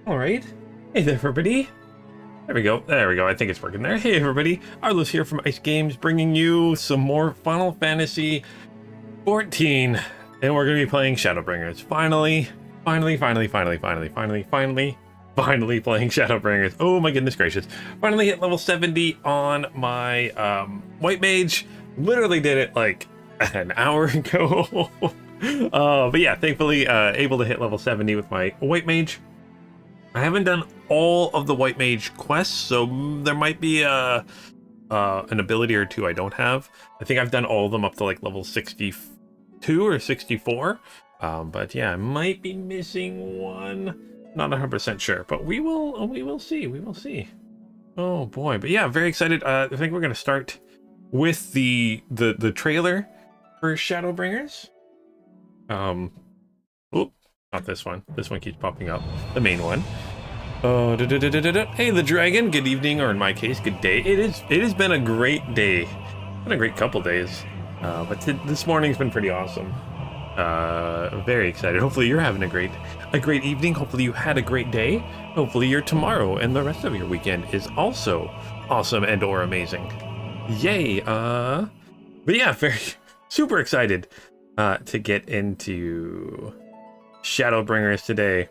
All right. Hey there, everybody. There we go. There we go. I think it's working there. Hey, everybody. Arlos here from Ice Games, bringing you some more Final Fantasy XIV. And we're going to be playing Shadowbringers. Finally playing Shadowbringers. Oh my goodness gracious. Finally hit level 70 on my White Mage. Literally did it like an hour ago. But yeah, thankfully able to hit level 70 with my White Mage. I haven't done all of the White Mage quests, so there might be an ability or two I don't have. I think I've done all of them up to like level 62 or 64. But yeah, I might be missing one. Not 100% sure, but we will see. Oh boy, but yeah, very excited. I think we're gonna start with the trailer for Shadowbringers. Oop, not this one. This one keeps popping up. The main one. Oh, hey, the dragon. Good evening, or in my case, good day. It has been a great day. Been a great couple days. But this morning's been pretty awesome. Very excited. Hopefully you're having a great evening. Hopefully you had a great day. Hopefully your tomorrow and the rest of your weekend is also awesome and or amazing. Yay. But yeah, super excited to get into Shadowbringers today.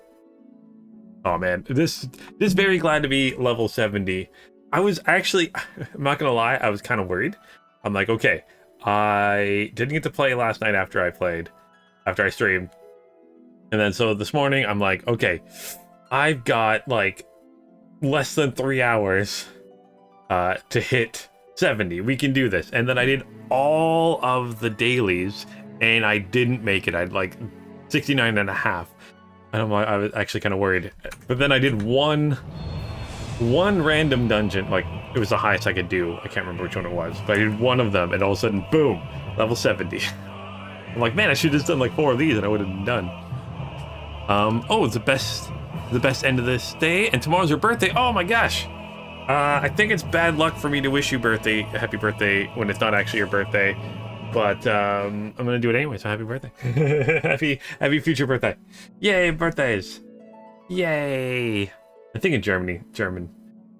Oh man, this very glad to be level 70. I was actually, I'm not gonna lie, I was kind of worried. I'm like, okay, I didn't get to play last night after I streamed. And then so this morning I'm like, okay, I've got like less than 3 hours to hit 70. We can do this. And then I did all of the dailies and I didn't make it. I'd like 69 and a half. And I was actually kind of worried. But then I did one random dungeon, like it was the highest I could do. I can't remember which one it was, but I did one of them and all of a sudden, boom, level 70. I'm like, man, I should have just done like 4 of these and I would have been done. Oh, it's the best end of this day, and tomorrow's your birthday. Oh my gosh. I think it's bad luck for me to wish you happy birthday when it's not actually your birthday. But I'm gonna do it anyway, so happy birthday. happy future birthday. Yay, birthdays. Yay. I think in German,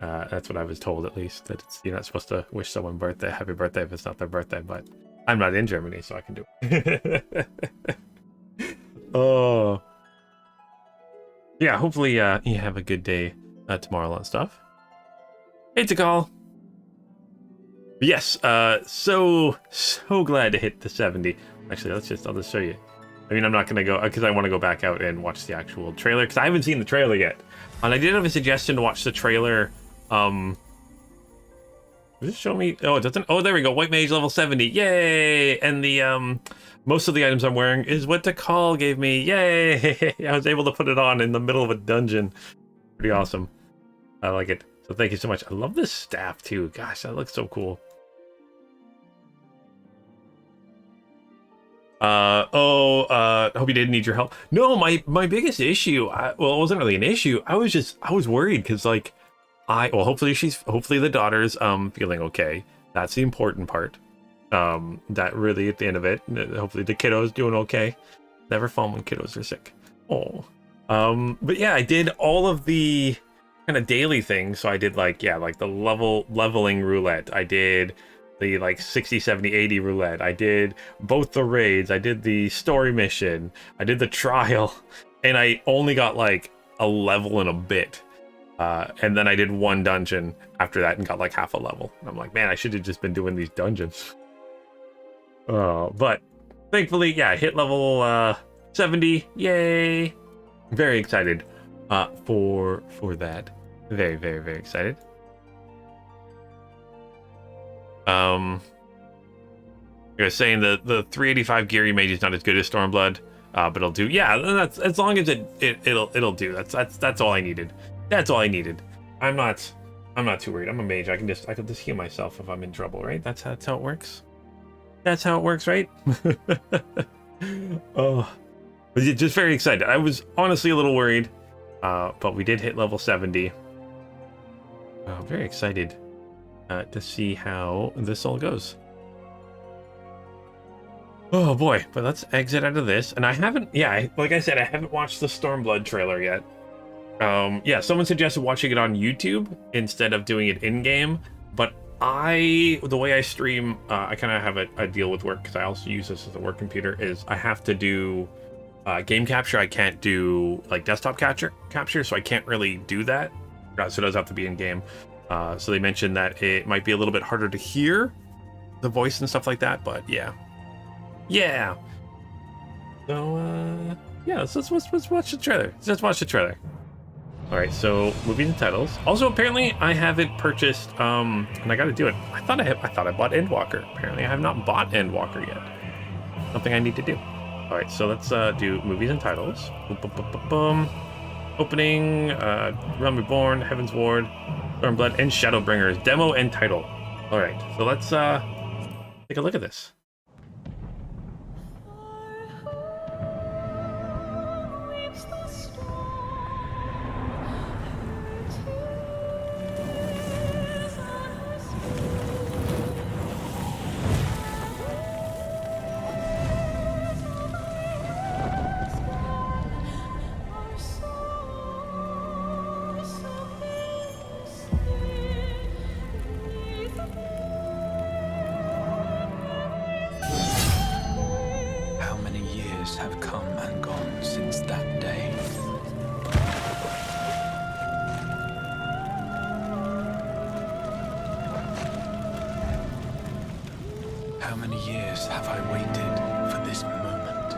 that's what I was told, at least, that you're not supposed to wish someone happy birthday if it's not their birthday, but I'm not in Germany, so I can do it. Oh. Yeah, hopefully you have a good day tomorrow and stuff. Hey, Tikal. Yes, so glad to hit the 70. Actually, I'll just show you. I mean, I'm not gonna go because I want to go back out and watch the actual trailer because I haven't seen the trailer yet. And I did have a suggestion to watch the trailer. Does it show me? Oh, it doesn't. Oh, there we go. White Mage level 70. Yay! And the most of the items I'm wearing is what Tikal gave me. Yay! I was able to put it on in the middle of a dungeon. Pretty awesome. I like it. So thank you so much. I love this staff too. Gosh, that looks so cool. Hope you didn't need your help. No, my biggest issue, well, it wasn't really an issue. I was worried because like hopefully the daughter's feeling okay. That's the important part. That really at the end of it, hopefully the kiddo's doing okay. Never fun when kiddos are sick. Oh. But yeah, I did all of the kind of daily things. So I did like the leveling roulette. I did the like 60, 70, 80 roulette. I did both the raids. I did the story mission. I did the trial, and I only got like a level and a bit. And then I did one dungeon after that and got like half a level. And I'm like, man, I should have just been doing these dungeons. But thankfully, yeah, I hit level 70. Yay! Very excited for that. Very, very, very excited. You were saying the 385 gear you made is not as good as Stormblood, but it'll do. Yeah, that's as long as it'll do. That's all I needed. That's all I needed. I'm not too worried. I'm a mage. I can just heal myself if I'm in trouble, right? That's how it works. That's how it works, right? Oh, but just very excited. I was honestly a little worried, but we did hit level 70. Very excited to see how this all goes. Oh boy, but let's exit out of this. And I haven't, like I said, I haven't watched the Stormblood trailer yet. Yeah, someone suggested watching it on YouTube instead of doing it in-game, but the way I stream, I kind of have a deal with work, because I also use this as a work computer, is I have to do game capture. I can't do, like, desktop capture, so I can't really do that. So it does have to be in-game. So they mentioned that it might be a little bit harder to hear the voice and stuff like that, but yeah. Yeah! So, yeah, let's watch the trailer. Let's watch the trailer. Alright, so movies and titles. Also, apparently, I haven't purchased, and I gotta do it. I thought I bought Endwalker. Apparently, I have not bought Endwalker yet. Something I need to do. Alright, so let's do movies and titles. Boom, boom, boom, boom, boom. Opening, Realm Reborn, Heaven's Ward, Stormblood, and Shadowbringers. Demo and title. Alright, so let's take a look at this. Have come and gone since that day. How many years have I waited for this moment?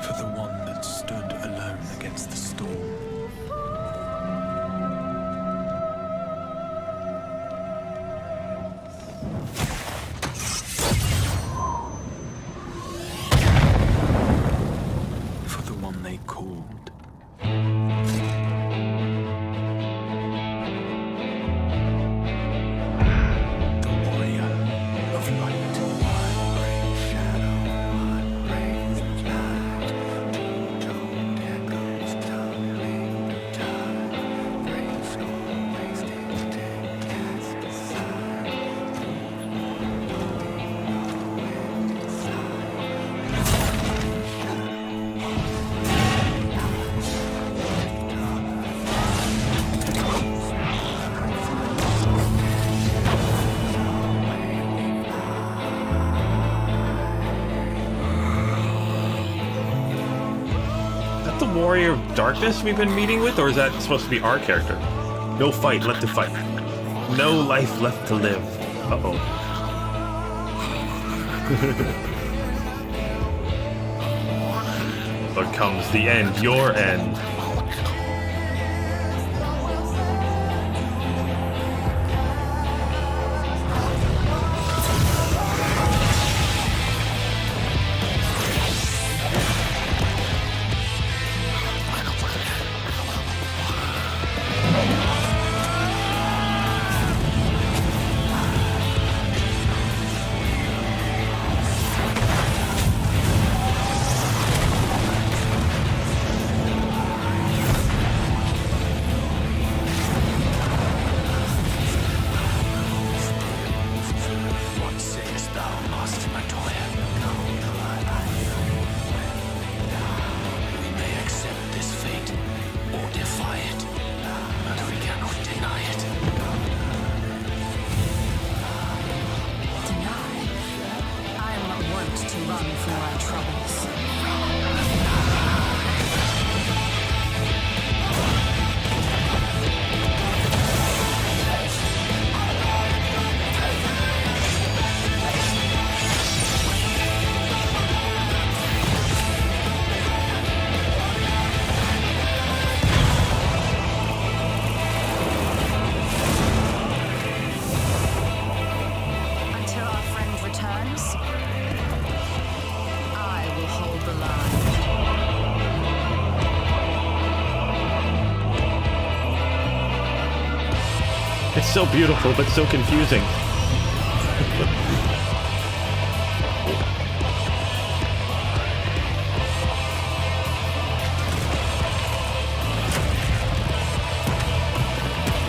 For the one that stood alone against the storm. Warrior of Darkness we've been meeting with, or is that supposed to be our character? No fight left to fight. No life left to live. Uh-oh. But comes the end, your end. It's so beautiful, but so confusing.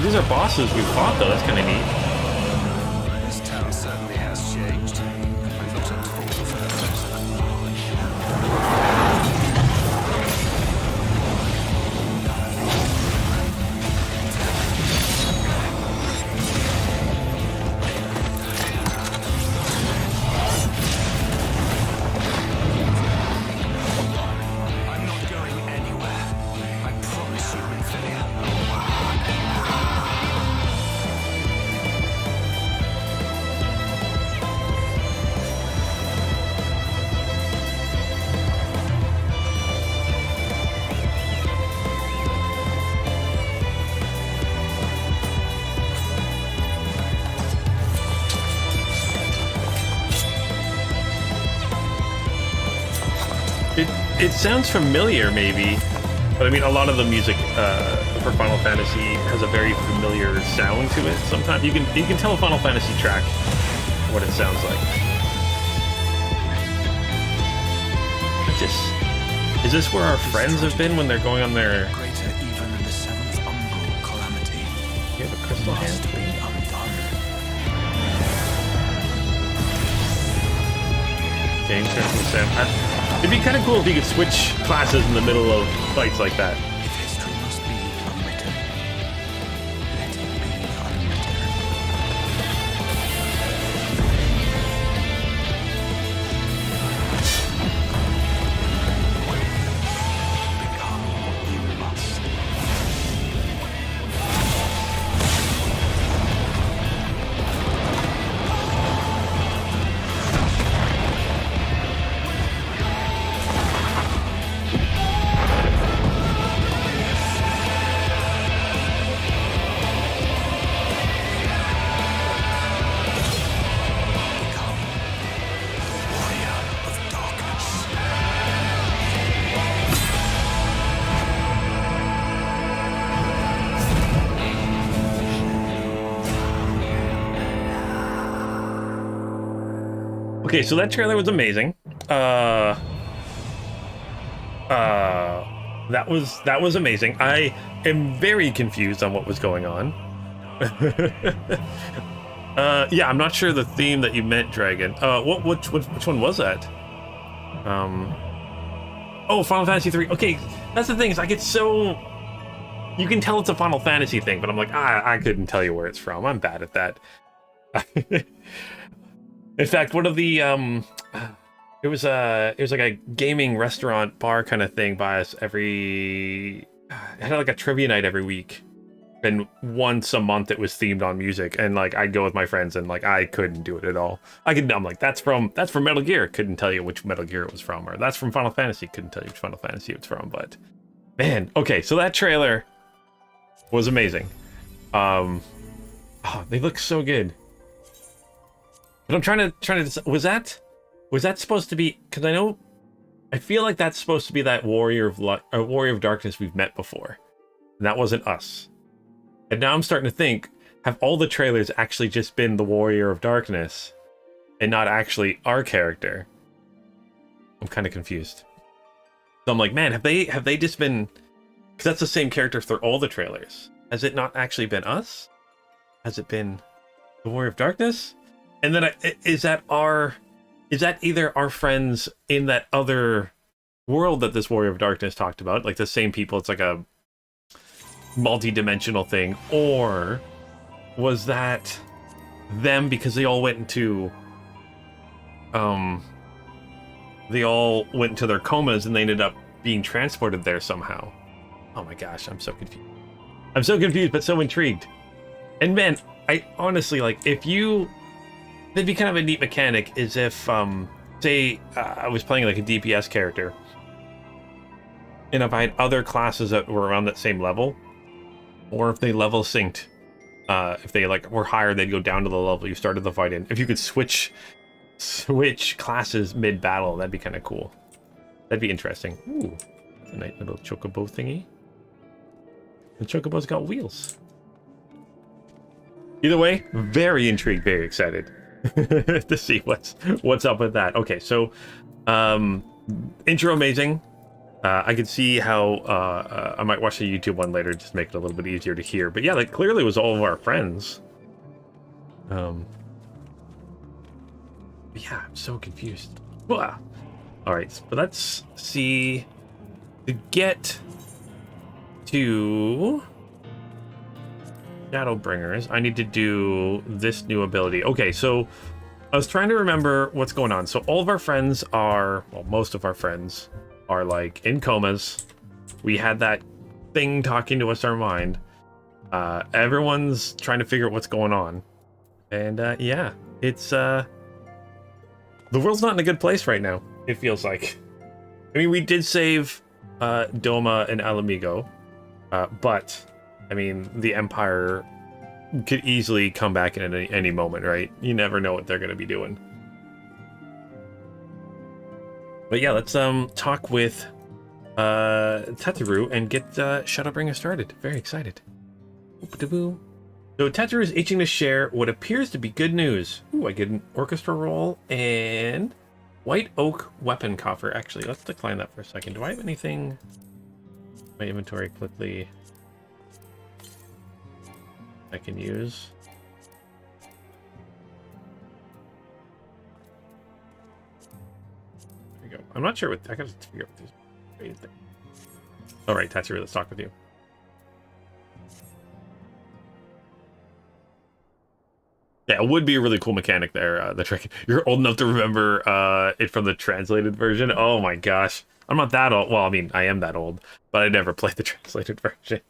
These are bosses we fought, though. That's kind of neat. This town certainly has changed. We've not at all for it sounds familiar, maybe. But I mean, a lot of the music for Final Fantasy has a very familiar sound to it. Sometimes you can tell a Final Fantasy track what it sounds like. Is this where our friends have been when they're going on their... Greater even than the seventh umbral calamity. You have a crystal hand? Must be undone. Game turn from Sam. It'd be kind of cool if you could switch classes in the middle of fights like that. If history must be unwritten, let it be unwritten. Become what you must. Okay, so that trailer was amazing. That was amazing. I am very confused on what was going on. Yeah, I'm not sure the theme that you meant, Dragon. Which one was that? Oh, Final Fantasy XIII. Okay, that's the thing, is I get so... You can tell it's a Final Fantasy thing, but I'm like, I couldn't tell you where it's from. I'm bad at that. In fact, one of the it was like a gaming restaurant bar kind of thing by us It had like a trivia night every week, and once a month it was themed on music, and like I'd go with my friends, and like I couldn't do it at all. I'm like, that's from Metal Gear, couldn't tell you which Metal Gear it was from, or that's from Final Fantasy, couldn't tell you which Final Fantasy it was from. But man, okay, so that trailer was amazing. Oh, they look so good. But I'm trying to decide, was that supposed to be, because I feel like that's supposed to be that warrior of darkness we've met before, and that wasn't us. And now I'm starting to think, have all the trailers actually just been the warrior of darkness and not actually our character? I'm kind of confused. So I'm like, man, have they just been, because that's the same character through all the trailers. Has it not actually been us? Has it been the warrior of darkness? And then is that either our friends in that other world that this Warrior of Darkness talked about, like the same people, it's like a multi-dimensional thing, or was that them because they all went into their comas and they ended up being transported there somehow? Oh my gosh, I'm so confused. I'm so confused, but so intrigued. And man, I honestly, like, that'd be kind of a neat mechanic, is if, say, I was playing like a DPS character, and if I had other classes that were around that same level, or if they level synced, if they like were higher, they'd go down to the level you started the fight in. If you could switch classes mid-battle, that'd be kind of cool. That'd be interesting. Ooh, a nice little chocobo thingy. The chocobo's got wheels. Either way, very intrigued, very excited to see what's up with that. Okay, so intro amazing. I could see how I might watch the YouTube one later, just make it a little bit easier to hear. But yeah, that clearly was all of our friends. Yeah, I'm so confused. All right, but let's see. To get to Shadowbringers, I need to do this new ability. Okay, so I was trying to remember what's going on. So all of our friends are, well, most of our friends are like in comas. We had that thing talking to us our mind. Everyone's trying to figure out what's going on. And yeah, it's the world's not in a good place right now, it feels like. I mean, we did save Doma and Mhigo, but I mean, the Empire could easily come back in any moment, right? You never know what they're going to be doing. But yeah, let's talk with Tataru and get Shadowbringer started. Very excited. Oop-a-doo-boo. So Tataru is itching to share what appears to be good news. Ooh, I get an orchestra roll and white oak weapon coffer. Actually, let's decline that for a second. Do I have anything in my inventory quickly I can use? There we go. I'm not sure what I gotta figure out these. All right, Tataru, let's talk with you. Yeah, it would be a really cool mechanic there. The trick. You're old enough to remember it from the translated version. Oh my gosh. I'm not that old. Well, I mean, I am that old, but I never played the translated version.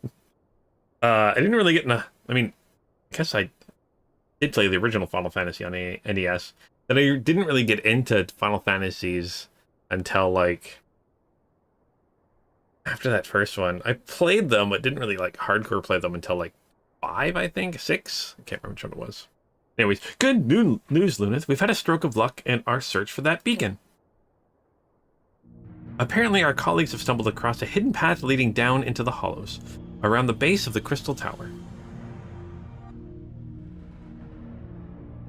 I didn't really get in a... I mean, I guess I did play the original Final Fantasy on the NES. But I didn't really get into Final Fantasies until, like... after that first one. I played them, but didn't really, like, hardcore play them until, like, 5, I think? 6? I can't remember which one it was. Anyways, good news, Lunith. We've had a stroke of luck in our search for that beacon. Apparently, our colleagues have stumbled across a hidden path leading down into the hollows, around the base of the Crystal Tower.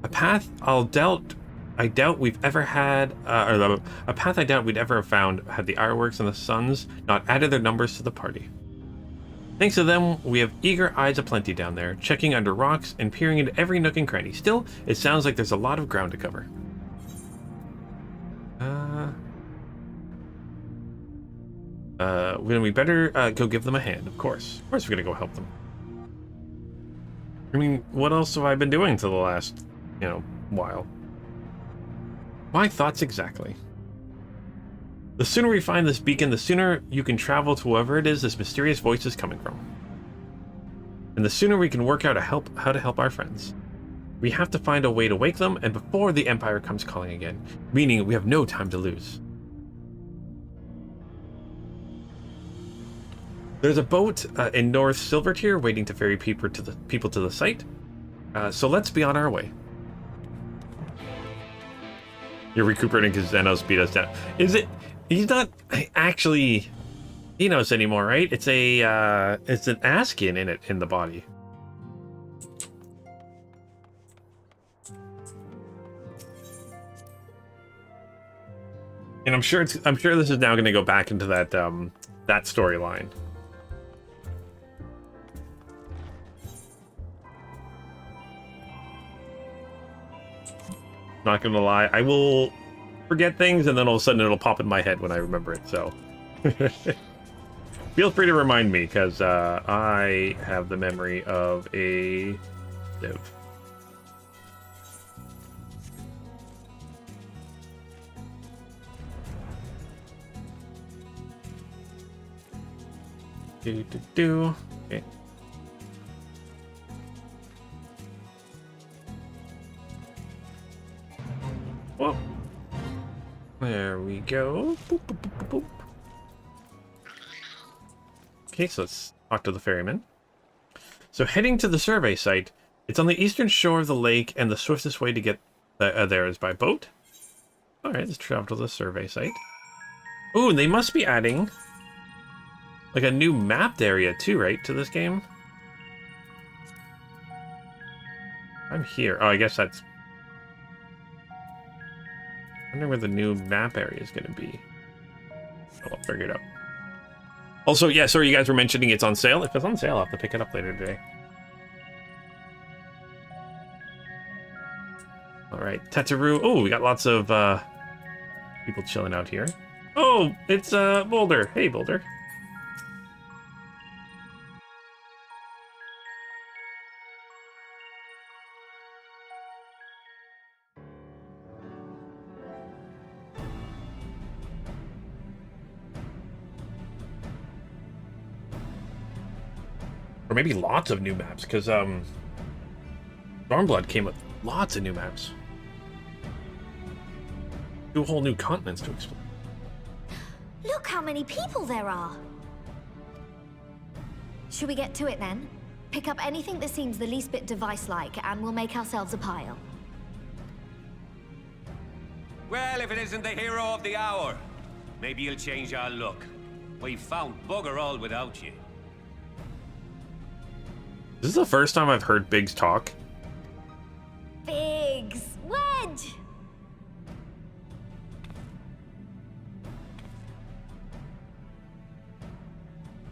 A path I doubt we've ever had, a path I doubt we'd ever have found had the Ironworks and the Sons not added their numbers to the party. Thanks to them, we have eager eyes aplenty down there, checking under rocks and peering into every nook and cranny. Still, it sounds like there's a lot of ground to cover. Then we better go give them a hand, of course. Of course we're gonna go help them. I mean, what else have I been doing for the last, while? My thoughts exactly. The sooner we find this beacon, the sooner you can travel to whoever it is this mysterious voice is coming from. And the sooner we can work out how to help our friends. We have to find a way to wake them, and before the Empire comes calling again, meaning we have no time to lose. There's a boat in North Silvertier waiting to ferry people to the site, so let's be on our way. You're recuperating because Xenos beat us down. Is it? He's not actually Xenos anymore, right? It's it's an Askin in the body. And I'm sure this is now going to go back into that that storyline. Not gonna lie, I will forget things and then all of a sudden it'll pop in my head when I remember it, so feel free to remind me, because I have the memory of a sieve. Okay. Whoa. There we go. Boop, boop, boop, boop, boop. Okay, so let's talk to the ferryman. So heading to the survey site, it's on the eastern shore of the lake, and the swiftest way to get there is by boat. All right, let's travel to the survey site. Ooh, and they must be adding like a new mapped area too, right, to this game? I'm here. Oh, I guess that's... I wonder where the new map area is going to be. Oh, I'll figure it out. Also, yeah, sorry you guys were mentioning it's on sale. If it's on sale, I'll have to pick it up later today. Alright, Tataru. Oh, we got lots of people chilling out here. Oh, it's Boulder. Hey, Boulder. Or maybe lots of new maps, because Stormblood came with lots of new maps. 2 whole new continents to explore. Look how many people there are! Should we get to it then? Pick up anything that seems the least bit device-like, and we'll make ourselves a pile. Well, if it isn't the hero of the hour, Maybe you'll change our look. We've found bugger all without you. This is the first time I've heard Biggs talk. Biggs! Wedge!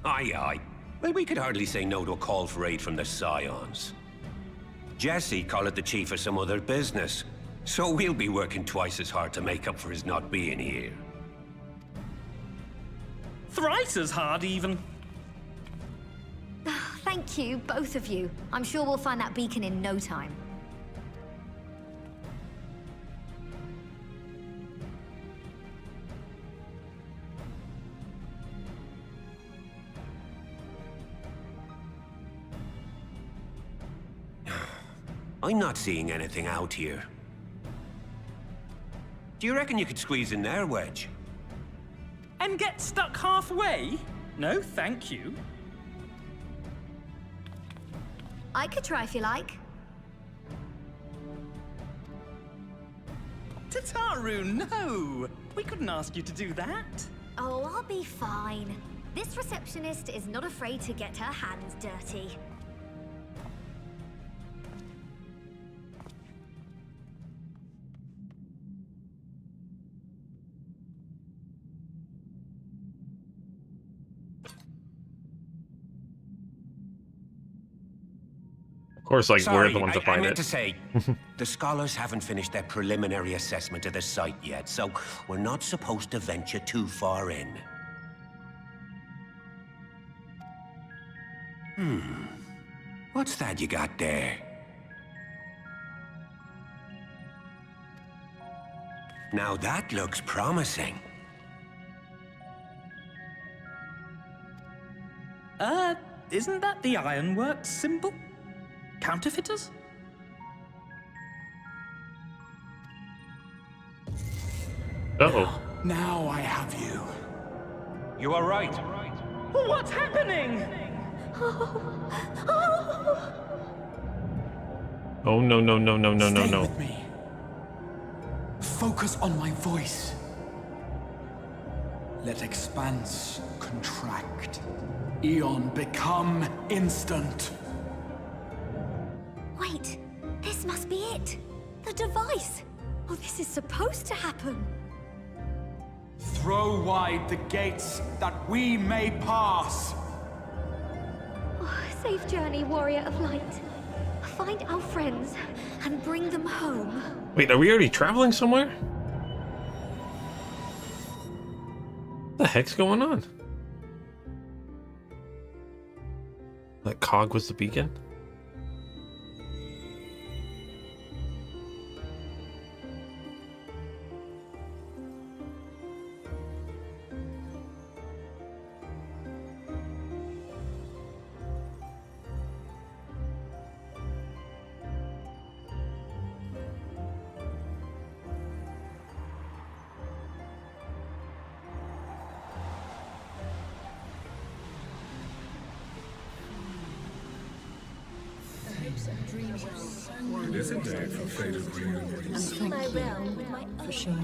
Aye, aye. Well, we could hardly say no to a call for aid from the Scions. Jesse called it the chief of some other business, so we'll be working twice as hard to make up for his not being here. Thrice as hard, even. Thank you, both of you. I'm sure we'll find that beacon in no time. I'm not seeing anything out here. Do you reckon you could squeeze in there, Wedge? And get stuck halfway? No, thank you. I could try if you like. Tataru, no! We couldn't ask you to do that. Oh, I'll be fine. This receptionist is not afraid to get her hands dirty. Of course, like, Sorry, we're the ones to I find meant it. to say, the scholars haven't finished their preliminary assessment of the site yet, so we're not supposed to venture too far in. What's that you got there? Now that looks promising. Isn't that the Ironworks symbol? Counterfeiters? Uh-oh. Now I have you. You are right. What's happening? Oh, no, no, no, no, no, no, Stay no. with me. Focus on my voice. Let expanse contract. Eon become instant. Wait, this must be it. The device. Oh, this is supposed to happen. Throw wide the gates that we may pass. Oh, safe journey, warrior of light. Find our friends and bring them home. Wait, are we already traveling somewhere? What the heck's going on? That cog was the beacon?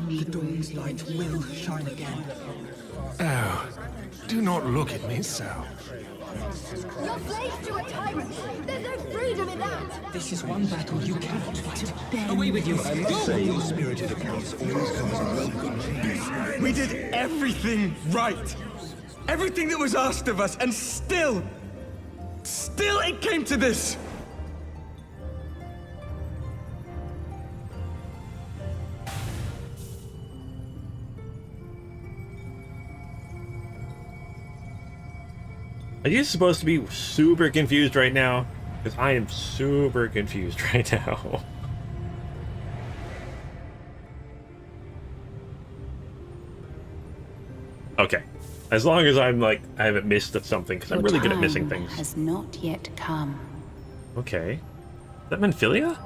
The dawn's light will shine again. Oh, do not look at me so. You're slaves to a tyrant! There's no freedom in that! This is one battle you cannot fight. Away with you! Say spirited accounts always comes welcome. We did everything right. Everything that was asked of us, and still it came to this. Are you supposed to be super confused right now? Because I am super confused right now. Okay. As long as I'm like, I haven't missed something, because I'm really good at missing things. Has not yet come. Okay. Is that Menphilia?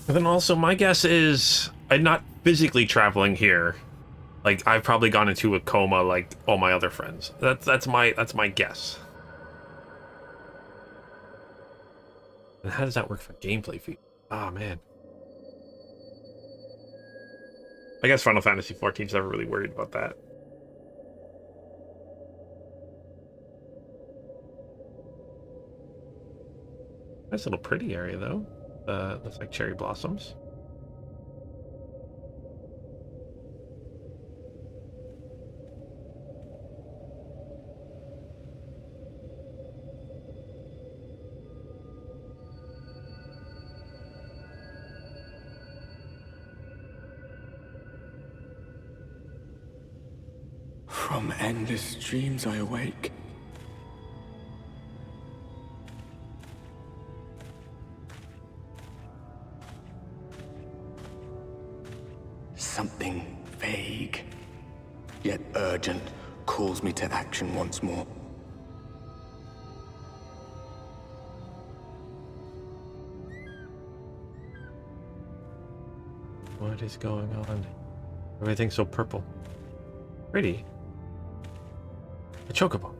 But then also, my guess is I'm not physically traveling here. Like, I've probably gone into a coma like all my other friends. That's my guess. And how does that work for gameplay feed? Ah, man. I guess Final Fantasy XIV's never really worried about that. Nice little pretty area, though. Looks like cherry blossoms. From endless dreams I awake. Something vague, yet urgent, calls me to action once more. What is going on? Everything's so purple. Pretty. A chocobo.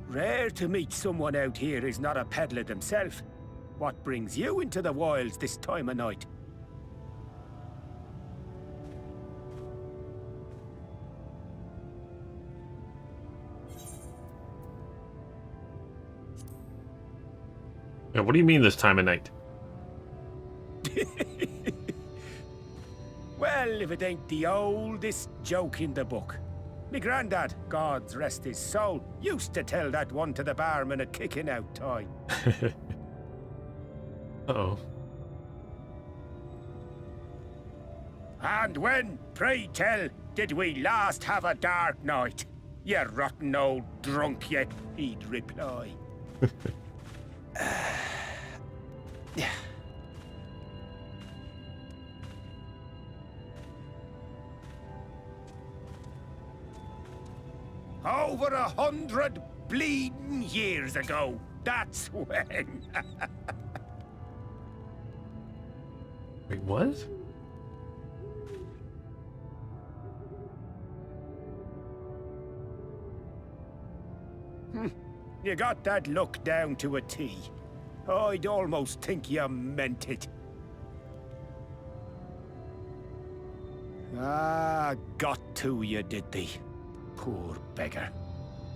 Rare to meet someone out here who's not a peddler themselves. What brings you into the wilds this time of night? Yeah, what do you mean this time of night? Well, if it ain't the oldest joke in the book. Me granddad, God's rest his soul, used to tell that one to the barman at kicking out time. Uh-oh. And when, pray tell, did we last have a dark night? You rotten old drunk, yet he'd reply. Yeah. Over 100 bleeding years ago, that's when. Wait, what? You got that look down to a T. I'd almost think you meant it. Ah, got to you, did they? Poor beggar.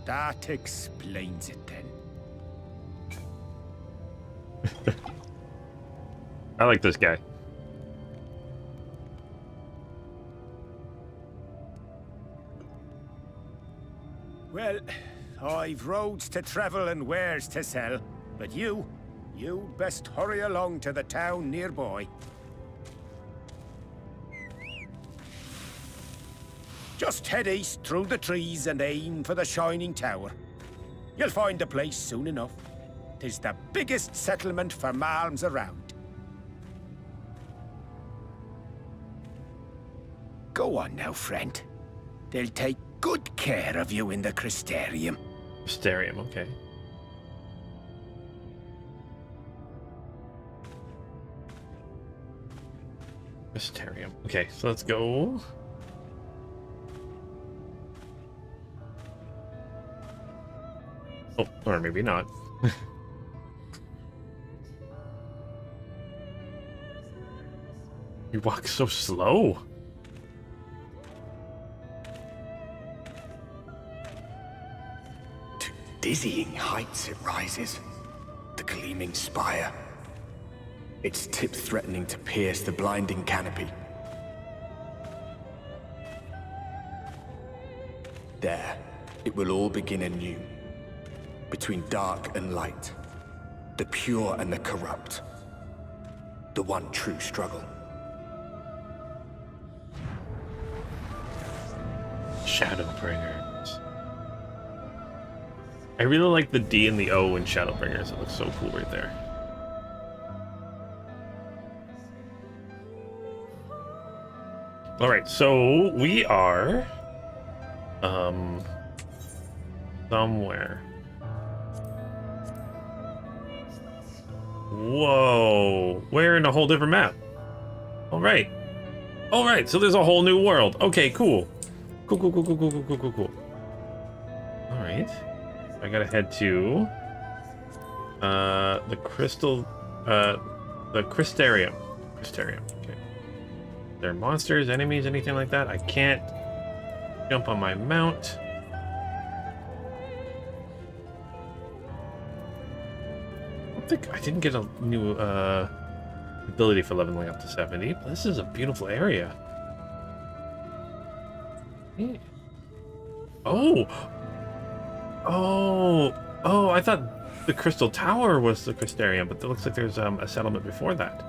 That explains it then. I like this guy. Well, I've roads to travel and wares to sell, but you'd best hurry along to the town nearby. Just head east through the trees and aim for the Shining Tower. You'll find the place soon enough. 'Tis the biggest settlement for malms around. Go on now, friend. They'll take good care of you in the Crystarium. Crystarium, okay. Crystarium. Okay, so let's go. Oh, or maybe not. You walk so slow. To dizzying heights it rises, the gleaming spire. Its tip threatening to pierce the blinding canopy. There, it will all begin anew. Between dark and light, the pure and the corrupt. the one true struggle. Shadowbringers. I really like the D and the O in Shadowbringers. It looks so cool right there. All right, so we are somewhere. Whoa, we're in a whole different map. All right, so there's a whole new world. Okay, cool. Cool. All right, I gotta head to the crystal, the Crystarium. Okay. There are monsters, enemies, anything like that? I can't jump on my mount. I didn't get a new ability for leveling up to 70, but this is a beautiful area. Yeah. Oh, I thought the Crystal Tower was the Crystarium, but it looks like there's a settlement before that.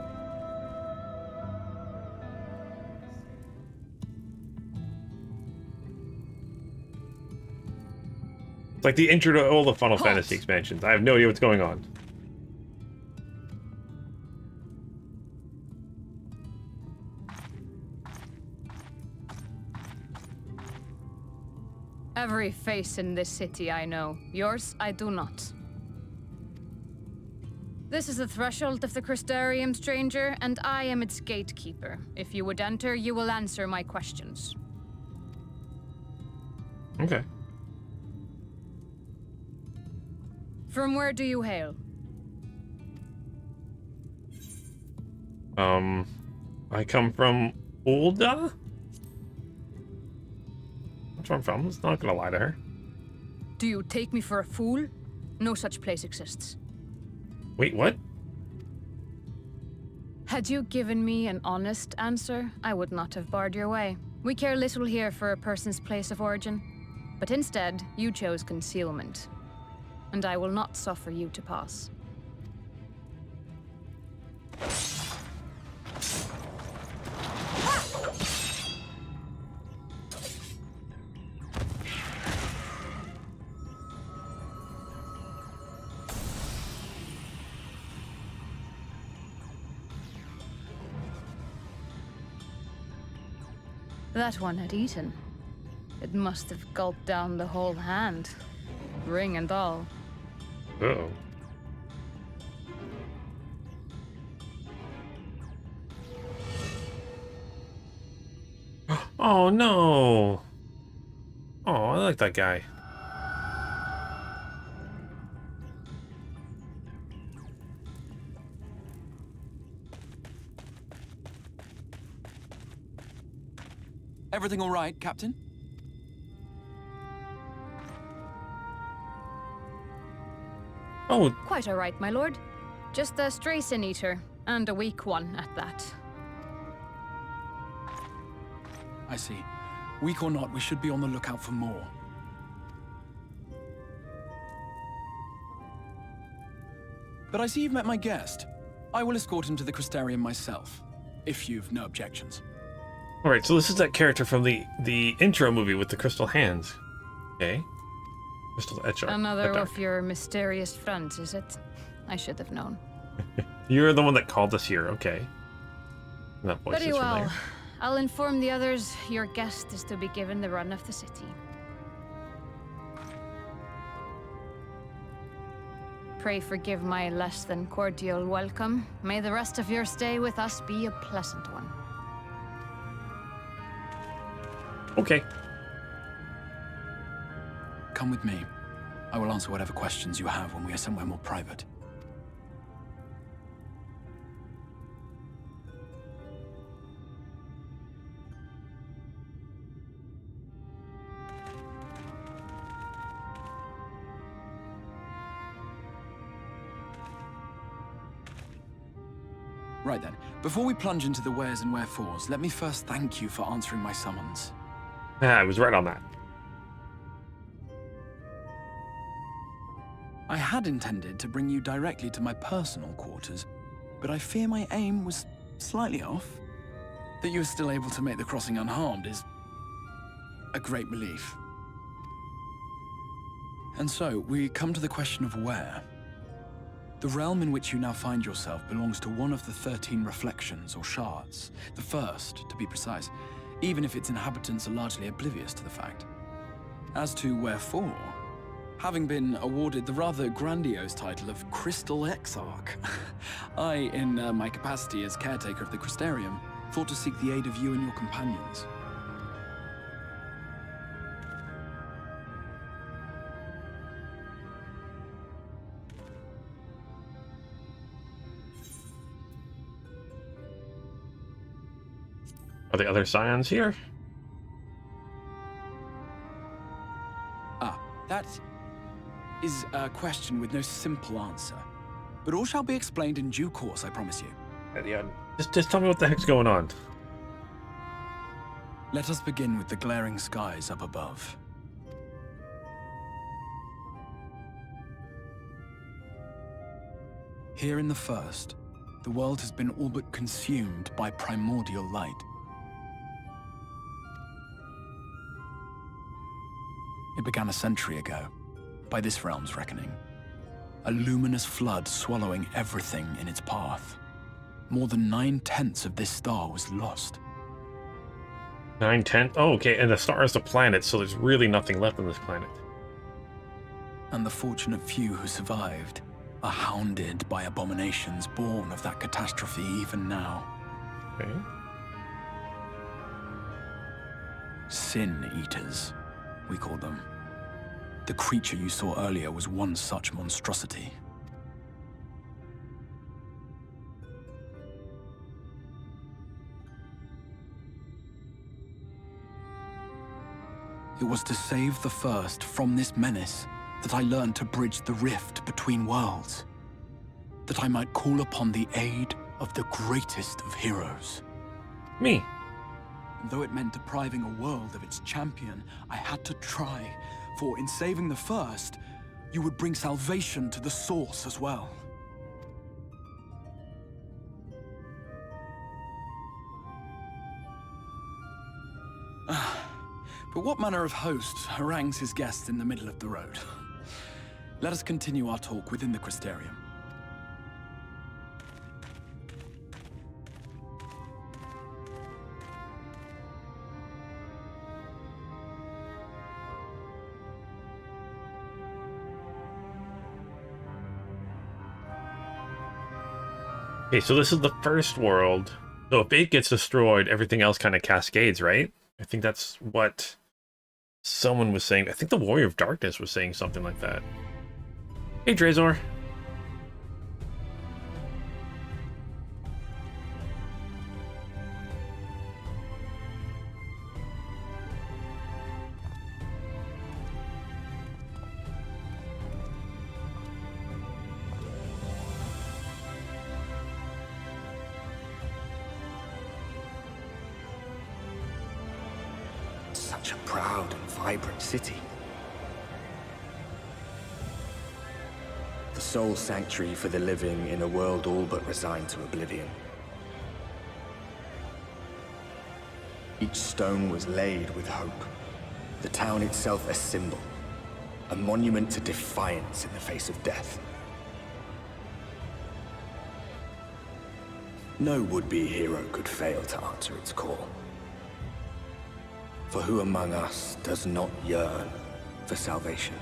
It's like the intro to all the Final Fantasy expansions. I have no idea what's going on. Every face in this city I know. Yours, I do not. This is the threshold of the Crystarium, stranger, and I am its gatekeeper. If you would enter, you will answer my questions. Okay. From where do you hail? I come from Ulda? That's where I'm from. I'm not gonna lie to her. Do you take me for a fool? No such place exists. Wait, what? Had you given me an honest answer, I would not have barred your way. We care little here for a person's place of origin. But instead, you chose concealment. And I will not suffer you to pass. That one had eaten. It must have gulped down the whole hand, ring and all. Uh-oh. Oh no! Oh, I like that guy. Everything all right, Captain? Oh. Quite all right, my lord. Just a stray sin eater, and a weak one at that. I see. Weak or not, we should be on the lookout for more. But I see you've met my guest. I will escort him to the Crystarium myself, if you've no objections. Alright, so this is that character from the intro movie with the crystal hands. Okay. Crystal Etchar. Another of your mysterious friends, is it? I should have known. You're the one that called us here, okay. And that voice Very is well. familiar. I'll inform the others your guest is to be given the run of the city. Pray forgive my less than cordial welcome. May the rest of your stay with us be a pleasant one. Okay. Come with me. I will answer whatever questions you have when we are somewhere more private. Right then, before we plunge into the wheres and wherefores, let me first thank you for answering my summons. I was right on that. I had intended to bring you directly to my personal quarters, but I fear my aim was slightly off. That you were still able to make the crossing unharmed is a great relief. And so, we come to the question of where. The realm in which you now find yourself belongs to one of the 13 reflections, or shards. The first, to be precise, even if its inhabitants are largely oblivious to the fact. As to wherefore, having been awarded the rather grandiose title of Crystal Exarch, I, in my capacity as caretaker of the Crystarium, thought to seek the aid of you and your companions. Are the other Scions here? Ah, that is a question with no simple answer. But all shall be explained in due course, I promise you. Yeah, just tell me what the heck's going on. Let us begin with the glaring skies up above. Here in the first, the world has been all but consumed by primordial light. It began a century ago, by this realm's reckoning. A luminous flood swallowing everything in its path. More than 9/10 of this star was lost. 9/10? Oh, okay, and the star is the planet, so there's really nothing left on this planet. And the fortunate few who survived are hounded by abominations born of that catastrophe even now. Okay. Sin Eaters, we call them. The creature you saw earlier was one such monstrosity. It was to save the first from this menace that I learned to bridge the rift between worlds. That I might call upon the aid of the greatest of heroes. Me. And though it meant depriving a world of its champion, I had to try, for in saving the first, you would bring salvation to the source as well. But what manner of host harangues his guests in the middle of the road? Let us continue our talk within the Crystarium. Okay, so this is the first world. So if it gets destroyed, everything else kind of cascades, right? I think that's what someone was saying. I think the Warrior of Darkness was saying something like that. Hey, Drazor. Such a proud and vibrant city. The sole sanctuary for the living in a world all but resigned to oblivion. Each stone was laid with hope. The town itself a symbol, a monument to defiance in the face of death. No would-be hero could fail to answer its call. For who among us does not yearn for salvation?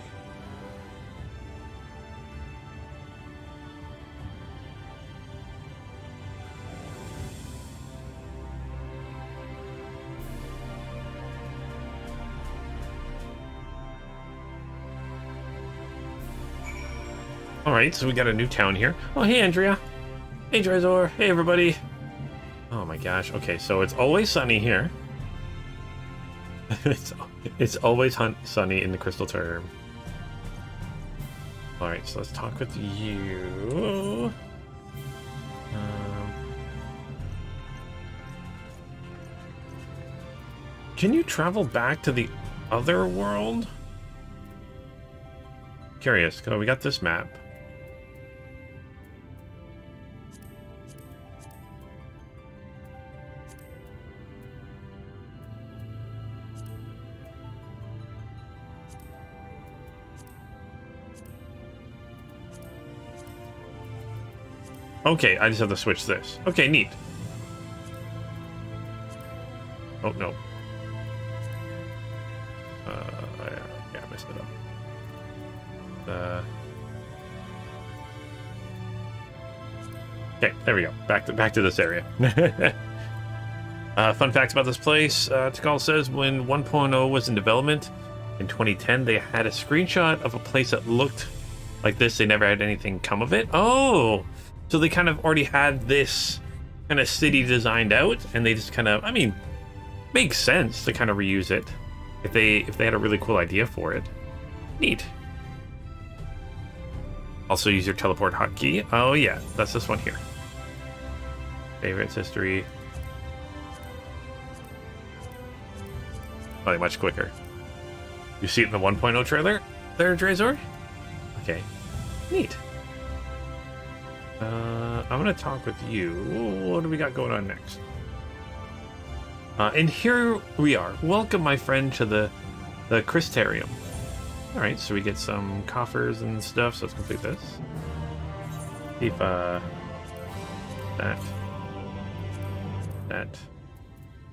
Alright, so we got a new town here. Oh, hey, Andrea. Hey, Drazor. Hey, everybody. Oh my gosh. Okay, so it's always sunny here. it's always sunny in the Crystal Term. Alright, so let's talk with you. Can you travel back to the other world? Curious, because we got this map. Okay, I just have to switch this. Okay, neat. Oh, no. Yeah, I messed it up. Okay, there we go. Back to this area. Fun facts about this place. Tikal says when 1.0 was in development in 2010, they had a screenshot of a place that looked like this. They never had anything come of it. Oh, so they kind of already had this kind of city designed out, and they just kind of, I mean, makes sense to kind of reuse it if they had a really cool idea for it. Neat. Also use your teleport hotkey. Oh yeah, that's this one here. Favorites, history. Probably much quicker. You see it in the 1.0 trailer there, Drazor? Okay. Neat. I'm going to talk with you. What do we got going on next? And here we are. Welcome, my friend, to the Crystarium. Alright, so we get some coffers and stuff, so let's complete this. Keep, that.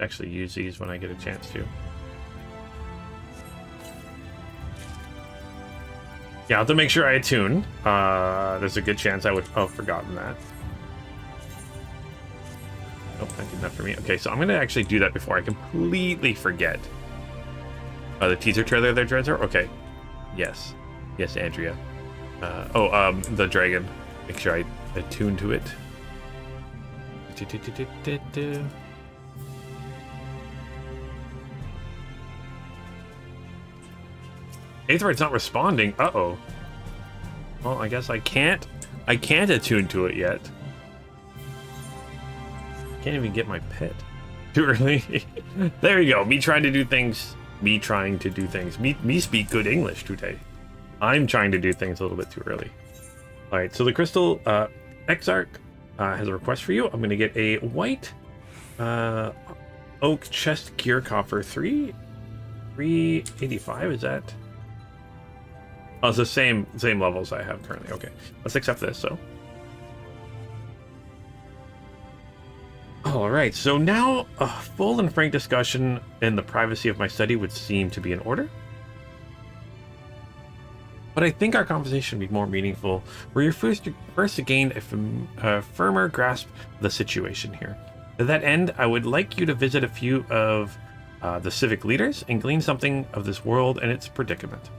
Actually use these when I get a chance to. Yeah, I'll have to make sure I attune. There's a good chance I would have forgotten that. Oh, that did that for me. Okay, so I'm going to actually do that before I completely forget. The teaser trailer there, Dredzer? Okay. Yes. Yes, Andrea. The dragon. Make sure I attune to it. Aetheryte's not responding. Uh-oh. Well, I guess I can't attune to it yet. Can't even get my pet. Too early. There you go. Me trying to do things. Me speak good English today. I'm trying to do things a little bit too early. All right, so the Crystal Exarch has a request for you. I'm going to get a white oak chest gear coffer 385. Is that? Oh, it's the same levels I have currently. Okay, let's accept this. So, all right. So now a full and frank discussion in the privacy of my study would seem to be in order. But I think our conversation would be more meaningful where you're first to gain a firmer grasp of the situation here. To that end, I would like you to visit a few of the civic leaders and glean something of this world and its predicament.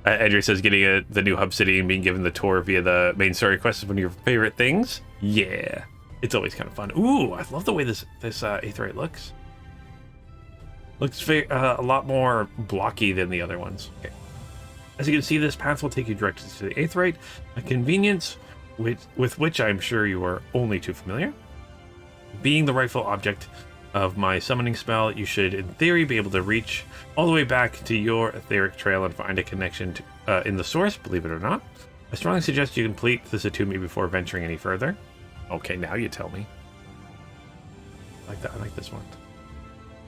Andrea says getting the new hub city and being given the tour via the main story quest is one of your favorite things. Yeah, it's always kind of fun. Ooh, I love the way this Aetheryte looks. Looks a lot more blocky than the other ones. Okay. As you can see, this path will take you directly to the Aetheryte, a convenience with which I'm sure you are only too familiar. Being the rightful object of my summoning spell, you should, in theory, be able to reach all the way back to your etheric trail and find a connection to, in the source, believe it or not. I strongly suggest you complete this attunement before venturing any further. Okay, now you tell me. I like that. I like this one.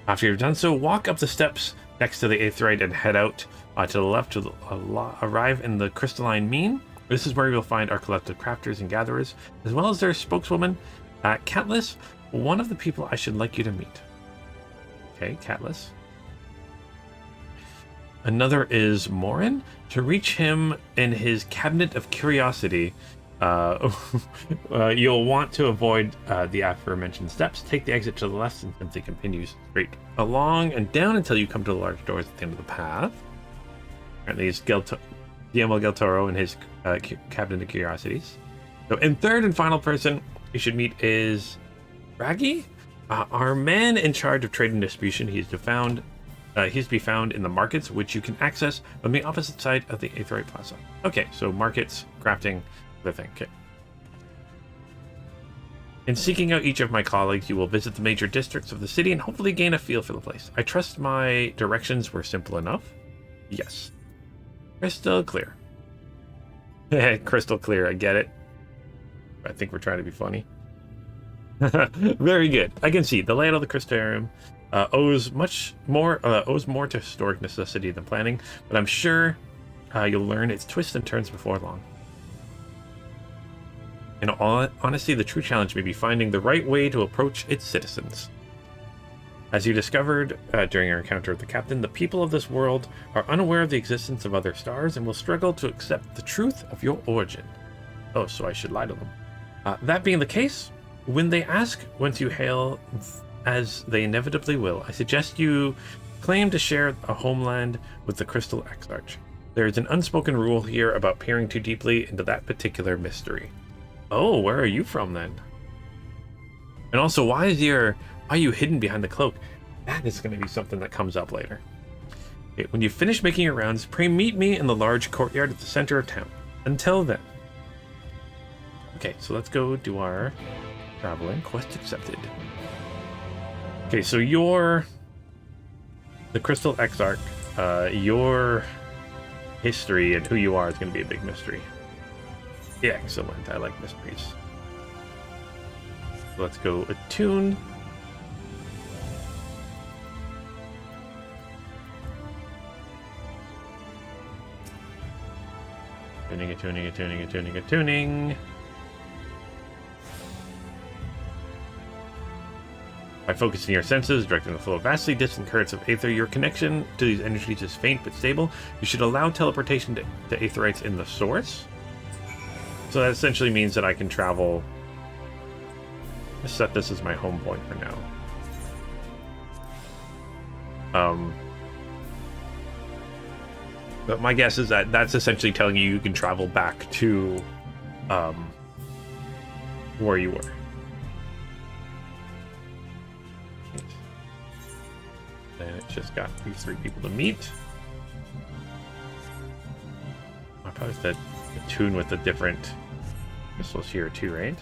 After you've done so, walk up the steps next to the Aetheryte and head out to the left to arrive in the crystalline mean. This is where you'll find our collective crafters and gatherers, as well as their spokeswoman, Catless, one of the people I should like you to meet. Okay, Catless. Another is Morin. To reach him in his cabinet of curiosity, you'll want to avoid the aforementioned steps. Take the exit to the left and simply continue straight along and down until you come to the large doors at the end of the path. Apparently it's Guillermo Del Toro and his cabinet of curiosities. So, in third and final person you should meet is Raggy, our man in charge of trade and distribution. He's to be found in the markets, which you can access on the opposite side of the Aetheryte Plaza. Okay, so markets, crafting, the thing. Okay. In seeking out each of my colleagues, you will visit the major districts of the city and hopefully gain a feel for the place. I trust my directions were simple enough. Yes. Crystal clear. Crystal clear, I get it. I think we're trying to be funny. Very good. I can see the layout of the Crystarium. owes more to historic necessity than planning, but I'm sure you'll learn its twists and turns before long. In all honesty, the true challenge may be finding the right way to approach its citizens. As you discovered during your encounter with the captain, the people of this world are unaware of the existence of other stars and will struggle to accept the truth of your origin. Oh, so I should lie to them. That being the case, when they ask whence you hail, as they inevitably will, I suggest you claim to share a homeland with the Crystal Exarch. There is an unspoken rule here about peering too deeply into that particular mystery. Oh, where are you from then? And also, why are you hidden behind the cloak? That is going to be something that comes up later. Okay, when you finish making your rounds, pray meet me in the large courtyard at the center of town. Until then. Okay, so let's go do our traveling. Quest accepted. Okay, so you're the Crystal Exarch. Your history and who you are is going to be a big mystery. Yeah, excellent. I like mysteries. So let's go attune. Attuning. By focusing your senses, directing the flow of vastly distant currents of aether, your connection to these energies is faint but stable. You should allow teleportation to aetherites in the source. So that essentially means that I can travel. Let's set this as my home point for now. But my guess is that that's essentially telling you can travel back to where you were. Then it's just got these 3 people to meet. I probably have to attune with the different missiles here too, right?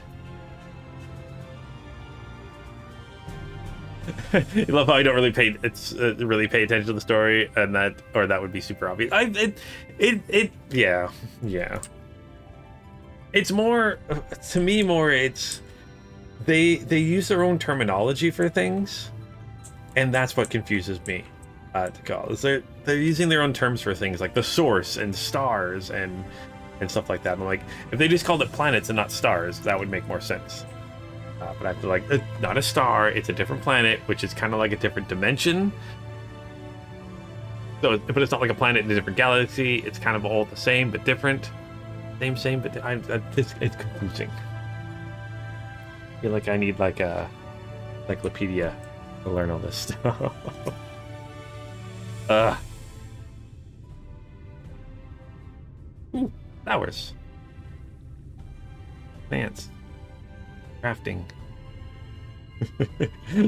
You love how I don't really pay attention to the story, and that would be super obvious. Yeah. It's more, to me, it's they use their own terminology for things, and that's what confuses me. To call is they're using their own terms for things like the source and stars and stuff like that. I'm like, if they just called it planets and not stars, that would make more sense. But I feel like it's not a star, it's a different planet, which is kind of like a different dimension. So, but it's not like a planet in a different galaxy. It's kind of all the same but different. Same, but it's confusing. I feel like I need like a encyclopedia to learn all this stuff. Ooh, flowers. Plants. Crafting.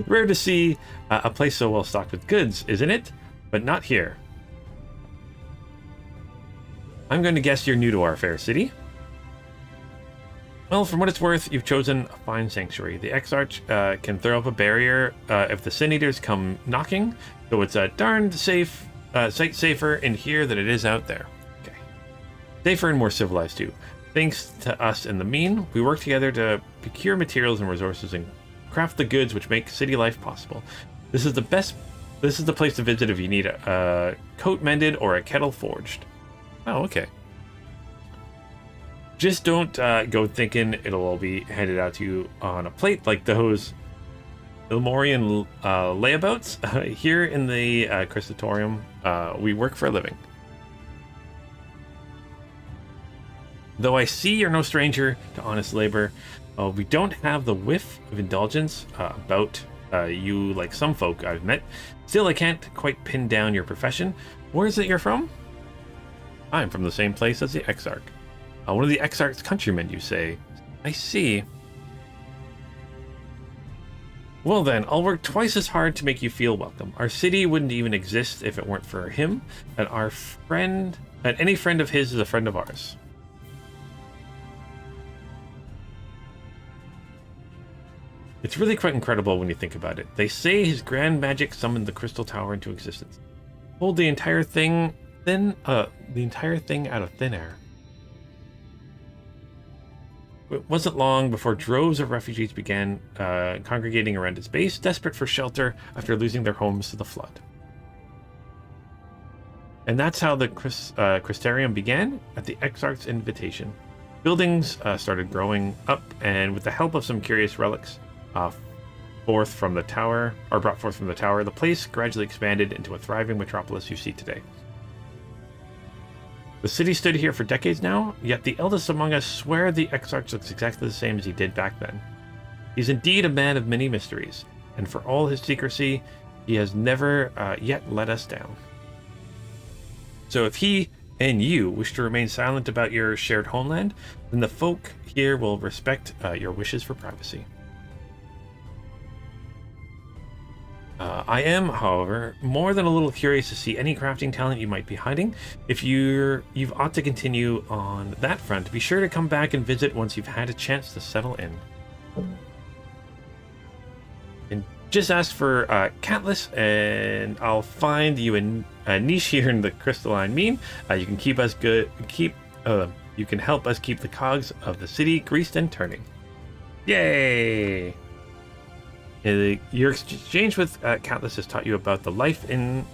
Rare to see a place so well stocked with goods, isn't it? But not here. I'm going to guess you're new to our fair city. Well, from what it's worth, you've chosen a fine sanctuary. The Exarch can throw up a barrier if the Sin Eaters come knocking, so it's a darned safe, sight safer in here than it is out there. Okay. Safer and more civilized too. Thanks to us and the mean, we work together to procure materials and resources and craft the goods which make city life possible. This is the place to visit if you need a coat mended or a kettle forged. Oh, okay. Just don't go thinking it'll all be handed out to you on a plate like those Ilmorian layabouts. Here in the Crystatorium, we work for a living. Though I see you're no stranger to honest labor, we don't have the whiff of indulgence about you like some folk I've met. Still, I can't quite pin down your profession. Where is it you're from? I'm from the same place as the Exarch. One of the Exarch's countrymen, you say? I see. Well then, I'll work twice as hard to make you feel welcome. Our city wouldn't even exist if it weren't for him, and any friend of his is a friend of ours. It's really quite incredible when you think about it. They say his grand magic summoned the Crystal Tower into existence. Pulled the entire thing out of thin air. it wasn't long before droves of refugees began congregating around its base, desperate for shelter after losing their homes to the flood. And that's how the Crystarium began, at the Exarch's invitation. Buildings started growing up, and with the help of some curious relics brought forth from the tower, the place gradually expanded into a thriving metropolis you see today. The city stood here for decades now, yet the eldest among us swear the Exarch looks exactly the same as he did back then. He's indeed a man of many mysteries, and for all his secrecy, he has never yet let us down. So if he and you wish to remain silent about your shared homeland, then the folk here will respect your wishes for privacy. I am, however, more than a little curious to see any crafting talent you might be hiding. If you've ought to continue on that front, be sure to come back and visit once you've had a chance to settle in. And just ask for Catless, and I'll find you a niche here in the crystalline mean. You can keep us good. You can help us keep the cogs of the city greased and turning. Yay! Your exchange with Catless has taught you about the life in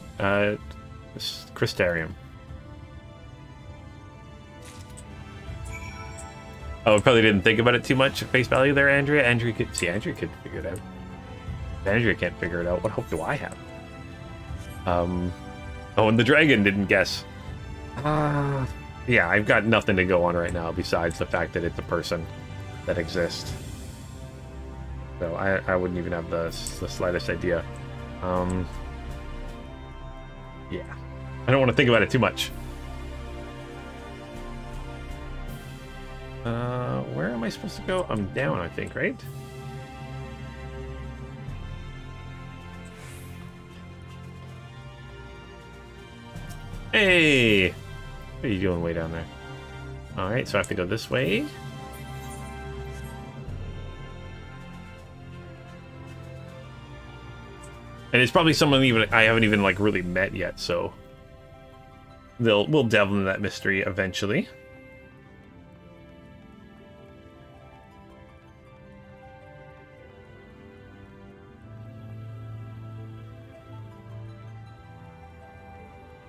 Crystarium. Oh, probably didn't think about it too much at face value there, Andrea. Andrea could figure it out. Andrea can't figure it out. What hope do I have? Oh, and the dragon didn't guess. Yeah, I've got nothing to go on right now besides the fact that it's a person that exists. So I wouldn't even have the slightest idea. Yeah, I don't want to think about it too much. Where am I supposed to go? I'm down, I think, right? Hey! What are you doing way down there? Alright, so I have to go this way. And it's probably someone I haven't even like really met yet, so we'll delve into that mystery eventually.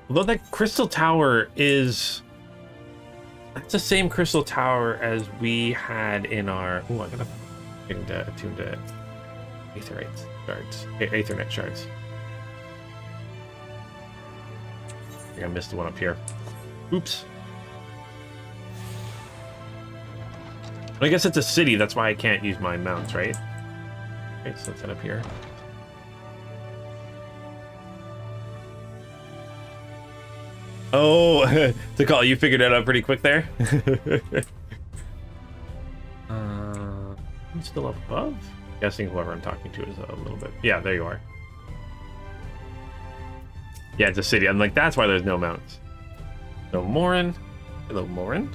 Although that crystal tower that's the same crystal tower as we had in our. Oh, I gotta get attuned to Aethernet shards. I think I missed the one up here. Oops. I guess it's a city, that's why I can't use my mounts, right? Okay, so let's head up here. Oh, Takal, you figured it out pretty quick there. I'm still up above? Guessing whoever I'm talking to is a little bit. Yeah, there you are. Yeah, it's a city. I'm like, that's why there's no mountains. No Morin. Hello, Morin.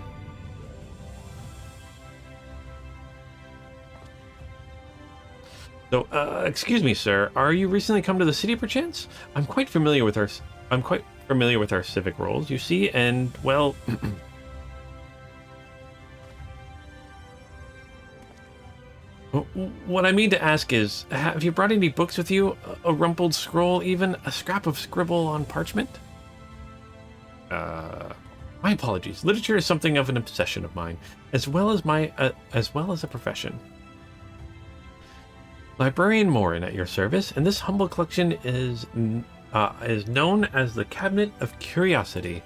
So, excuse me, sir. Are you recently come to the city, perchance? I'm quite familiar with our civic roles, you see, and well. What I mean to ask is, have you brought any books with you? A rumpled scroll, even? A scrap of scribble on parchment? My apologies. Literature is something of an obsession of mine, as well as a profession. Librarian Morin at your service, and this humble collection is known as the Cabinet of Curiosity.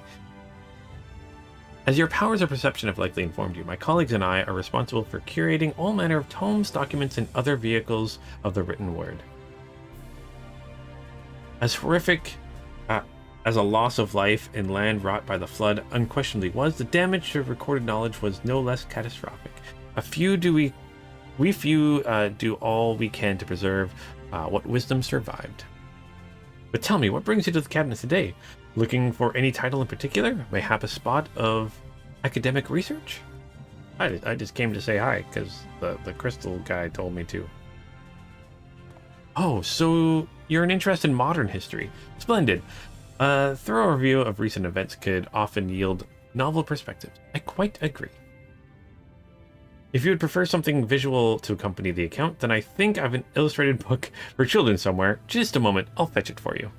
As your powers of perception have likely informed you, my colleagues and I are responsible for curating all manner of tomes, documents, and other vehicles of the written word. As horrific as a loss of life in land wrought by the flood unquestionably was, the damage to recorded knowledge was no less catastrophic. We few do all we can to preserve what wisdom survived. But tell me, what brings you to the cabinet today? Looking for any title in particular? Mayhap a spot of academic research? I just came to say hi, because the crystal guy told me to. Oh, so you're an interest in modern history. Splendid. A thorough review of recent events could often yield novel perspectives. I quite agree. If you would prefer something visual to accompany the account, then I think I have an illustrated book for children somewhere. Just a moment, I'll fetch it for you.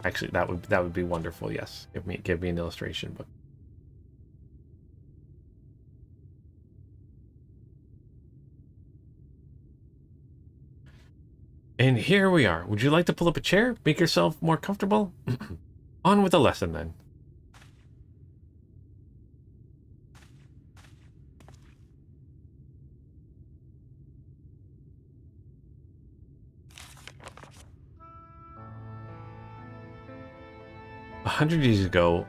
Actually, that would be wonderful. Yes, give me an illustration book. And here we are. Would you like to pull up a chair? Make yourself more comfortable? On with the lesson then. A 100 years ago,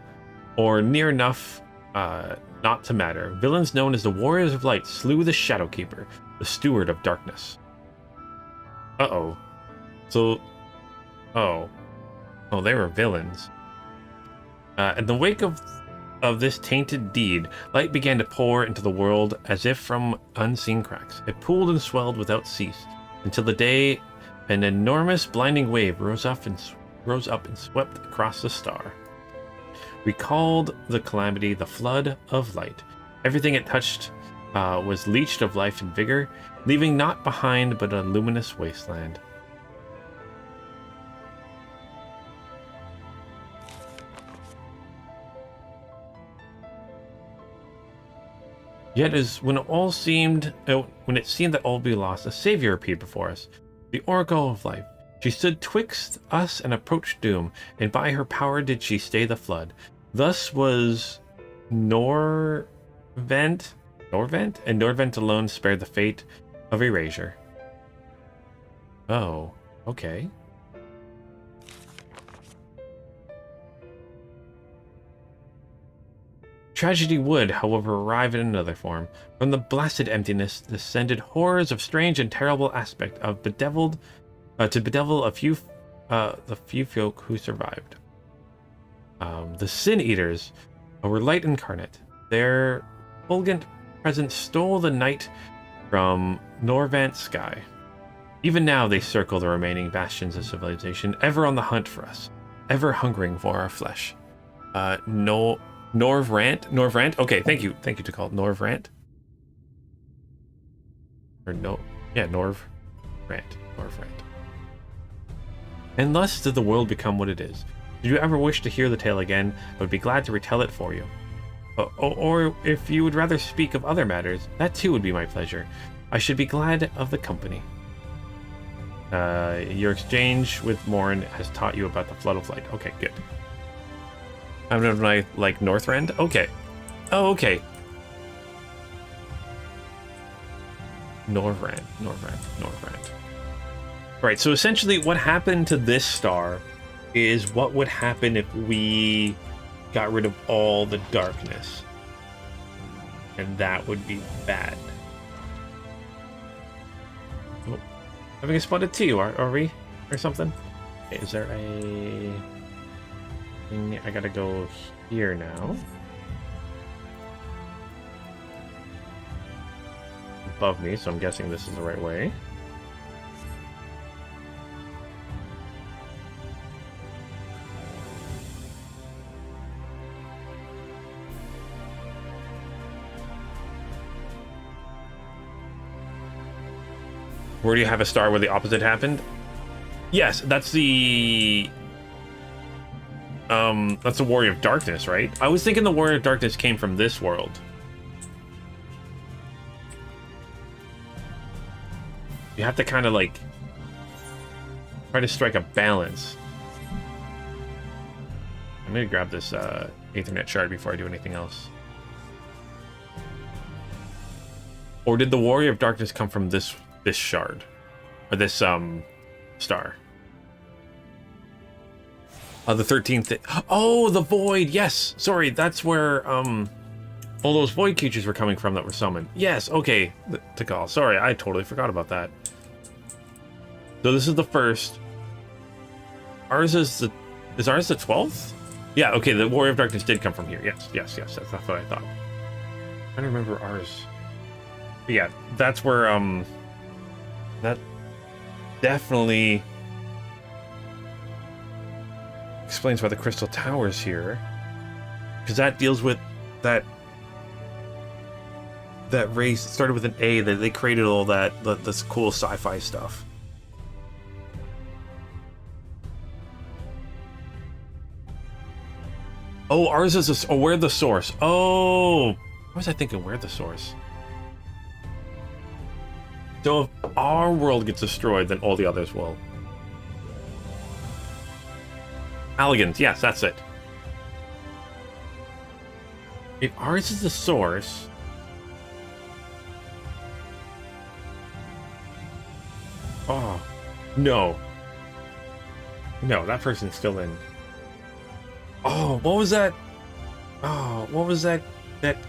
or near enough not to matter, villains known as the Warriors of Light slew the Shadowkeeper, the Steward of Darkness. Uh-oh. So... Oh, they were villains. In the wake of this tainted deed, light began to pour into the world as if from unseen cracks. It pooled and swelled without cease, until the day an enormous blinding wave rose up and swept across the star. We called the calamity the Flood of Light. Everything it touched was leached of life and vigor, leaving naught behind but a luminous wasteland. Yet as when it seemed that all would be lost, a savior appeared before us, the Oracle of Life. She stood twixt us and approached doom, and by her power did she stay the flood. Thus was Norvent, and Norvent alone spared the fate of erasure. Oh, okay. Tragedy would, however, arrive in another form. From the blasted emptiness descended horrors of strange and terrible aspect to bedevil the few folk who survived. The Sin Eaters were light incarnate. Their fulgent presence stole the night from Norvant's sky. Even now they circle the remaining bastions of civilization, ever on the hunt for us, ever hungering for our flesh. Norvrant. Okay, thank you to call it Norvrant. Or no, yeah, Norvrant. And thus did the world become what it is. Did you ever wish to hear the tale again, I would be glad to retell it for you. Or if you would rather speak of other matters, that too would be my pleasure. I should be glad of the company. Your exchange with Morn has taught you about the Flood of Light. Okay, good. I'm not like Northrend? Okay. Oh, okay. Norvrant. Right, so essentially what happened to this star is what would happen if we got rid of all the darkness. And that would be bad. Oh, having a spotted T, are we? Or something? Okay, is there a... I gotta go here now. Above me, so I'm guessing this is the right way. Where do you have a star where the opposite happened? Yes, that's the Warrior of Darkness, right? I was thinking the Warrior of Darkness came from this world. You have to kind of like try to strike a balance. I'm gonna grab this Aethernet shard before I do anything else. Or did the Warrior of Darkness come from this shard? Or this star? The 13th. Oh, the Void. Yes. Sorry, that's where all those Void creatures were coming from that were summoned. Yes. Okay. To call. Sorry, I totally forgot about that. So this is the first. Ours is ours the 12th? Yeah. Okay. The Warrior of Darkness did come from here. Yes. That's what I thought. I don't remember ours. But yeah, that's where that definitely explains why the Crystal Tower's here, because that deals with that that race started with an A, that they created all that this cool sci-fi stuff. Oh, ours is a, oh, we're the source. Oh, what was I thinking? We're the source. So if our world gets destroyed, then all the others will. Elegant, yes, that's it. If ours is the source... Oh, no. No, that person's still in. Oh, what was that? Oh, what was that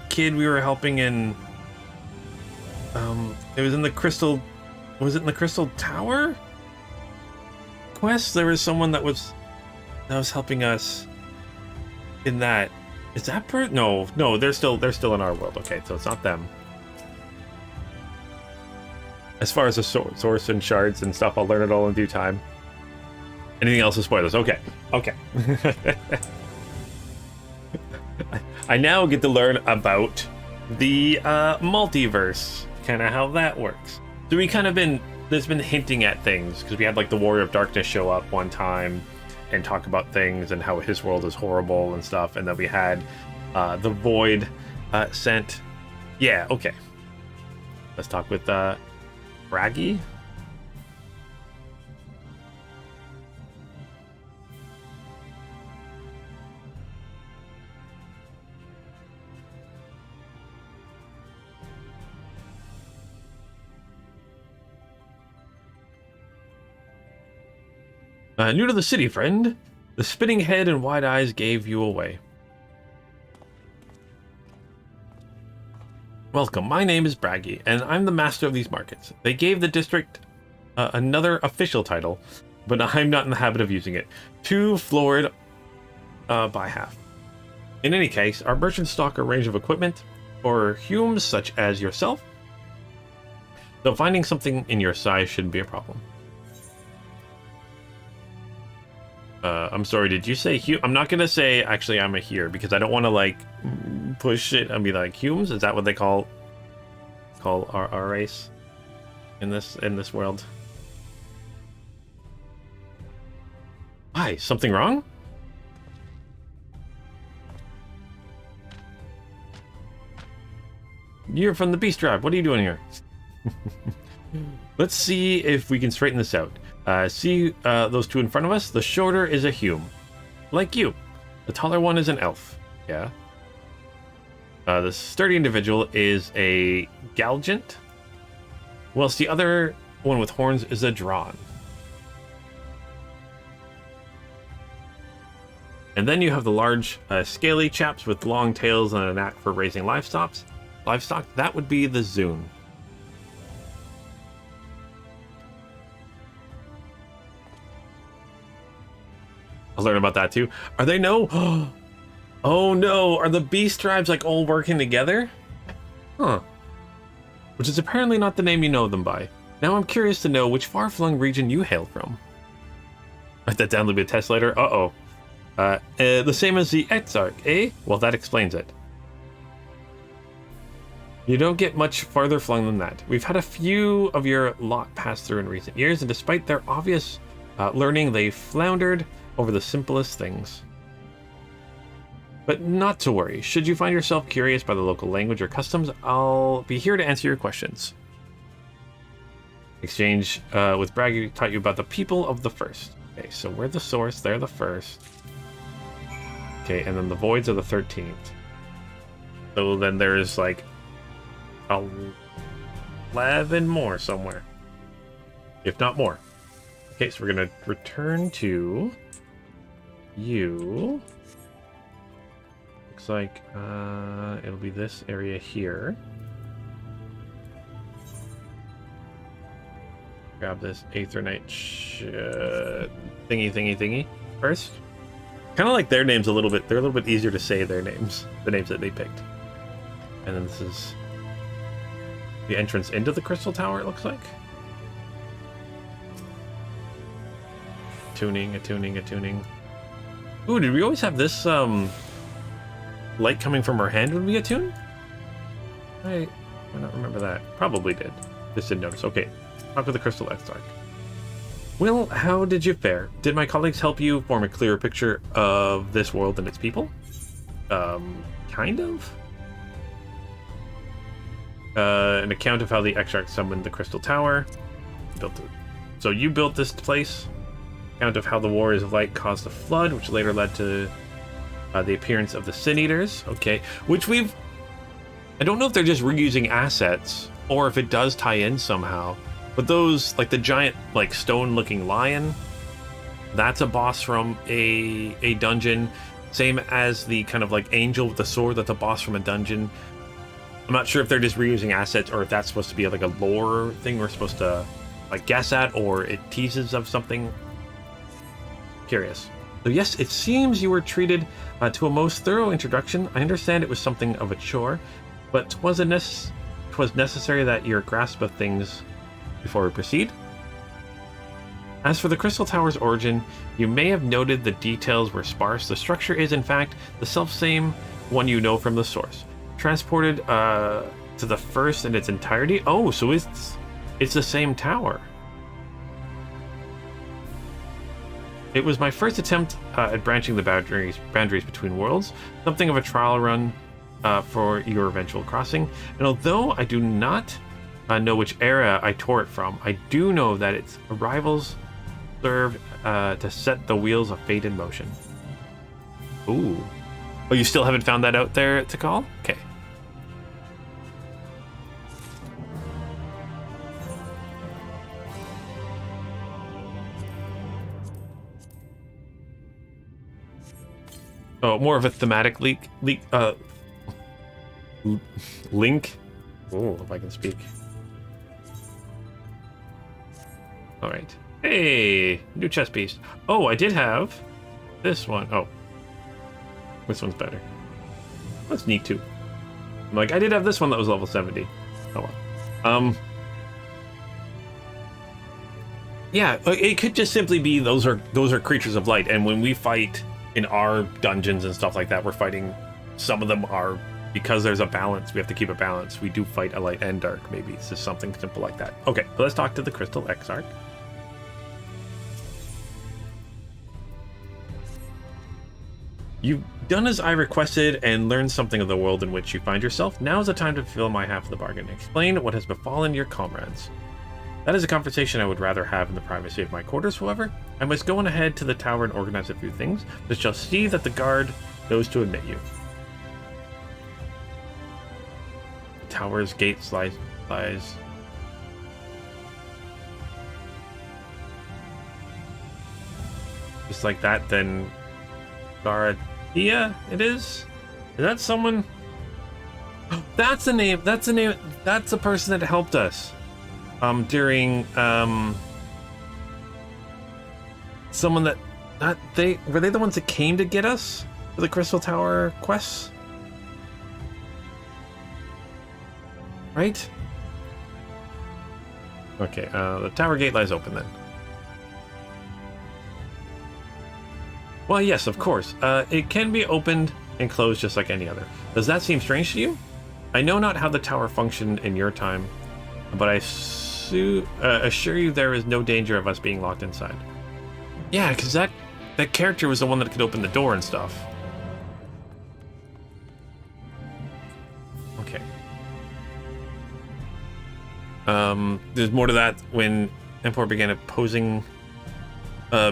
kid we were helping in... it was in the Crystal... Was it in the Crystal Tower? Quest? There was someone that was helping us in that. Is that no, they're still in our world. Okay, so it's not them. As far as the source and shards and stuff, I'll learn it all in due time. Anything else is spoilers. Okay. I now get to learn about the multiverse, kind of how that works. So we kind of there's been hinting at things, because we had like the Warrior of Darkness show up one time and talk about things and how his world is horrible and stuff, and then we had the Void sent. Yeah, okay. Let's talk with Braggy. New to the city, friend. The spinning head and wide eyes gave you away. Welcome, my name is Braggy, and I'm the master of these markets. They gave the district another official title, but I'm not in the habit of using it. Too florid by half. In any case, our merchants stock a range of equipment for humans such as yourself, so finding something in your size shouldn't be a problem. I'm sorry, did you say I'm not gonna say actually I'm a here, because I don't want to like push it and be like Humes. Is that what they call our race in this world? Why? Something wrong? You're from the Beast Tribe. What are you doing here? Let's see if we can straighten this out. See those two in front of us? The shorter is a Hume, like you. The taller one is an elf. Yeah. The sturdy individual is a Galgant, whilst the other one with horns is a Drawn. And then you have the large, scaly chaps with long tails and a knack for raising livestock. That would be the Zune. I'll learn about that too. Are they no? Oh no, are the beast tribes like all working together? Huh. Which is apparently not the name you know them by. Now I'm curious to know which far-flung region you hail from. Write that down to be a test later. Uh-oh. The same as the Exarch, eh? Well, that explains it. You don't get much farther flung than that. We've had a few of your lot pass through in recent years, and despite their obvious learning, they floundered over the simplest things. But not to worry. Should you find yourself curious by the local language or customs, I'll be here to answer your questions. Exchange with Braggy taught you about the people of the first. Okay, so we're the source, they're the first. Okay, and then the voids are the 13th. So then there's like 11 more somewhere, if not more. Okay, so we're gonna return to you. Looks like it'll be this area here. Grab this Aetherite thingy first. Kind of like their names a little bit. They're a little bit easier to say, their names, the names that they picked. And then this is the entrance into the Crystal Tower, it looks like. A tuning. Ooh, did we always have this light coming from her hand when we attune? I don't remember that. Probably did. Just didn't notice. Okay. Talk to the Crystal Exarch. Well, how did you fare? Did my colleagues help you form a clearer picture of this world and its people? Kind of? An account of how the Exarch summoned the Crystal Tower. Built it. So you built this place. Account of how the Warriors of Light caused a flood, which later led to the appearance of the Sin Eaters. Okay, which we've... I don't know if they're just reusing assets, or if it does tie in somehow. But those, like the giant, like stone-looking lion, that's a boss from a dungeon. Same as the kind of like angel with the sword, that's a boss from a dungeon. I'm not sure if they're just reusing assets or if that's supposed to be like a lore thing we're supposed to like guess at, or it teases of something. Curious. So yes, it seems you were treated to a most thorough introduction. I understand it was something of a chore, but 'twas necessary that your grasp of things before we proceed. As for the Crystal Tower's origin, you may have noted the details were sparse. The structure is, in fact, the self-same one you know from the source. Transported to the first in its entirety. Oh, so it's the same tower. It was my first attempt at branching the boundaries between worlds, something of a trial run for your eventual crossing. And although I do not know which era I tore it from, I do know that its arrivals served to set the wheels of fate in motion. Ooh. Oh, you still haven't found that out there, Tikal? Okay. Oh, more of a thematic link. Oh, if I can speak. All right. Hey, new chess piece. Oh, I did have this one. Oh, this one's better. That's neat too. I'm like, I did have this one that was level 70. Oh well. Yeah, it could just simply be those are creatures of light, and when we fight in our dungeons and stuff like that, we're fighting. Some of them are, because there's a balance. We have to keep a balance. We do fight a light and dark. Maybe it's just something simple like that. Okay, so let's talk to the Crystal Exarch. You've done as I requested and learned something of the world in which you find yourself. Now is the time to fulfill my half of the bargain. Explain what has befallen your comrades. That is a conversation I would rather have in the privacy of my quarters, however. I must go on ahead to the tower and organize a few things, but shall see that the guard knows to admit you. The tower's gate lies. Just like that, then Garatia it is? Is that someone? That's the name. That's the name. That's the person that helped us. During someone that were they the ones that came to get us for the Crystal Tower quests? Right? Okay, the tower gate lies open then. Well, yes, of course. It can be opened and closed just like any other. Does that seem strange to you? I know not how the tower functioned in your time, but I assure you there is no danger of us being locked inside. Yeah, because that character was the one that could open the door and stuff. Okay. There's more to that. When Emperor began opposing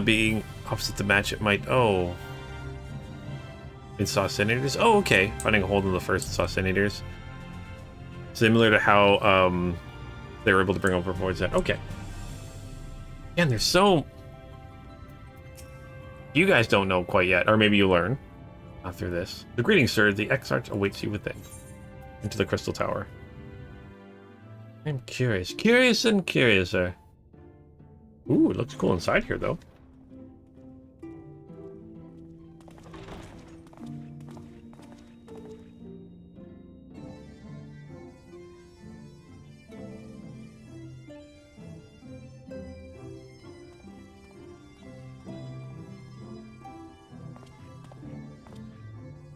being opposite the match, it might... Oh. It saw Sin Eaters? Oh, okay. Finding a hold in the first saw Sin Eaters. Similar to how they were able to bring over voids that. Okay. Man, there's so... You guys don't know quite yet, or maybe you learn through this. The greetings, sir. The Exarch awaits you within. Into the Crystal Tower. I'm curious. Curious and curiouser. Ooh, it looks cool inside here, though.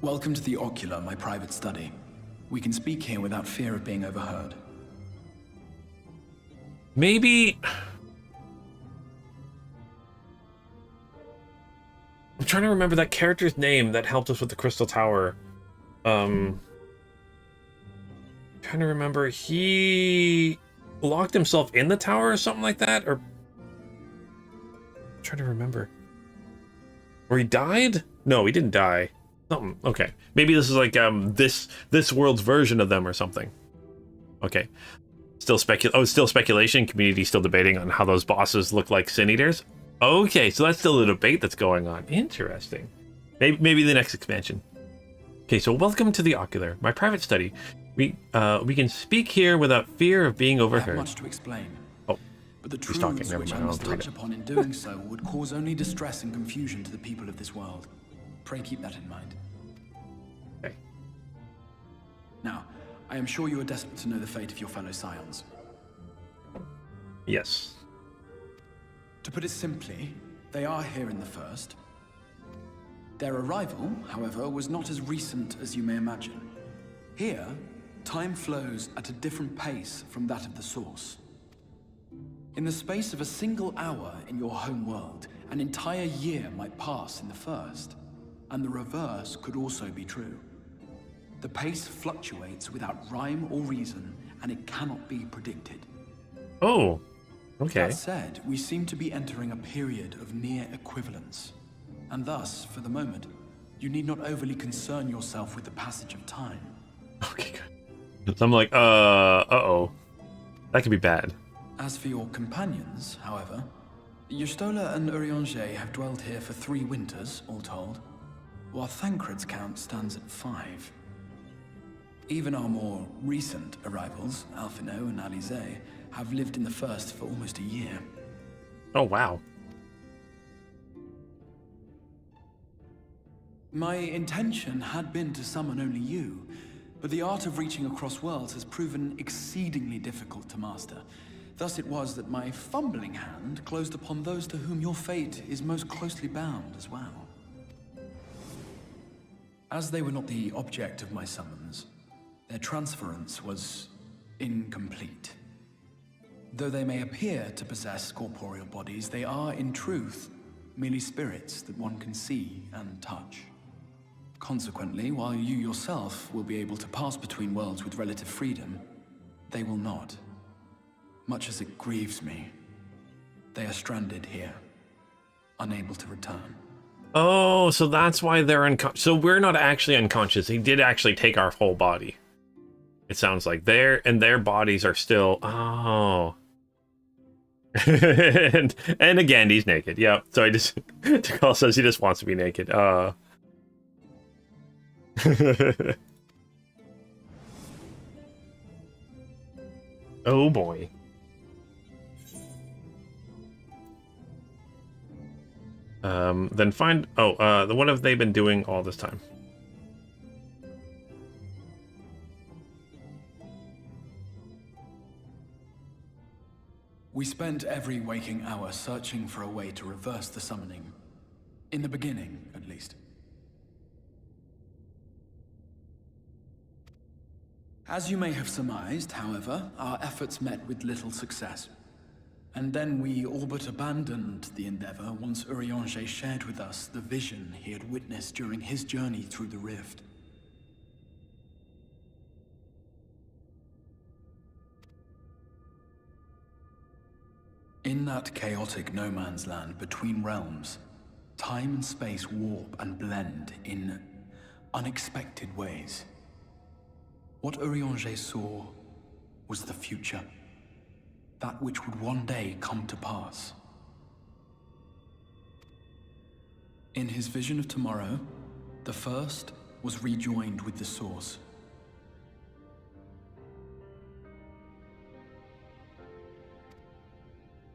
Welcome to the Ocular, my private study. We can speak here without fear of being overheard. Maybe... I'm trying to remember that character's name that helped us with the Crystal Tower. Trying to remember, he locked himself in the tower or something like that, or... I'm trying to remember. Or he died? No, he didn't die. Something. Okay. Maybe this is like this world's version of them or something. Okay. Still speculation. Community still debating on how those bosses look like Sin Eaters. Okay, so that's still a debate that's going on. Interesting. Maybe the next expansion. Okay, so welcome to the Ocular, my private study. We can speak here without fear of being overheard. I have much to explain. Oh, but the he's talking. truths Never which mind. I must touch upon in doing so would cause only distress and confusion to the people of this world. Pray keep that in mind. Okay. Now, I am sure you are desperate to know the fate of your fellow Scions. Yes. To put it simply, they are here in the First. Their arrival, however, was not as recent as you may imagine. Here, time flows at a different pace from that of the Source. In the space of a single hour in your home world, an entire year might pass in the First, and the reverse could also be true. The pace fluctuates without rhyme or reason, and it cannot be predicted. Oh, okay. That said, we seem to be entering a period of near equivalence. And thus, for the moment, you need not overly concern yourself with the passage of time. Okay, good. So I'm like, uh-oh. That could be bad. As for your companions, however, Y'shtola and Eorzea have dwelled here for 3 winters, all told, while Thancred's count stands at 5. Even our more recent arrivals, Alphino and Alize, have lived in the First for almost a year. Oh, wow. My intention had been to summon only you, but the art of reaching across worlds has proven exceedingly difficult to master. Thus it was that my fumbling hand closed upon those to whom your fate is most closely bound as well. As they were not the object of my summons, their transference was incomplete. Though they may appear to possess corporeal bodies, they are, in truth, merely spirits that one can see and touch. Consequently, while you yourself will be able to pass between worlds with relative freedom, they will not. Much as it grieves me, they are stranded here, unable to return. Oh, so that's why they're unconscious. So we're not actually unconscious. He did actually take our whole body. It sounds like their bodies are still... Oh. and again, he's naked. Yep. So I just... Tikal says he just wants to be naked. Oh boy. Then find... Oh, what have they been doing all this time? We spent every waking hour searching for a way to reverse the summoning. In the beginning, at least. As you may have surmised, however, our efforts met with little success. And then we all but abandoned the endeavor once Eorzea shared with us the vision he had witnessed during his journey through the rift. In that chaotic no-man's land between realms, time and space warp and blend in unexpected ways. What Eorzea saw was the future. That which would one day come to pass. In his vision of tomorrow, the First was rejoined with the Source.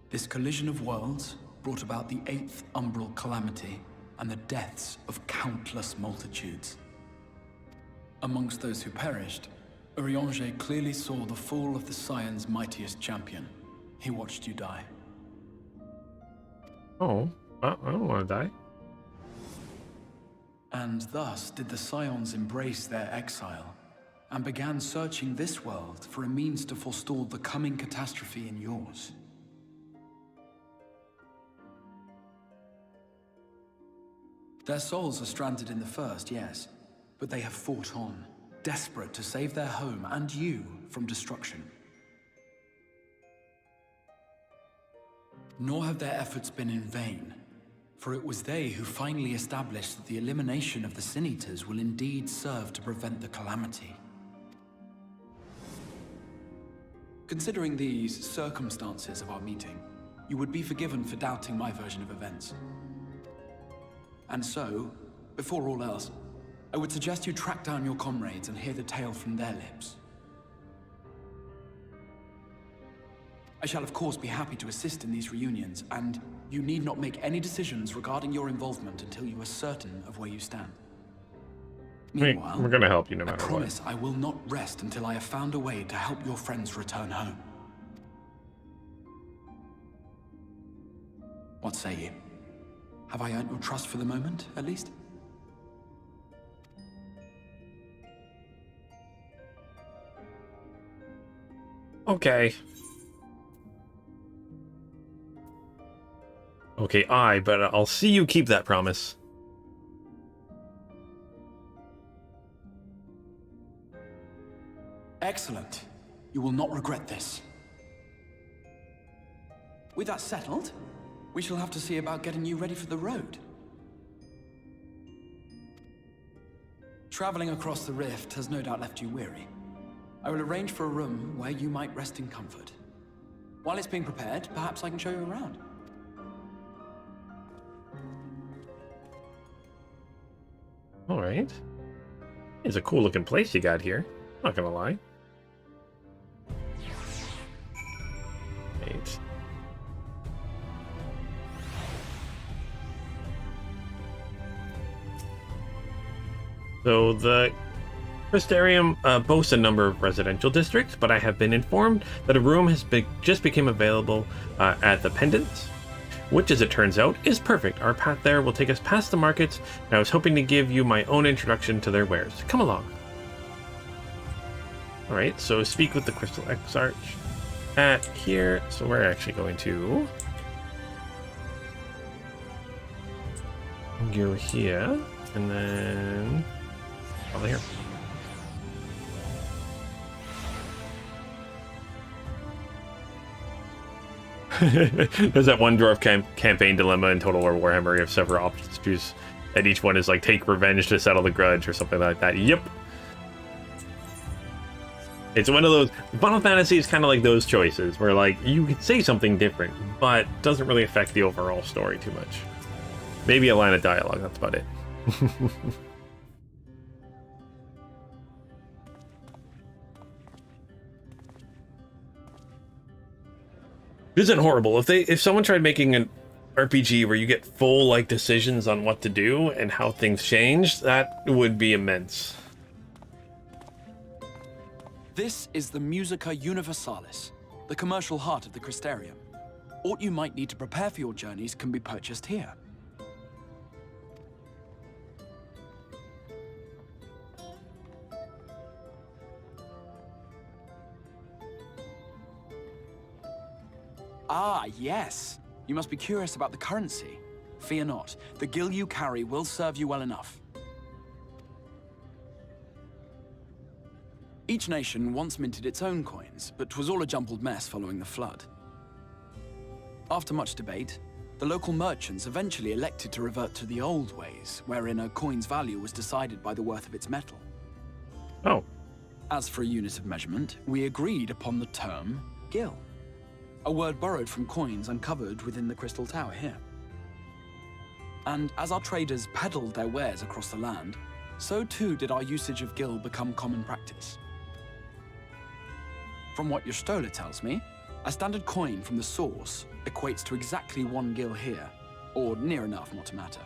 This collision of worlds brought about the 8th umbral calamity and the deaths of countless multitudes. Amongst those who perished, Eorzea clearly saw the fall of the Scions' mightiest champion. He watched you die. Oh, I don't want to die. And thus did the Scions embrace their exile, and began searching this world for a means to forestall the coming catastrophe in yours. Their souls are stranded in the first, yes, but they have fought on, desperate to save their home and you from destruction. Nor have their efforts been in vain, for it was they who finally established that the elimination of the Sin-Eaters will indeed serve to prevent the calamity. Considering these circumstances of our meeting, you would be forgiven for doubting my version of events. And so, before all else, I would suggest you track down your comrades and hear the tale from their lips. I shall of course be happy to assist in these reunions, and you need not make any decisions regarding your involvement until you are certain of where you stand. Meanwhile, we're gonna help you no matter what. I promise I will not rest until I have found a way to help your friends return home. What say you? Have I earned your trust for the moment, at least? Okay. Okay, but I'll see you keep that promise. Excellent. You will not regret this. With that settled, we shall have to see about getting you ready for the road. Traveling across the rift has no doubt left you weary. I will arrange for a room where you might rest in comfort. While it's being prepared, perhaps I can show you around. All right. It's a cool looking place you got here. Not gonna lie. Right. So the Crystarium boasts a number of residential districts, but I have been informed that a room has just became available at the Pendants, which, as it turns out, is perfect. Our path there will take us past the markets, and I was hoping to give you my own introduction to their wares. Come along. Alright, so speak with the Crystal Exarch at here. So we're actually going to go here, and then probably here. There's that one dwarf campaign dilemma in Total War Warhammer. You have several options to choose, and each one is like take revenge to settle the grudge or something like that. Yep. It's one of those. Final Fantasy is kind of like those choices where like you could say something different, but doesn't really affect the overall story too much. Maybe a line of dialogue. That's about it. It isn't horrible. If someone tried making an RPG where you get full like decisions on what to do and how things change, that would be immense. This is the Musica Universalis, the commercial heart of the Crystarium. Aught you might need to prepare for your journeys can be purchased here. Ah, yes. You must be curious about the currency. Fear not. The gil you carry will serve you well enough. Each nation once minted its own coins, but 'twas all a jumbled mess following the flood. After much debate, the local merchants eventually elected to revert to the old ways, wherein a coin's value was decided by the worth of its metal. Oh. As for a unit of measurement, we agreed upon the term gil. A word borrowed from coins uncovered within the Crystal Tower here. And as our traders peddled their wares across the land, so too did our usage of gil become common practice. From what your stola tells me, a standard coin from the source equates to exactly 1 gil here, or near enough, not to matter.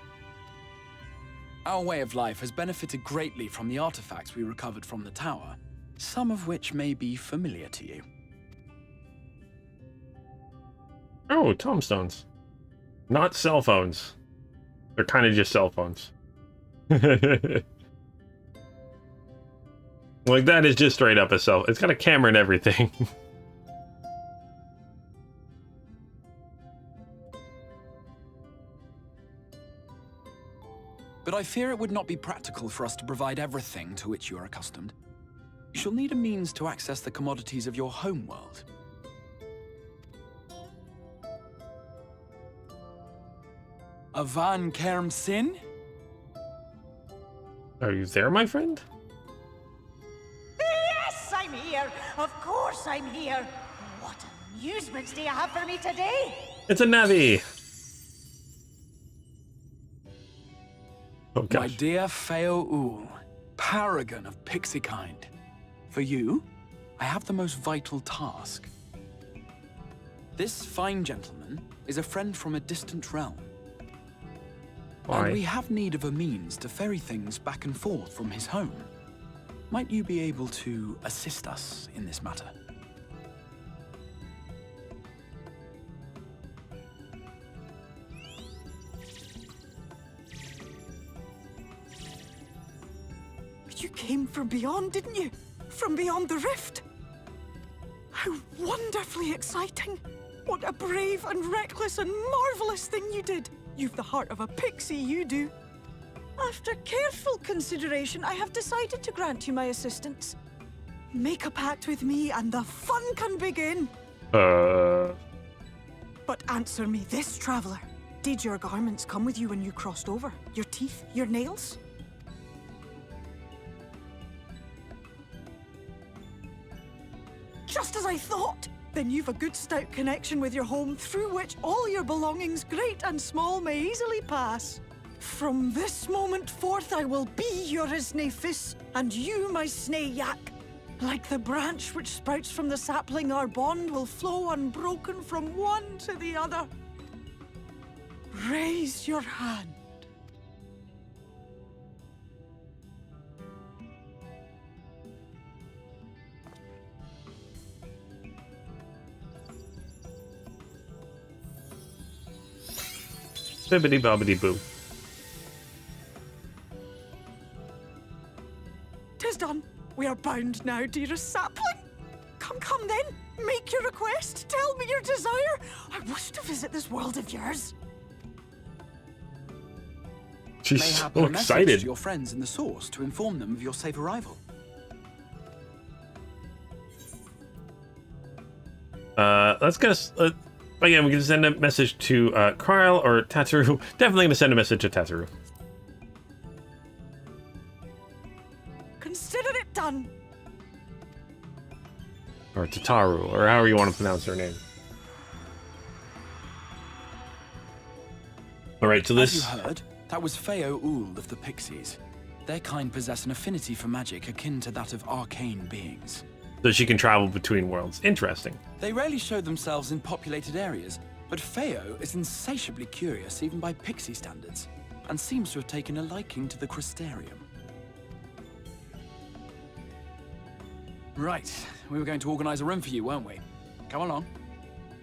Our way of life has benefited greatly from the artifacts we recovered from the tower, some of which may be familiar to you. Oh, tombstones. Not cell phones. They're kind of just cell phones. Like, that is just straight up a self. It's got a camera and everything. But I fear it would not be practical for us to provide everything to which you are accustomed. You shall need a means to access the commodities of your homeworld. Avan Kerm Sin? Are you there, my friend? Yes, I'm here. Of course I'm here. What amusements do you have for me today? It's a Navi. Oh, gosh. My dear Feo Ul, paragon of pixie kind. For you, I have the most vital task. This fine gentleman is a friend from a distant realm. Why? And we have need of a means to ferry things back and forth from his home. Might you be able to assist us in this matter? You came from beyond, didn't you? From beyond the rift? How wonderfully exciting! What a brave and reckless and marvelous thing you did! You've the heart of a pixie, you do. After careful consideration, I have decided to grant you my assistance. Make a pact with me and the fun can begin. But answer me this, traveler. Did your garments come with you when you crossed over? Your teeth? Your nails? Just as I thought! Then you've a good stout connection with your home through which all your belongings, great and small, may easily pass. From this moment forth I will be your Isnefis, and you my Snayak. Like the branch which sprouts from the sapling, our bond will flow unbroken from one to the other. Raise your hand. Bibbidi bobbidi boo. Tis done. We are bound now, dearest sapling. Come, come then. Make your request. Tell me your desire. I wish to visit this world of yours. She's Mayhap so a message excited. to your friends in the source to inform them of your safe arrival. Let's get a... Again, we can send a message to Krile or Tataru. Definitely gonna send a message to Tataru. Consider it done. Or Tataru, or however you want to pronounce her name. Alright, so this... As you heard, that was Feo Ul of the Pixies. Their kind possess an affinity for magic akin to that of arcane beings. So she can travel between worlds. Interesting. They rarely show themselves in populated areas, but Feo is insatiably curious even by pixie standards, and seems to have taken a liking to the Crystarium. Right, we were going to organize a room for you, weren't we? Come along.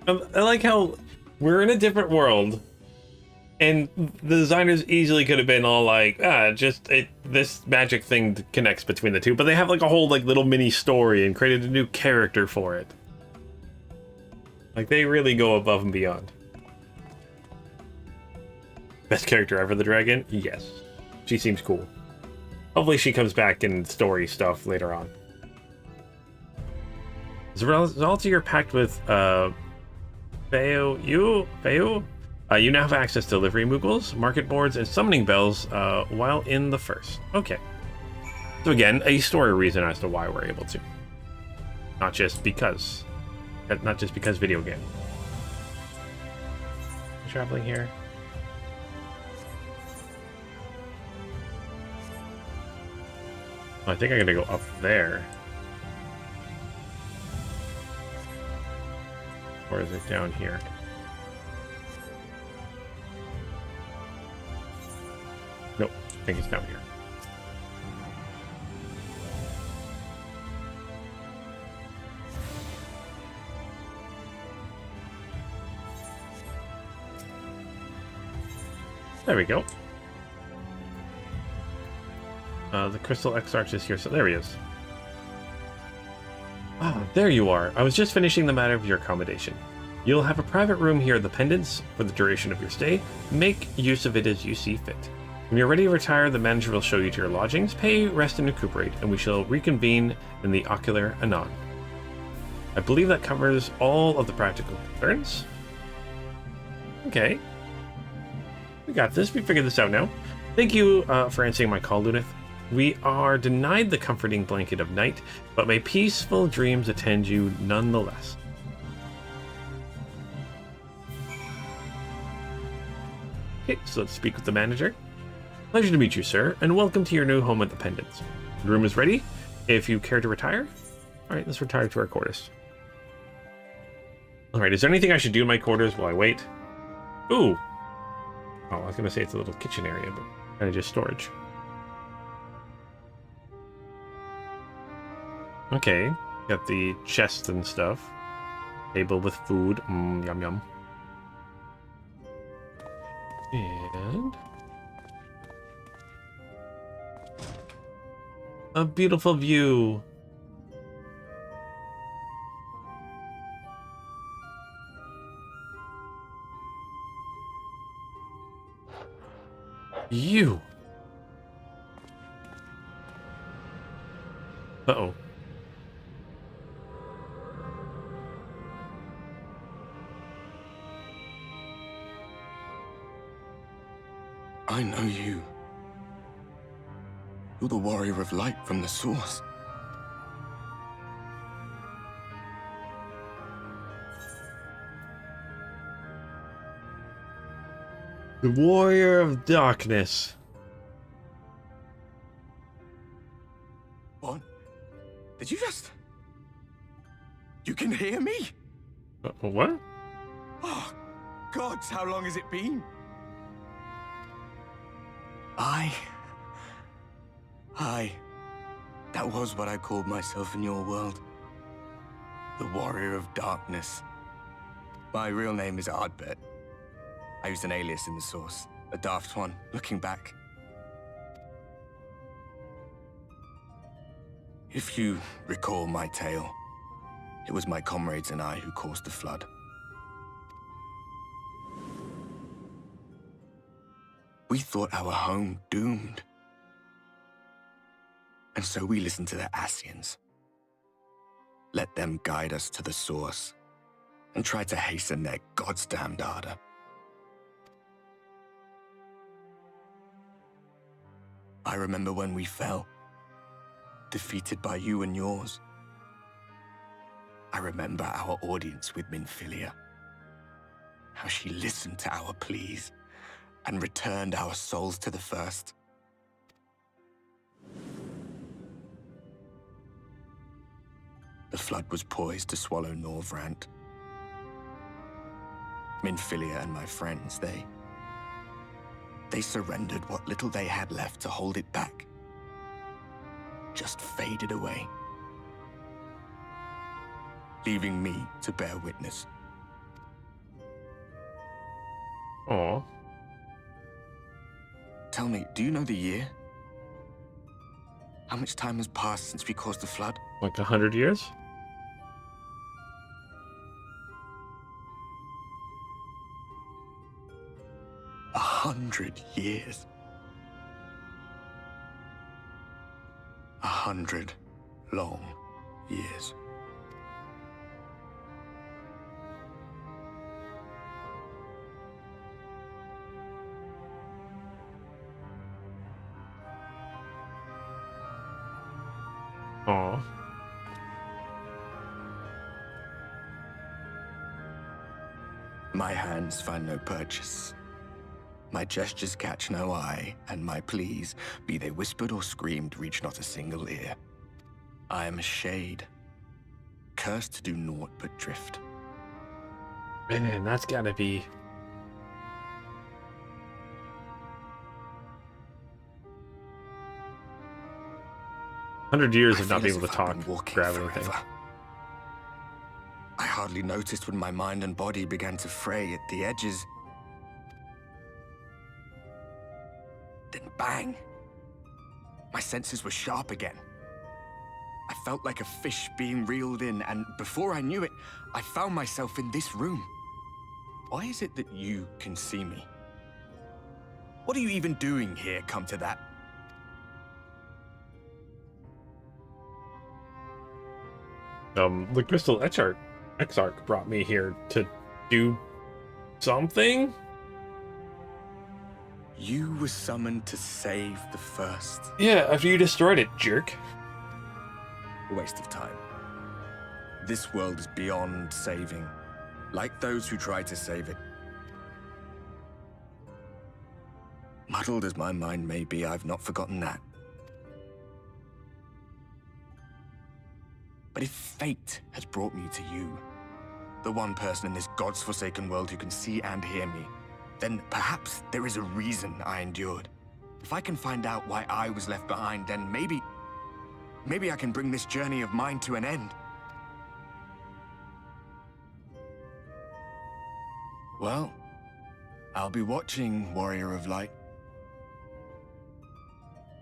I like how we're in a different world, and the designers easily could have been all like, this magic thing connects between the two, but they have like a whole like little mini story and created a new character for it. Like, they really go above and beyond. Best character ever, the dragon? Yes. She seems cool. Hopefully she comes back in story stuff later on. As a result of your pact with, Feo, you now have access to livery moogles, market boards, and summoning bells, while in the first. Okay. So again, a story reason as to why we're able to. Not just because video game. Traveling here. I think I'm gonna go up there. Or is it down here? Nope, I think it's down here. There we go. The Crystal Exarch is here, so there he is. Ah, there you are. I was just finishing the matter of your accommodation. You'll have a private room here at the Pendants for the duration of your stay. Make use of it as you see fit. When you're ready to retire, the manager will show you to your lodgings. Pay, rest, and recuperate, and we shall reconvene in the ocular anon. I believe that covers all of the practical concerns. Okay. We got this. We figured this out now. Thank you for answering my call, Lunith. We are denied the comforting blanket of night, but may peaceful dreams attend you nonetheless. Okay, so let's speak with the manager. Pleasure to meet you, sir, and welcome to your new home at the Pendants. The room is ready. If you care to retire. Alright, let's retire to our quarters. Alright, is there anything I should do in my quarters while I wait? Ooh! Oh, I was going to say it's a little kitchen area, but kind of just storage. Okay, got the chest and stuff. Table with food. Yum yum. And a beautiful view. You. Uh-oh. I know you. You're the warrior of light from the source. The warrior of darkness. What? Did you just... You can hear me? What? Oh, gods, how long has it been? That was what I called myself in your world. The Warrior of Darkness. My real name is Ardbert. I used an alias in the source. A daft one, looking back. If you recall my tale, it was my comrades and I who caused the flood. We thought our home doomed. And so we listened to the Scions. Let them guide us to the source and try to hasten their goddamned ardor. I remember when we fell, defeated by you and yours. I remember our audience with Minfilia, how she listened to our pleas and returned our souls to the First. The flood was poised to swallow Norvrant. Minfilia and my friends, they surrendered what little they had left to hold it back. Just faded away, leaving me to bear witness. Aww. Tell me, do you know the year? How much time has passed since we caused the flood? Like 100 years? A 100 years. 100 long years. Aww. My hands find no purchase. My gestures catch no eye, and my pleas, be they whispered or screamed, reach not a single ear. I am a shade, cursed to do naught but drift. Man, that's gotta be... $100 of not being able to talk, grab anything. I hardly noticed when my mind and body began to fray at the edges. Then bang! My senses were sharp again. I felt like a fish being reeled in, and before I knew it, I found myself in this room. Why is it that you can see me? What are you even doing here, come to that? The Crystal Exarch brought me here to do something? You were summoned to save the first. Yeah, after you destroyed it, jerk. A waste of time. This world is beyond saving, like those who try to save it. Muddled as my mind may be, I've not forgotten that. But if fate has brought me to you, the one person in this God's forsaken world who can see and hear me, then perhaps there is a reason I endured. If I can find out why I was left behind, then maybe I can bring this journey of mine to an end. Well, I'll be watching, Warrior of Light.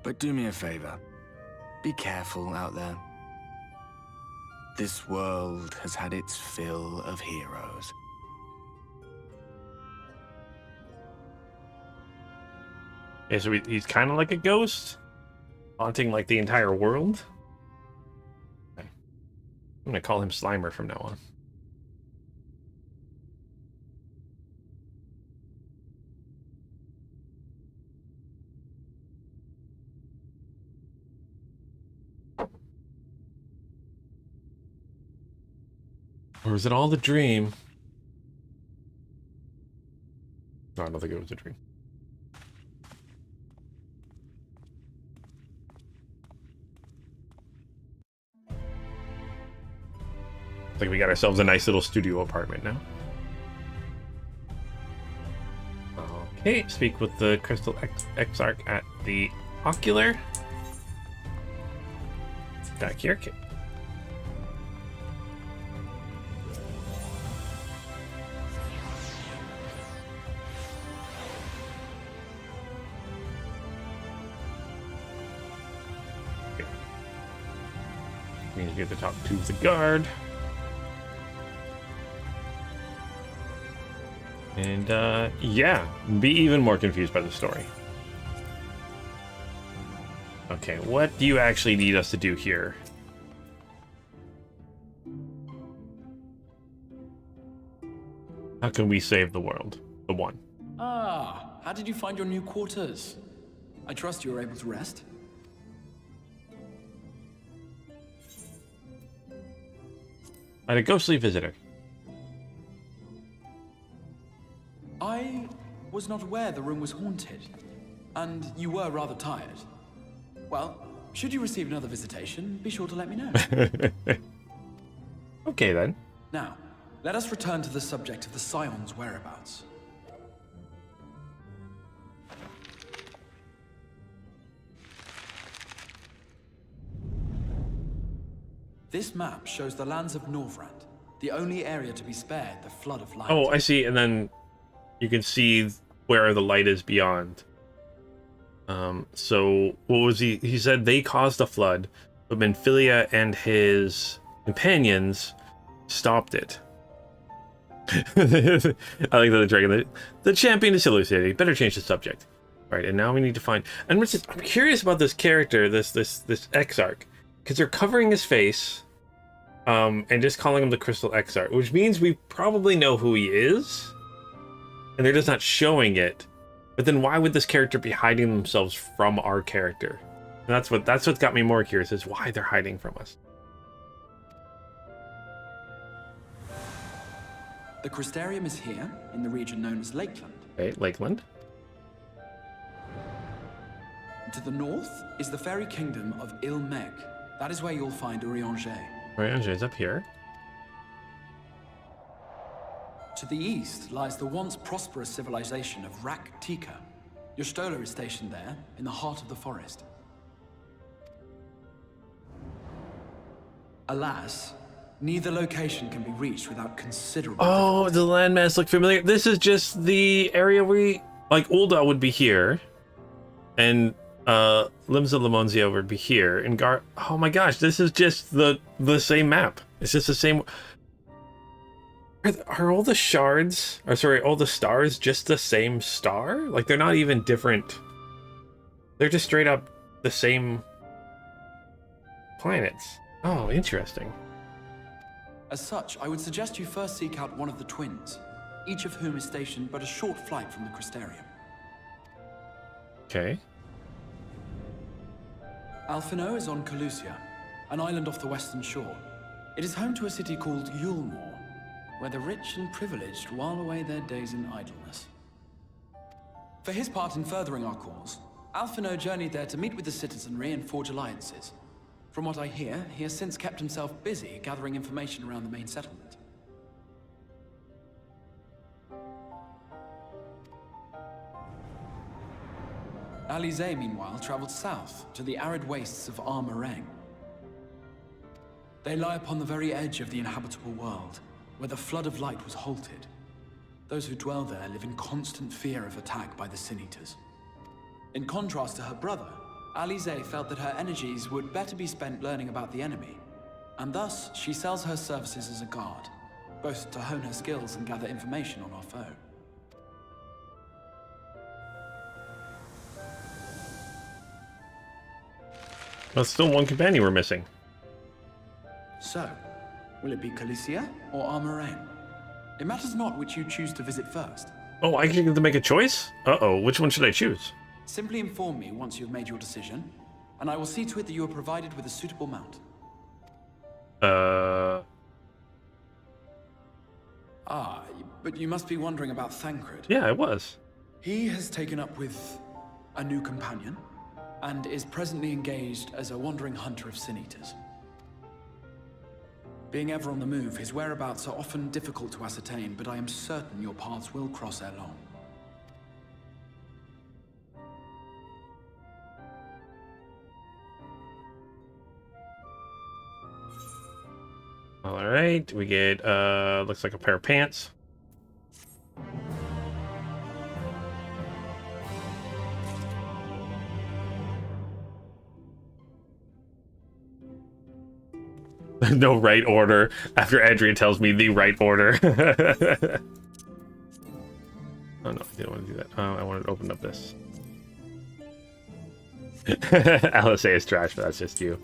But do me a favor. Be careful out there. This world has had its fill of heroes. Yeah, so he's kind of like a ghost, haunting like the entire world. Okay. I'm gonna call him Slimer from now on. Or is it all the dream? No, I don't think it was a dream. Looks like we got ourselves a nice little studio apartment now. Okay, speak with the Crystal Exarch at the Ocular. Back here, okay. Means we have to talk to the guard. And, yeah, be even more confused by the story. Okay, what do you actually need us to do here? How can we save the world? The one. Ah, how did you find your new quarters? I trust you were able to rest. I had a ghostly visitor. I was not aware the room was haunted, and you were rather tired. Well, should you receive another visitation, be sure to let me know. Okay, then. Now, let us return to the subject of the Scions' whereabouts. This map shows the lands of Norvrand, the only area to be spared the flood of light. Oh, I see, and then you can see where the light is beyond. So what was he said they caused a flood, but Minfilia and his companions stopped it. I like that the dragon, the champion is elucidating. Better change the subject. Right, and now we need to find. And I'm curious about this character, this Exarch, because they're covering his face, and just calling him the Crystal Exarch, which means we probably know who he is, and they're just not showing it. But then why would this character be hiding themselves from our character? And that's what's got me more curious, is why they're hiding from us. The Crystarium is here, in the region known as Lakeland. Okay, Lakeland. To the north is the fairy kingdom of Il-Meg. That is where you'll find Eorzea. Eorzea's up here. To the east lies the once prosperous civilization of Rak-Tika. Your Stola is stationed there, in the heart of the forest. Alas, neither location can be reached without considerable Oh, the landmass look familiar. This is just the area like Ul'dah would be here, and Limbs of Limonzia would be here. And oh my gosh, this is just the same map. It's just the same. Are all the shards, or sorry, all the stars just the same star? Like, they're not even different. They're just straight up the same planets. Oh, interesting. As such, I would suggest you first seek out one of the twins, each of whom is stationed but a short flight from the Crystarium. Okay. Alphino is on Calusia, an island off the western shore. It is home to a city called Yulmore, where the rich and privileged while away their days in idleness. For his part in furthering our cause, Alphino journeyed there to meet with the citizenry and forge alliances. From what I hear, he has since kept himself busy gathering information around the main settlement. Alize, meanwhile, traveled south to the arid wastes of Armoreng. They lie upon the very edge of the inhabitable world, where the flood of light was halted. Those who dwell there live in constant fear of attack by the Sin Eaters. In contrast to her brother, Alize felt that her energies would better be spent learning about the enemy, and thus she sells her services as a guard, both to hone her skills and gather information on our foe. Well, still one companion we're missing. So, will it be Calusia or Armoreng? It matters not which you choose to visit first. Oh, I actually get to make a choice? Uh-oh, which one should I choose? Simply inform me once you've made your decision, and I will see to it that you are provided with a suitable mount. But you must be wondering about Thancred. Yeah, I was. He has taken up with a new companion, and is presently engaged as a wandering hunter of Sin Eaters. Being ever on the move, his whereabouts are often difficult to ascertain, but I am certain your paths will cross ere long. Alright, we get, looks like a pair of pants. No right order, after Adrian tells me the right order. Oh no, I didn't want to do that. I wanted to open up this. Alice is trash, but that's just you.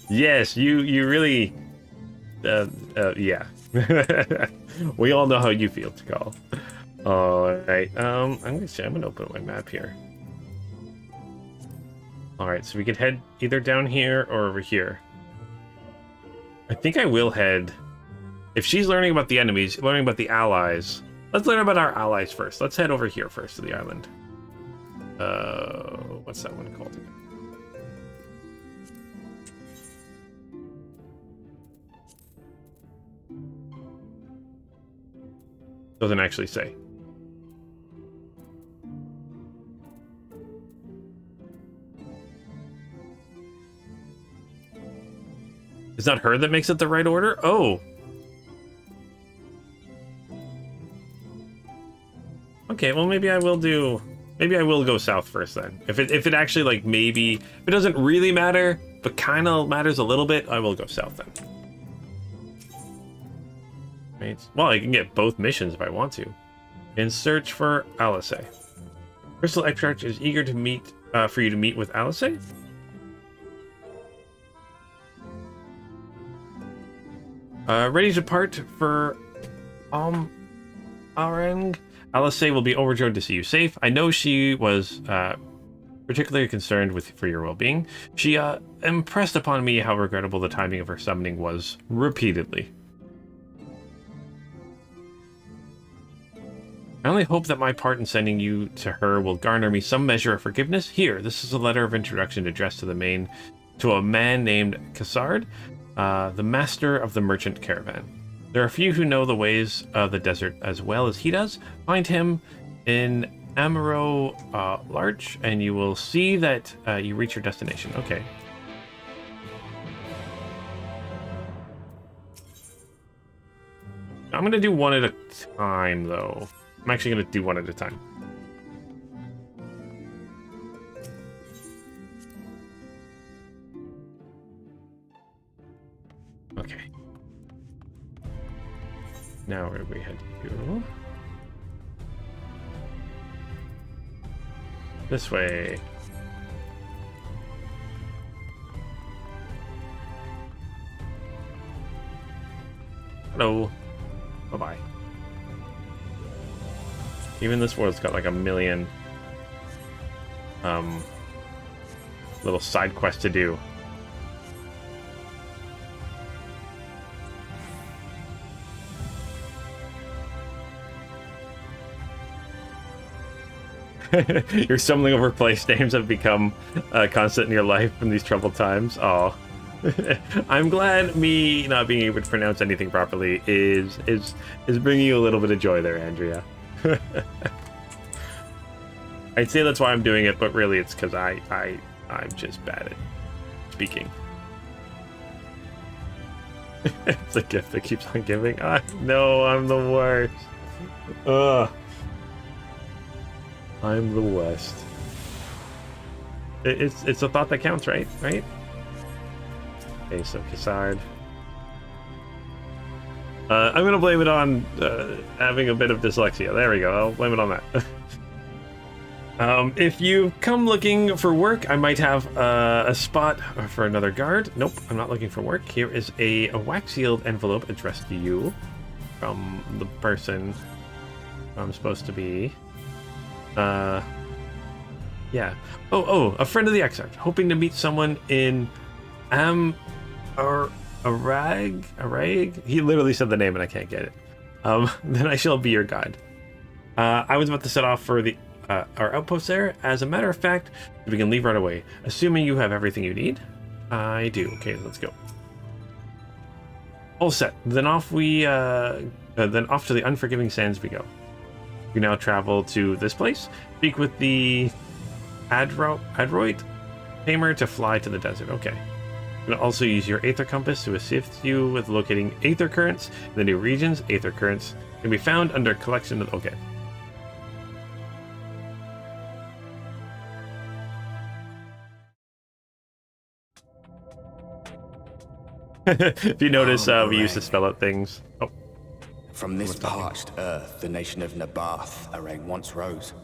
Yes, you really... yeah. We all know how you feel, Tikal. Alright, I'm gonna open up my map here. Alright, so we could head either down here or over here. I think I will head... If she's learning about the enemies, learning about the allies... Let's learn about our allies first. Let's head over here first to the island. What's that one called again? Doesn't actually say. It's not her that makes it the right order? Oh. Okay, well maybe I will go south first then. If it actually like maybe if it doesn't really matter, but kind of matters a little bit, I will go south then. Right. Well, I can get both missions if I want to. In search for Alice. Crystal Extract is eager to meet for you to meet with Alice. Ready to depart for Areng. Alice will be overjoyed to see you safe. I know she was particularly concerned for your well-being. She impressed upon me how regrettable the timing of her summoning was repeatedly. I only hope that my part in sending you to her will garner me some measure of forgiveness. Here, this is a letter of introduction addressed to a man named Cassard, the master of the merchant caravan. There are few who know the ways of the desert as well as he does. Find him in Amaro Larch, and you will see that you reach your destination. Okay. I'm going to do one at a time, though. I'm actually going to do one at a time. now where do we head to? This way. Hello. Bye-bye. Even this world's got like a million little side quests to do. Your stumbling over place names have become constant in your life from these troubled times. Oh, I'm glad me not being able to pronounce anything properly is bringing you a little bit of joy there, Andrea. I'd say that's why I'm doing it, but really it's because I'm just bad at speaking. It's a gift that keeps on giving. I know I'm the worst. Ugh. I'm the worst. It's a thought that counts, right? Right? Okay, so Cassard. I'm gonna blame it on having a bit of dyslexia. There we go. I'll blame it on that. If you come looking for work, I might have a spot for another guard. Nope, I'm not looking for work. Here is a wax-sealed envelope addressed to you from the person I'm supposed to be. Yeah. Oh, a friend of the Exarch, hoping to meet someone in Arag. He literally said the name and I can't get it. Then I shall be your guide. I was about to set off for our outpost there. As a matter of fact, we can leave right away, assuming you have everything you need. I do. Okay, let's go. All set. Then off to the unforgiving sands we go. We now travel to this place. Speak with the Adroit Tamer to fly to the desert. Okay. You can also use your Aether Compass to assist you with locating Aether Currents in the new regions. Aether Currents can be found under collection of... Okay. If you notice, we used to spell out things. Oh. From this parched earth, the nation of Nabath, Arang, once rose.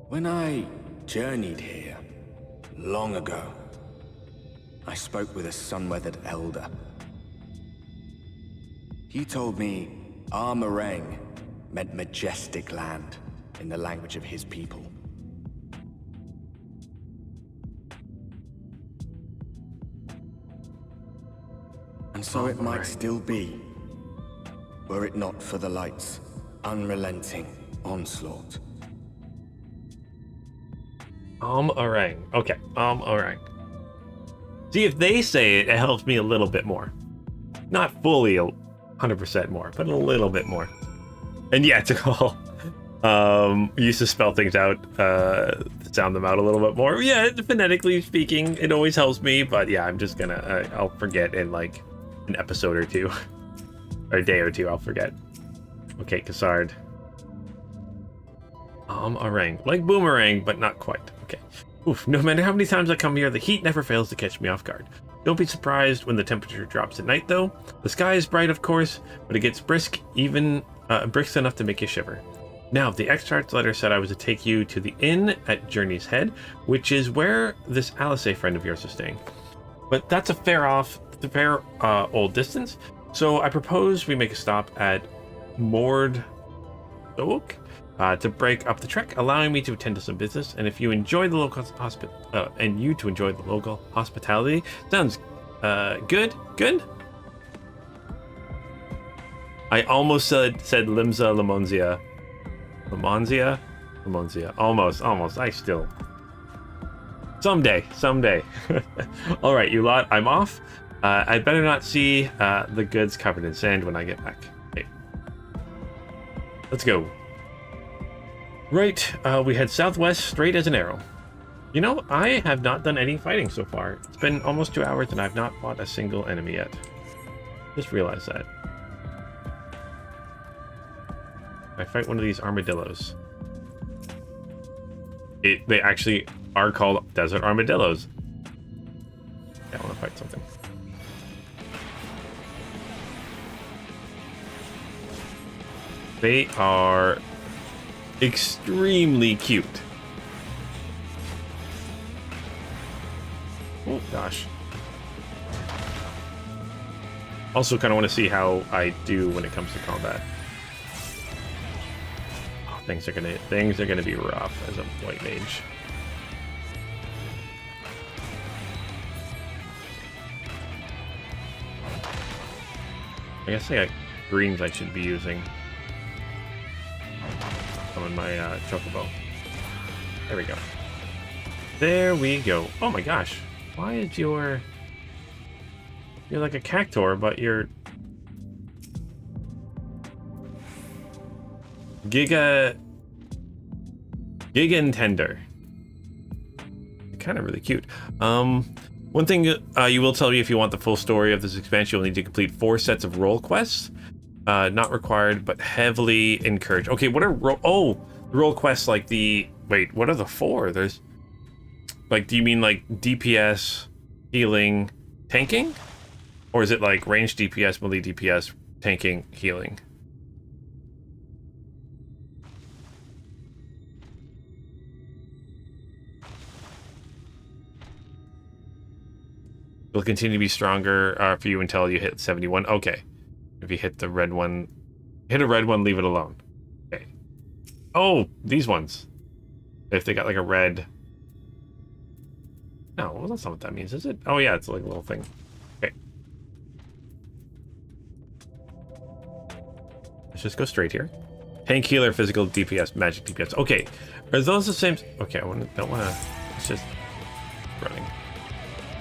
When I journeyed here, long ago, I spoke with a sun-weathered elder. He told me Armarang meant majestic land in the language of his people. And so it might still be, were it not for the light's unrelenting onslaught. Arang. Okay, Arang. See, if they say it, it helps me a little bit more. Not fully 100% more, but a little bit more. And yeah, to call, used to spell things out, sound them out a little bit more. Yeah, phonetically speaking, it always helps me, but yeah, I'm just gonna, I'll forget in like an episode or two. Or a day or two, I'll forget. Okay, Cassard. Arang. Like Boomerang, but not quite. Okay. Oof, no matter how many times I come here, the heat never fails to catch me off guard. Don't be surprised when the temperature drops at night, though. The sky is bright, of course, but it gets brisk, even brisk enough to make you shiver. Now, the Exarch's letter said I was to take you to the inn at Journey's Head, which is where this Alice friend of yours is staying. But that's a fair old distance, so I propose we make a stop at Mord Oak to break up the trek, allowing me to attend to some business. And if you enjoy the local hospitality, sounds good. I almost said Limsa Lemonzia. Almost. I still. Someday. All right, you lot. I'm off. I'd better not see the goods covered in sand when I get back. Okay. Let's go. Right, we head southwest straight as an arrow. You know, I have not done any fighting so far. It's been almost 2 hours and I've not fought a single enemy yet. Just realized that. I fight one of these armadillos. They actually are called desert armadillos. Yeah, I want to fight something. They are extremely cute. Oh, gosh. Also kind of want to see how I do when it comes to combat. Oh, things are gonna be rough as a white mage. I guess I got greens I should be using. On my chocobo. There we go. There we go. Oh my gosh. Why is you're like a cactor, but you're Giga and tender. Kind of really cute. One thing you will tell me, if you want the full story of this expansion, you'll need to complete 4 sets of role quests. Not required, but heavily encouraged. Okay, what are role quests like the... Wait, what are the 4? There's... Like, do you mean like DPS, healing, tanking? Or is it like range DPS, melee DPS, tanking, healing? It'll continue to be stronger for you until you hit 71. Okay. If you hit the red one, hit a red one, leave it alone. Okay. Oh, these ones. If they got like a red... No, well, that's not what that means, is it? Oh yeah, it's like a little thing. Okay. Let's just go straight here. Tank, healer, physical, DPS, magic DPS. Okay. Are those the same? Okay, I don't want to... It's just running.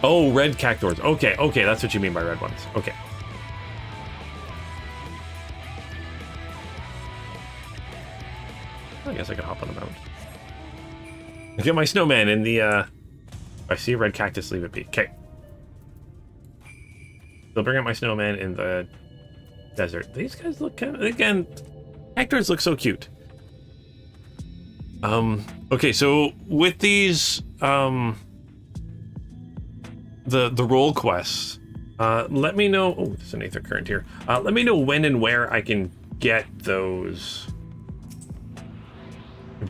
Oh, red cactors. Okay, okay, that's what you mean by red ones. Okay. I guess I could hop on the mount. Get my snowman in the, If I see a red cactus, leave it be. Okay. They'll bring out my snowman in the desert. These guys look kind of... Again, cactors look so cute. Okay, so with these, the role quests, let me know... Oh, there's an aether current here. Let me know when and where I can get those...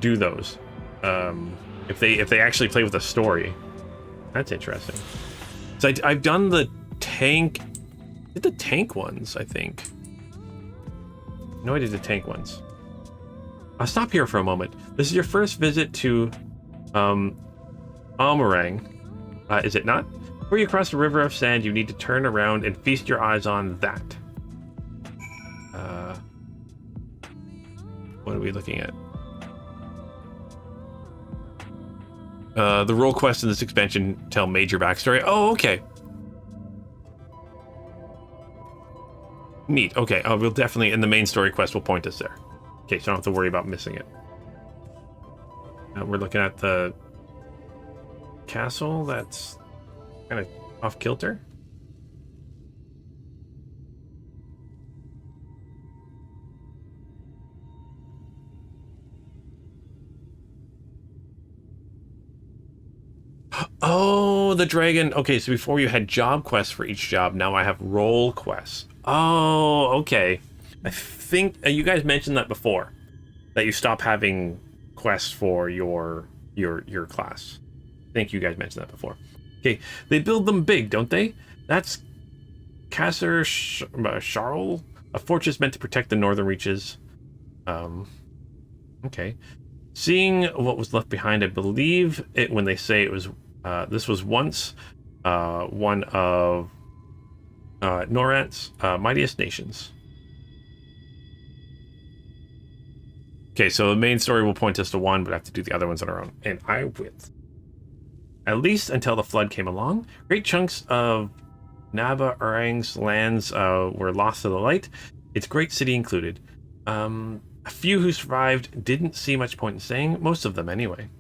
Do those. If they actually play with a story. That's interesting. So I've done the tank... Did the tank ones, I think. No, I did the tank ones. I'll stop here for a moment. This is your first visit to Almarang, is it not? Before you cross the river of sand, you need to turn around and feast your eyes on that. What are we looking at? The role quests in this expansion tell major backstory. Oh, okay. Neat. Okay, we'll definitely, in the main story quest, will point us there. Okay, so I don't have to worry about missing it. We're looking at the castle that's kind of off kilter. Oh, the dragon. Okay, so before you had job quests for each job, now I have role quests. Oh, okay. I think you guys mentioned that before, that you stop having quests for your class. I think you guys mentioned that before. Okay, they build them big, don't they? That's Kasser Sharl, a fortress meant to protect the northern reaches. Okay. Seeing what was left behind, I believe it when they say it was. This was once one of Norant's mightiest nations. Okay, so the main story will point us to one, but I have to do the other ones on our own. And I will. At least until the flood came along, great chunks of Naba Orang's lands were lost to the light, its great city included. A few who survived didn't see much point in staying, most of them anyway.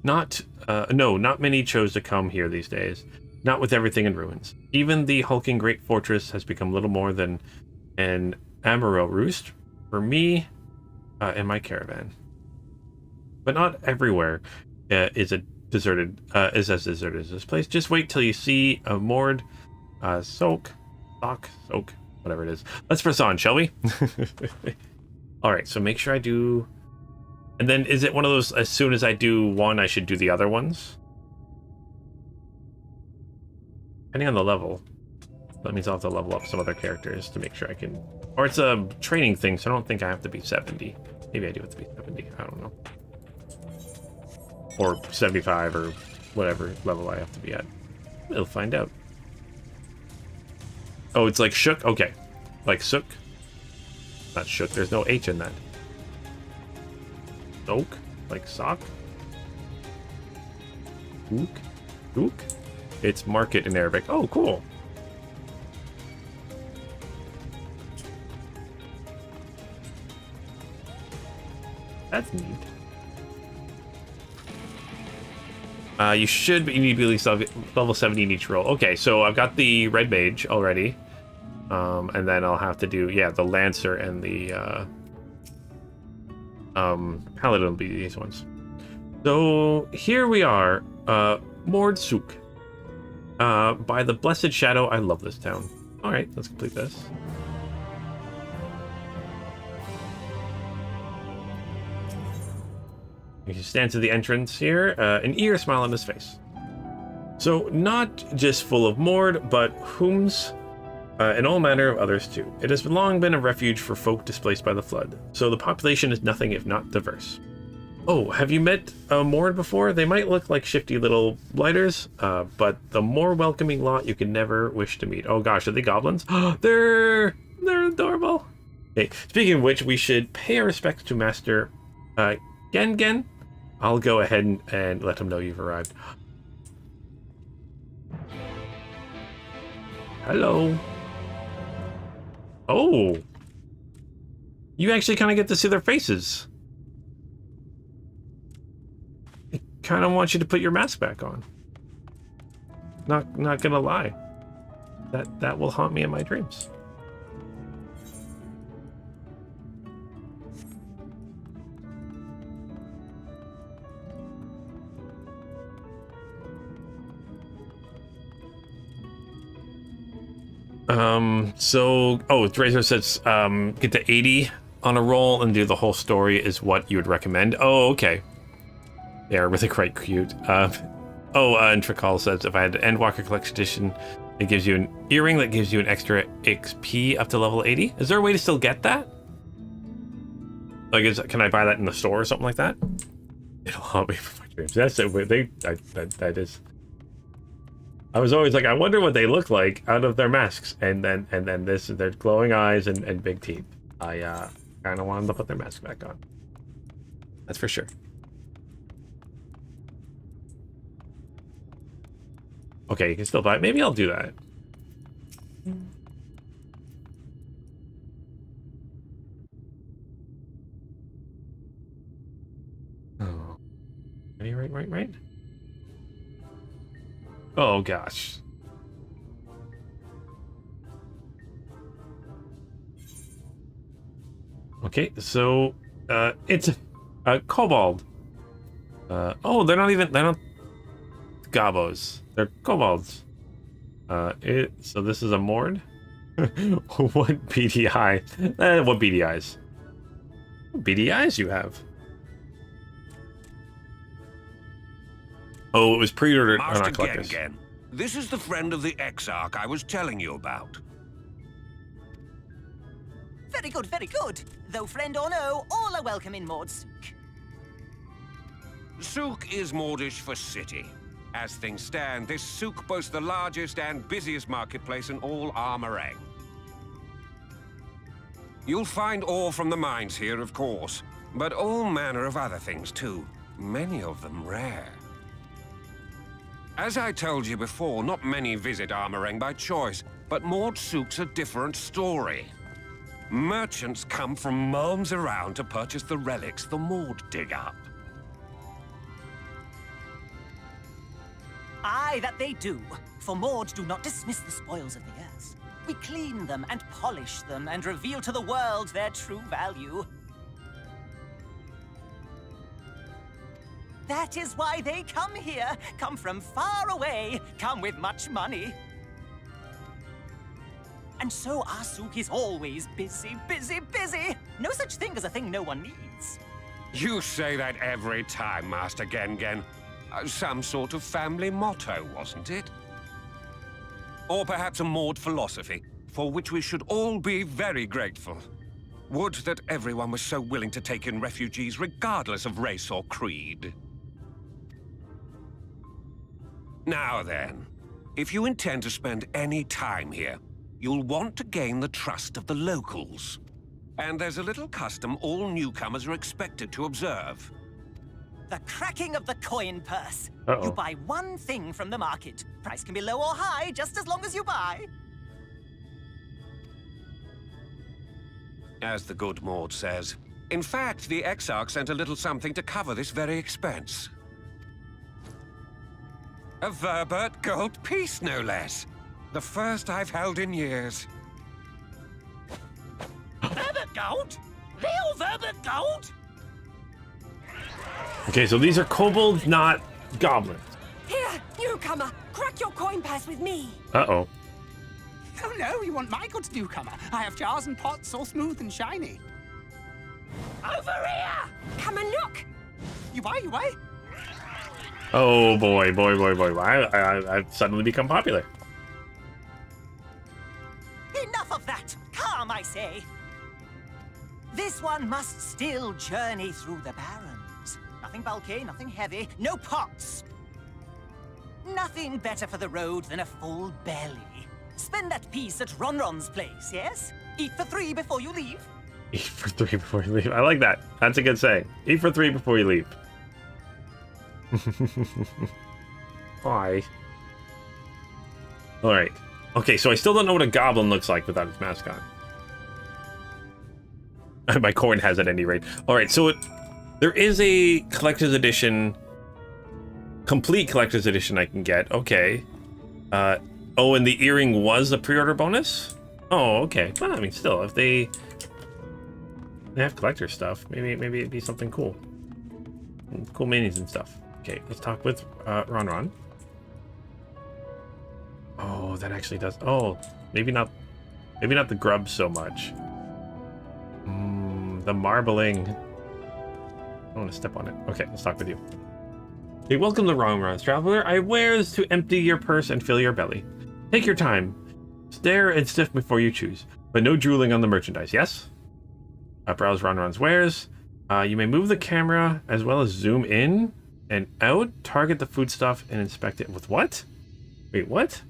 Not many chose to come here these days, not with everything in ruins. Even the hulking great fortress has become little more than an Amarillo roost for me and my caravan. But not everywhere is as deserted as this place. Just wait till you see a moored soak whatever it is. Let's press on, shall we? All right, so make sure I do... And then is it one of those, as soon as I do one, I should do the other ones? Depending on the level. That means I'll have to level up some other characters to make sure I can... Or it's a training thing, so I don't think I have to be 70. Maybe I do have to be 70, I don't know. Or 75 or whatever level I have to be at. We'll find out. Oh, it's like shook? Okay. Like sook? Not shook, there's no H in that. Soak? Like sock? Ook? Ook? It's market in Arabic. Oh, cool. That's neat. You should, but you need to be at least level 70 in each role. Okay, so I've got the red mage already. And then I'll have to do, yeah, the lancer and the paladin will be these ones. So here we are, Mord Souk. By the Blessed Shadow. I love this town. All right, let's complete this. He stands at the entrance here, an eager smile on his face. So, not just full of Mord, but whom's, and all manner of others too. It has long been a refuge for folk displaced by the flood, so the population is nothing if not diverse. Oh, have you met Mord before? They might look like shifty little blighters, but the more welcoming lot you can never wish to meet. Oh gosh, are they goblins? They're adorable. Okay, speaking of which, we should pay our respects to Master Gen. I'll go ahead and let him know you've arrived. Hello. Oh. You actually kind of get to see their faces. I kind of want you to put your mask back on. Not gonna lie. That will haunt me in my dreams. Drazer says, get to 80 on a roll and do the whole story is what you would recommend. Oh, okay. They are really quite cute. And Tricol says, if I had an Endwalker Collection Edition, it gives you an earring that gives you an extra XP up to level 80. Is there a way to still get that? Like, can I buy that in the store or something like that? It'll haunt me for my dreams. That's it. That is... I was always like, I wonder what they look like out of their masks, and then this, their glowing eyes and big teeth. I kind of wanted to put their mask back on. That's for sure. Okay, you can still buy it. Maybe I'll do that. Oh, right. Oh gosh. Okay, so it's a kobold. They're not gobos. They're kobolds. So this is a Mord. What BDI? What BDIs? What BDIs you have? Oh, it was pre-ordered on our collectors. Gen. This is the friend of the Exarch I was telling you about. Very good, very good. Though friend or no, all are welcome in Mord Souk. Souk is Mordish for city. As things stand, this souk boasts the largest and busiest marketplace in all Armorang. You'll find ore from the mines here, of course, but all manner of other things too, many of them rare. As I told you before, not many visit Armorang by choice, but Mord Souk's a different story. Merchants come from miles around to purchase the relics the Mord dig up. Aye, that they do. For Mord do not dismiss the spoils of the earth. We clean them and polish them and reveal to the world their true value. That is why they come here, come from far away, come with much money. And so our souk is always busy, busy, busy. No such thing as a thing no one needs. You say that every time, Master Gengen. Some sort of family motto, wasn't it? Or perhaps a Maud philosophy, for which we should all be very grateful. Would that everyone was so willing to take in refugees regardless of race or creed. Now then, if you intend to spend any time here, you'll want to gain the trust of the locals. And there's a little custom all newcomers are expected to observe. The cracking of the coin purse. Uh-oh. You buy one thing from the market. Price can be low or high, just as long as you buy. As the good Maud says. In fact, the Exarch sent a little something to cover this very expense. A Verbert gold piece, no less. The first I've held in years. Verbert gold? Real Verbert gold? Okay, so these are kobolds, not goblins. Here, newcomer, crack your coin purse with me. Uh-oh. Oh no, you want my goods, newcomer? I have jars and pots all smooth and shiny. Over here! Come and look! You buy? Oh boy. I've suddenly become popular. Enough of that! Calm, I say! This one must still journey through the Barrens. Nothing bulky, nothing heavy, no pots. Nothing better for the road than a full belly. Spend that piece at Ronron's place, yes? Eat for 3 before you leave. Eat for 3 before you leave. I like that. That's a good saying. Eat for 3 before you leave. Why? Alright. Okay, so I still don't know what a goblin looks like without its mask on. My coin has at any rate. Alright, so there is a collector's edition, complete collector's edition I can get. Okay. Oh, and the earring was a pre-order bonus? Oh, okay. Well, I mean, still, if they have collector stuff, maybe it'd be something cool. Cool minis and stuff. Okay, let's talk with Ron. Oh, that actually does. Oh, maybe not the grub so much. The marbling. I don't want to step on it. Okay, let's talk with you. Hey, welcome to Ronron's Traveler. I wares to empty your purse and fill your belly. Take your time. Stare and sniff before you choose, but no drooling on the merchandise, yes? Browse Ronron's wares. You may move the camera as well as zoom in and out, target the foodstuff, and inspect it with what? Wait, what?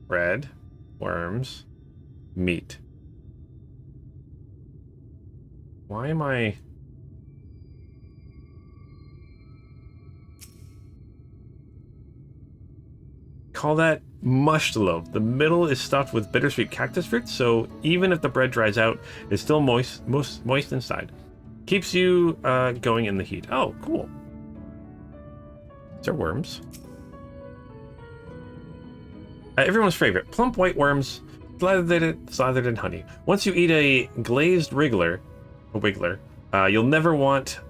Bread, worms, meat. Why am I... Call that mushed loaf. The middle is stuffed with bittersweet cactus fruit, so even if the bread dries out, it's still moist inside. Keeps you going in the heat. Oh, cool. These are worms. Everyone's favorite, plump white worms, slathered in honey. Once you eat a glazed wiggler, you'll never want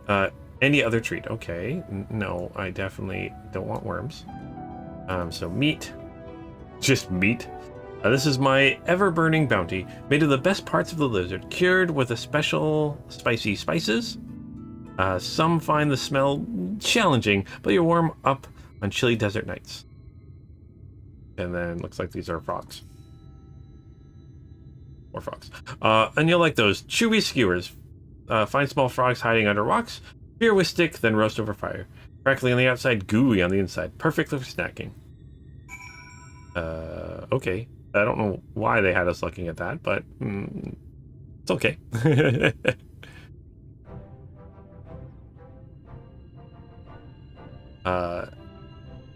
any other treat. Okay, no, I definitely don't want worms. So meat, just meat. This is my ever-burning bounty, made of the best parts of the lizard, cured with a special spicy spices. Some find the smell challenging, but you warm up on chilly desert nights. And then looks like these are frogs. Or frogs. And you'll like those chewy skewers. Find small frogs hiding under rocks, spear with stick, then roast over fire. Crackly on the outside, gooey on the inside. Perfect for snacking. Okay. I don't know why they had us looking at that, but it's okay.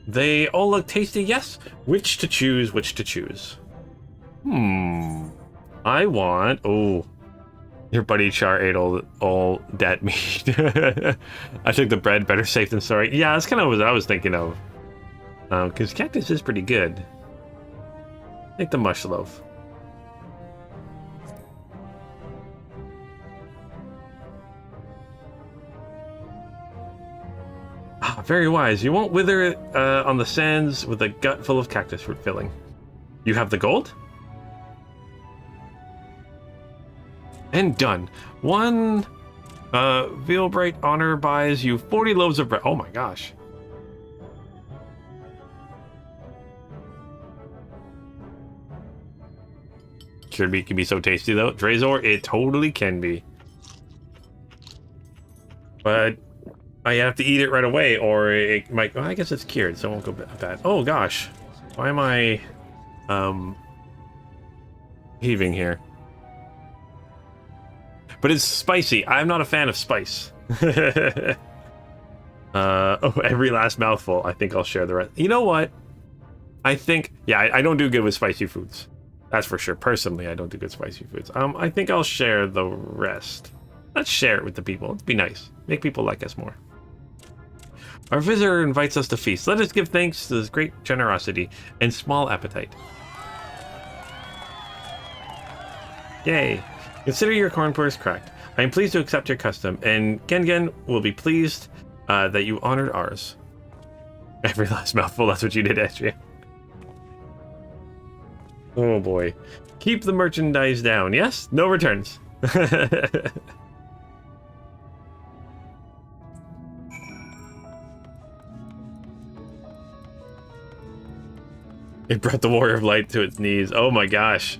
They all look tasty, yes. Which to choose? I want... Oh. Your buddy Char ate all that meat. I took the bread, better safe than sorry. Yeah, that's kind of what I was thinking of. Because cactus is pretty good. Take the mush loaf. very wise. You won't wither on the sands with a gut full of cactus root filling. You have the gold? And done. One Veilbright honor buys you 40 loaves of bread. Oh my gosh. Cured meat can be so tasty though. Drazor, it totally can be. But I have to eat it right away or it might, well, I guess it's cured, so it won't go bad. Oh gosh. Why am I heaving here? But it's spicy. I'm not a fan of spice. Oh, every last mouthful. I think I'll share the rest. You know what? I think, yeah, I don't do good with spicy foods. That's for sure. Personally, I don't do good spicy foods. I think I'll share the rest. Let's share it with the people. It'd be nice. Make people like us more. Our visitor invites us to feast. Let us give thanks to this great generosity and small appetite. Yay. Consider your corn purse cracked. I am pleased to accept your custom, and Gengen will be pleased that you honored ours. Every last mouthful, that's what you did, Astria. Oh boy. Keep the merchandise down, yes? No returns. It brought the Warrior of Light to its knees. Oh my gosh.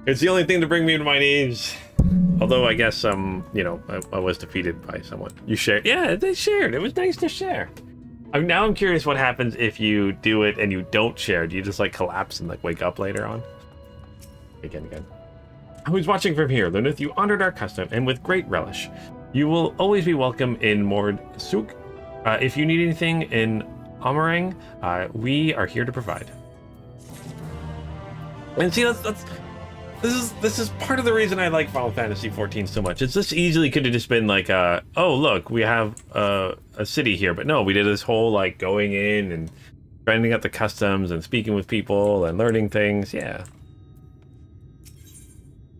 It's the only thing to bring me to my knees. Although I guess, you know, I was defeated by someone. You shared? Yeah, they shared. It was nice to share. Now I'm curious what happens if you do it and you don't share. Do you just like collapse and like wake up later on? Again. I was watching from here, Lunith. You honored our custom and with great relish. You will always be welcome in Mord Souk. If you need anything in Amarang, we are here to provide. And see, this is part of the reason I like Final Fantasy XIV so much. It's this easily could have just been like, oh look, we have a city here, but no, we did this whole like going in and finding out the customs and speaking with people and learning things. Yeah.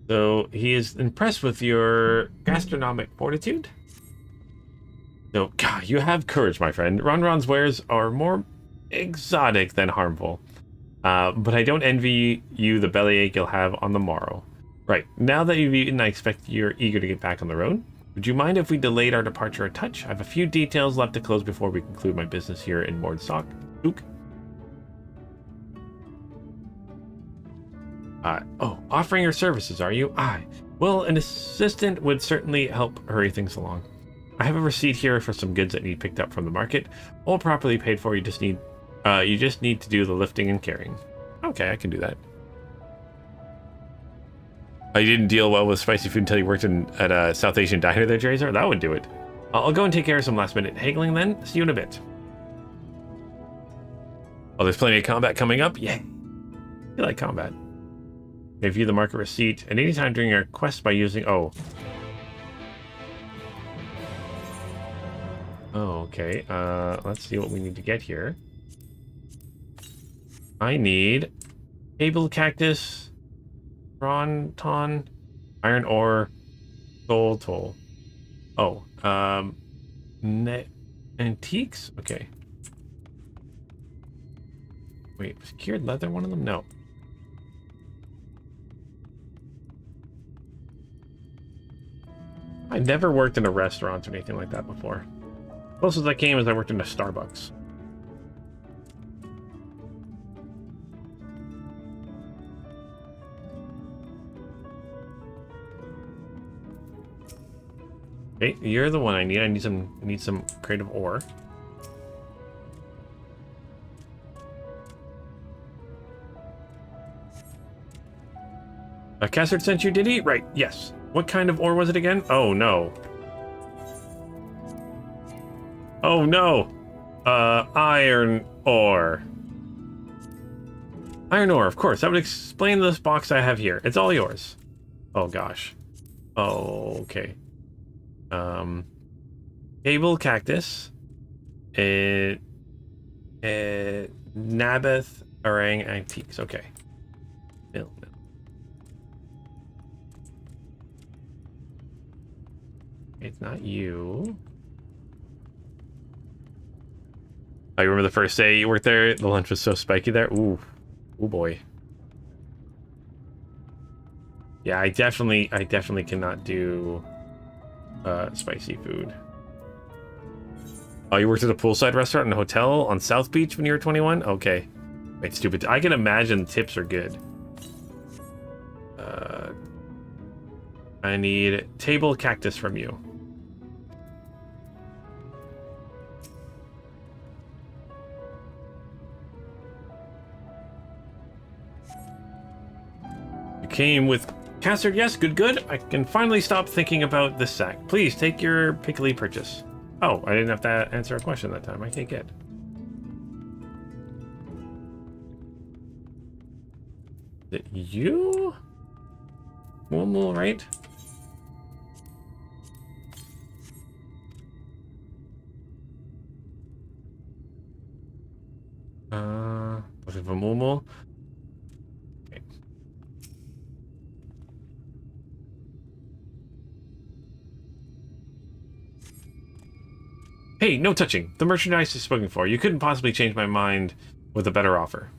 So he is impressed with your gastronomic fortitude. So, God, you have courage, my friend. Ronron's wares are more exotic than harmful. But I don't envy you the bellyache you'll have on the morrow. Right, now that you've eaten, I expect you're eager to get back on the road. Would you mind if we delayed our departure a touch? I have a few details left to close before we conclude my business here in Mord Souk. Offering your services, are you? Aye. Well, an assistant would certainly help hurry things along. I have a receipt here for some goods that need picked up from the market. All properly paid for, you just need to do the lifting and carrying. Okay, I can do that. I didn't deal well with spicy food until you worked at a South Asian diner there, Drazor? That would do it. I'll go and take care of some last minute haggling then. See you in a bit. Oh, there's plenty of combat coming up? Yay. I like combat. They view the market receipt at any time during your quest by using... Oh, okay. Let's see what we need to get here. I need cable cactus, Ronton, iron ore, soul toll. Oh, antiques? Okay. Wait, was cured leather one of them? No. I never worked in a restaurant or anything like that before. Closest I came is I worked in a Starbucks. Okay, you're the one I need. I need some creative ore. Cassard sent you, did he? Right, yes. What kind of ore was it again? Oh no. Oh no! Iron ore. Iron ore, of course. That would explain this box I have here. It's all yours. Oh gosh. Oh, okay. Cable cactus. Nabeth Orang antiques. Okay. Mill. It's not you. I remember the first day you worked there, the lunch was so spiky there. Ooh. Ooh boy. Yeah, I definitely cannot do spicy food. Oh, you worked at a poolside restaurant and a hotel on South Beach when you were 21? Okay. Wait, stupid. I can imagine tips are good. I need table cactus from you. You came with custard, yes, good. I can finally stop thinking about this sack. Please take your pickly purchase. Oh, I didn't have to answer a question that time. I can't get. Is it you? Momo, right? Was it from Momo? Okay. Hey, no touching. The merchandise is spoken for. You couldn't possibly change my mind with a better offer.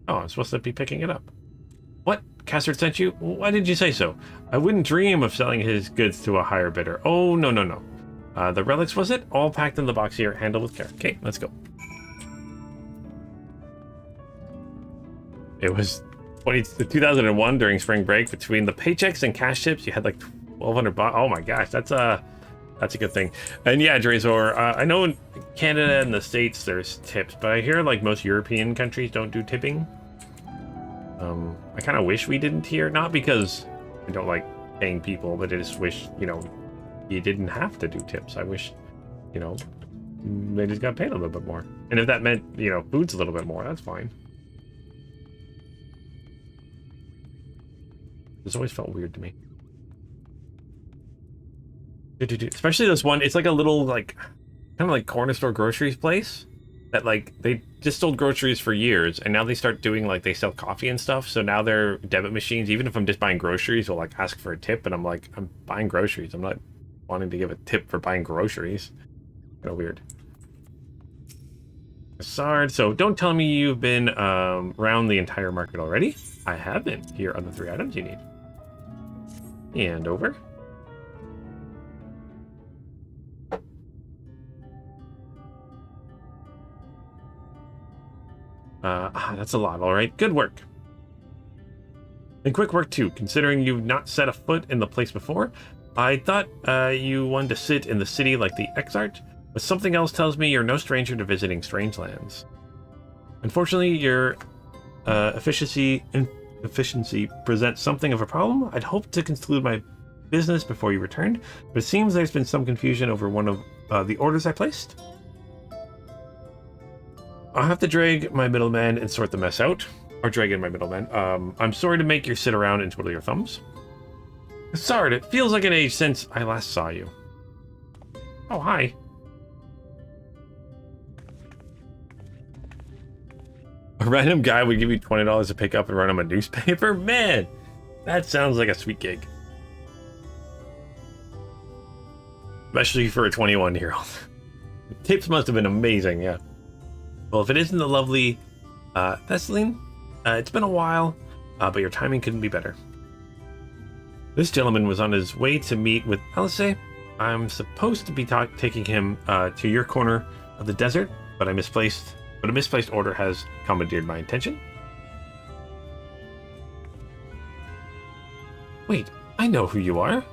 Oh, I'm supposed to be picking it up. What? Castard sent you? Why did you say so? I wouldn't dream of selling his goods to a higher bidder. Oh, no. The relics, was it? All packed in the box here. Handled with care. Okay, let's go. It was 2001 during spring break. Between the paychecks and cash tips, you had like 1,200 bucks. Oh my gosh, that's a good thing. And yeah, Drazor, I know in Canada and the States there's tips, but I hear like most European countries don't do tipping. I kind of wish we didn't here, not because I don't like paying people, but I just wish, you know, you didn't have to do tips. I wish, you know, they just got paid a little bit more. And if that meant, you know, food's a little bit more, that's fine. This always felt weird to me. Especially this one, it's like a little, like, kind of like corner store groceries place that, like, they just sold groceries for years, and now they start doing, like, they sell coffee and stuff, so now their debit machines, even if I'm just buying groceries, will, like, ask for a tip, and I'm like, I'm buying groceries. I'm not wanting to give a tip for buying groceries. Kind of weird. Sard, so don't tell me you've been around the entire market already. I have been. Here are the 3 items you need. And over. That's a lot, all right. Good work. And quick work too, considering you've not set a foot in the place before. I thought you wanted to sit in the city like the Exarch, but something else tells me you're no stranger to visiting strange lands. Unfortunately, your efficiency presents something of a problem. I'd hoped to conclude my business before you returned, but it seems there's been some confusion over one of the orders I placed. I'll have to drag my middleman and sort the mess out. Or drag in my middleman. I'm sorry to make you sit around and twiddle your thumbs. Sard, it feels like an age since I last saw you. Oh, hi. A random guy would give you $20 to pick up and run him a newspaper? Man, that sounds like a sweet gig. Especially for a 21-year-old. Tips must have been amazing, yeah. Well, if it isn't the lovely Thessaline, it's been a while, but your timing couldn't be better. This gentleman was on his way to meet with Eorzea. I'm supposed to be taking him to your corner of the desert, but a misplaced order has commandeered my attention. Wait, I know who you are.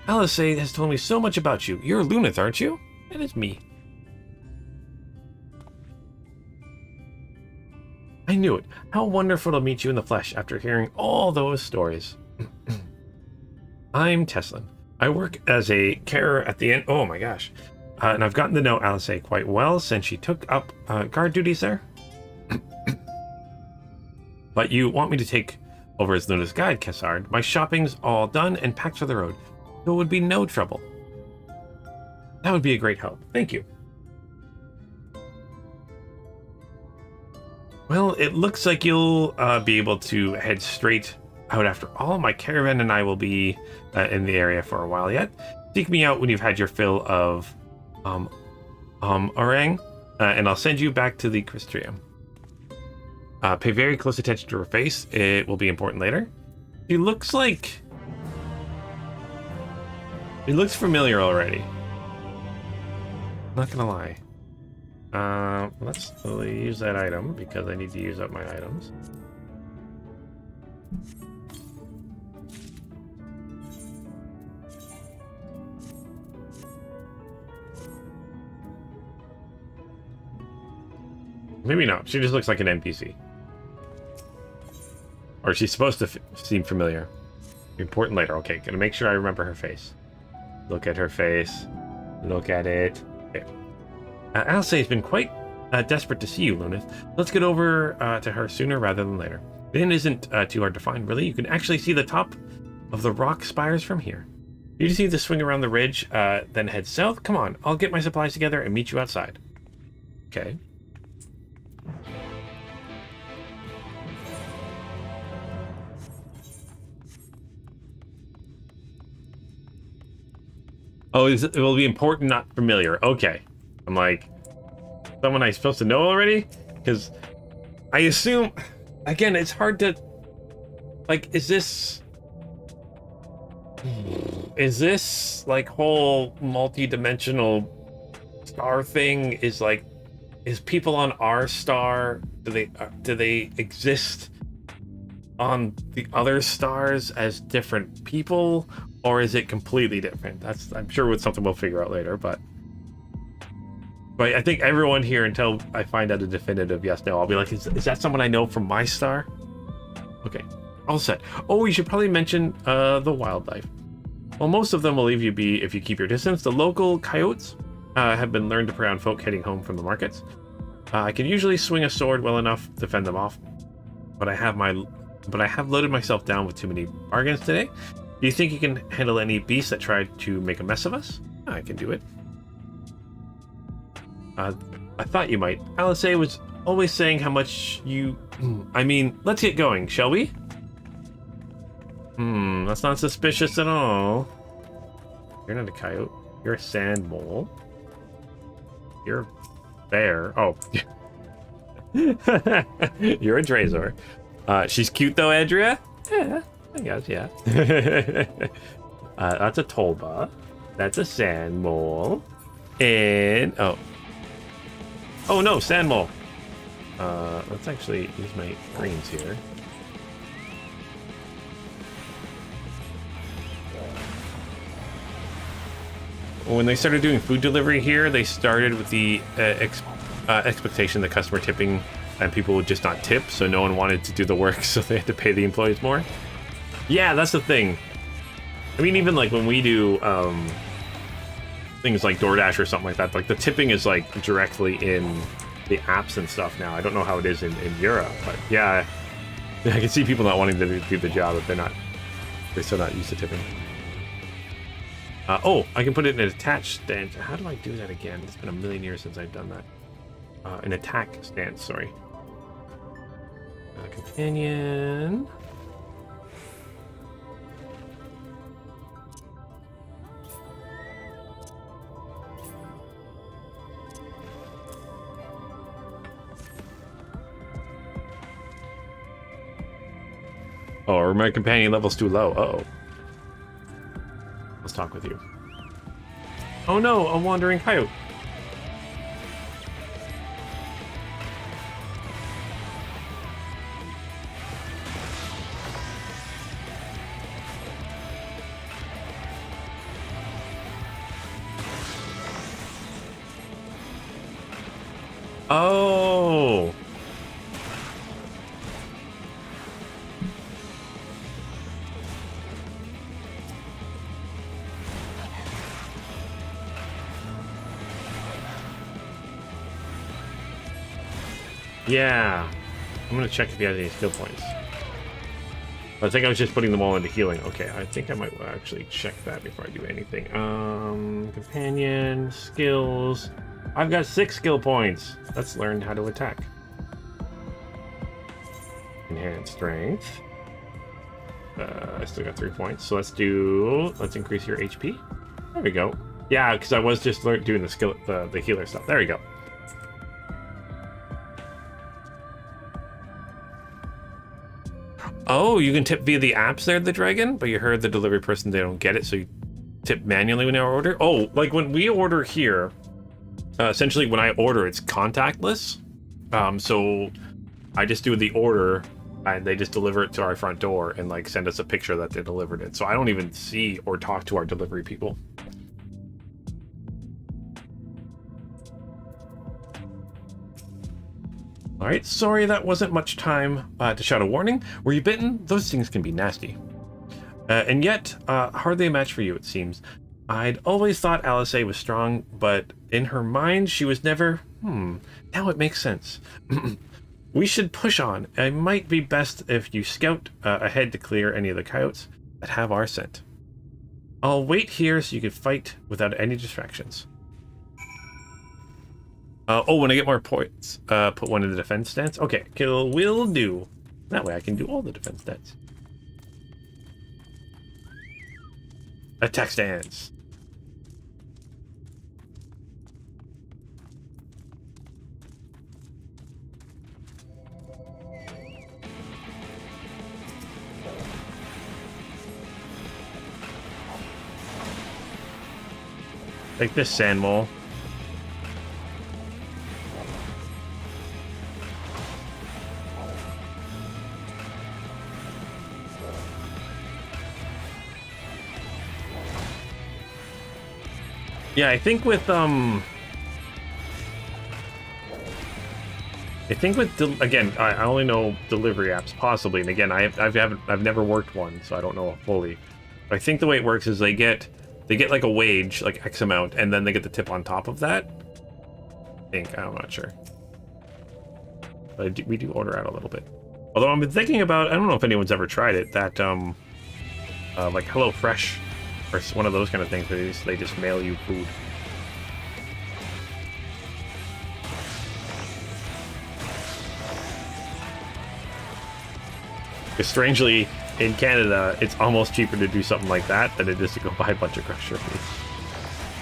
Eorzea has told me so much about you. You're Lunith, aren't you? It is me. I knew it. How wonderful to meet you in the flesh after hearing all those stories. I'm Teslin. I work as a carer at the inn. Oh my gosh. And I've gotten to know Eorzea quite well since she took up guard duties there. But you want me to take over as Luna's guide, Kessard. My shopping's all done and packed for the road. So it would be no trouble. That would be a great help. Thank you. Well, it looks like you'll be able to head straight out after all. My caravan and I will be in the area for a while yet. Seek me out when you've had your fill of Orang, and I'll send you back to the Cristrium. Pay very close attention to her face. It will be important later. She looks like... It looks familiar already. Not gonna lie. Let's use that item because I need to use up my items. Maybe not. She just looks like an NPC. Or she's supposed to seem familiar. Important later. Okay, gonna make sure I remember her face. Look at her face. Look at it. Okay. Eorzea has been quite desperate to see you, Lunith. Let's get over to her sooner rather than later. The inn isn't too hard to find, really. You can actually see the top of the rock spires from here. You just need to swing around the ridge, then head south. Come on, I'll get my supplies together and meet you outside. Okay. Oh, it will be important, not familiar. Okay. I'm like, someone I'm supposed to know already? Because I assume, again, it's hard to, like, is this like whole multi-dimensional star thing is people on our star, do they exist on the other stars as different people, or is it completely different? I'm sure it's something we'll figure out later, but I think everyone here, until I find out a definitive yes no, I'll be like, is that someone I know from my star? Okay, all set. Oh, we should probably mention the wildlife. Well, most of them will leave you be if you keep your distance. The local coyotes have been learned to prey on folk heading home from the markets. I can usually swing a sword well enough to fend them off, but I have loaded myself down with too many bargains today. Do you think you can handle any beasts that try to make a mess of us? I can do it. I thought you might. Eorzea was always saying how much you... I mean, let's get going, shall we? That's not suspicious at all. You're not a coyote. You're a sand mole. You're a bear. Oh. You're a Drazor. She's cute though, Adria? Yeah, I guess, yeah. That's a Tolba. That's a sand mole. And... Oh no, sand mole. Let's actually use my greens here. When they started doing food delivery here, they started with the expectation that customer tipping and people would just not tip, so no one wanted to do the work, so they had to pay the employees more. Yeah, that's the thing. I mean, even like when we do things like DoorDash or something like that, like the tipping is like directly in the apps and stuff now. I don't know how it is in Europe, but yeah, I can see people not wanting to do the job if they're still not used to tipping. Oh, I can put it in an attached stance. How do I do that again? It's been a million years since I've done that. An attack stance, sorry. Companion. Oh, or my companion level's too low. Uh-oh. Let's talk with you. Oh no, a wandering coyote. Oh. Yeah. I'm gonna check if he has any skill points. I think I was just putting them all into healing. Okay, I think I might actually check that before I do anything. Companion, skills. I've got 6 skill points. Let's learn how to attack. Enhanced strength. I still got 3 points. So let's increase your HP. There we go. Yeah, because I was just doing the skill, the healer stuff. There we go. Oh, you can tip via the apps there, the dragon, but you heard the delivery person, they don't get it, so you tip manually when you order. Oh, like when we order here, essentially when I order, it's contactless. So I just do the order and they just deliver it to our front door and like send us a picture that they delivered it. So I don't even see or talk to our delivery people. All right, sorry that wasn't much time to shout a warning. Were you bitten? Those things can be nasty. And yet, hardly a match for you, it seems. I'd always thought Alysae was strong, but in her mind, she was never... now it makes sense. We should push on. It might be best if you scout ahead to clear any of the coyotes that have our scent. I'll wait here so you can fight without any distractions. Oh, when I get more points, put one in the defense stance. Okay, kill will do. That way I can do all the defense stats. Attack stance. Take this sand mole. Yeah, I think with again, I only know delivery apps possibly, and again, I've never worked one, so I don't know fully. But I think the way it works is they get like a wage, like X amount, and then they get the tip on top of that. I think, I'm not sure. But we do order out a little bit. Although I've been thinking about, I don't know if anyone's ever tried it, that like HelloFresh or one of those kind of things where they just mail you food. Because strangely, in Canada, it's almost cheaper to do something like that than it is to go buy a bunch of groceries.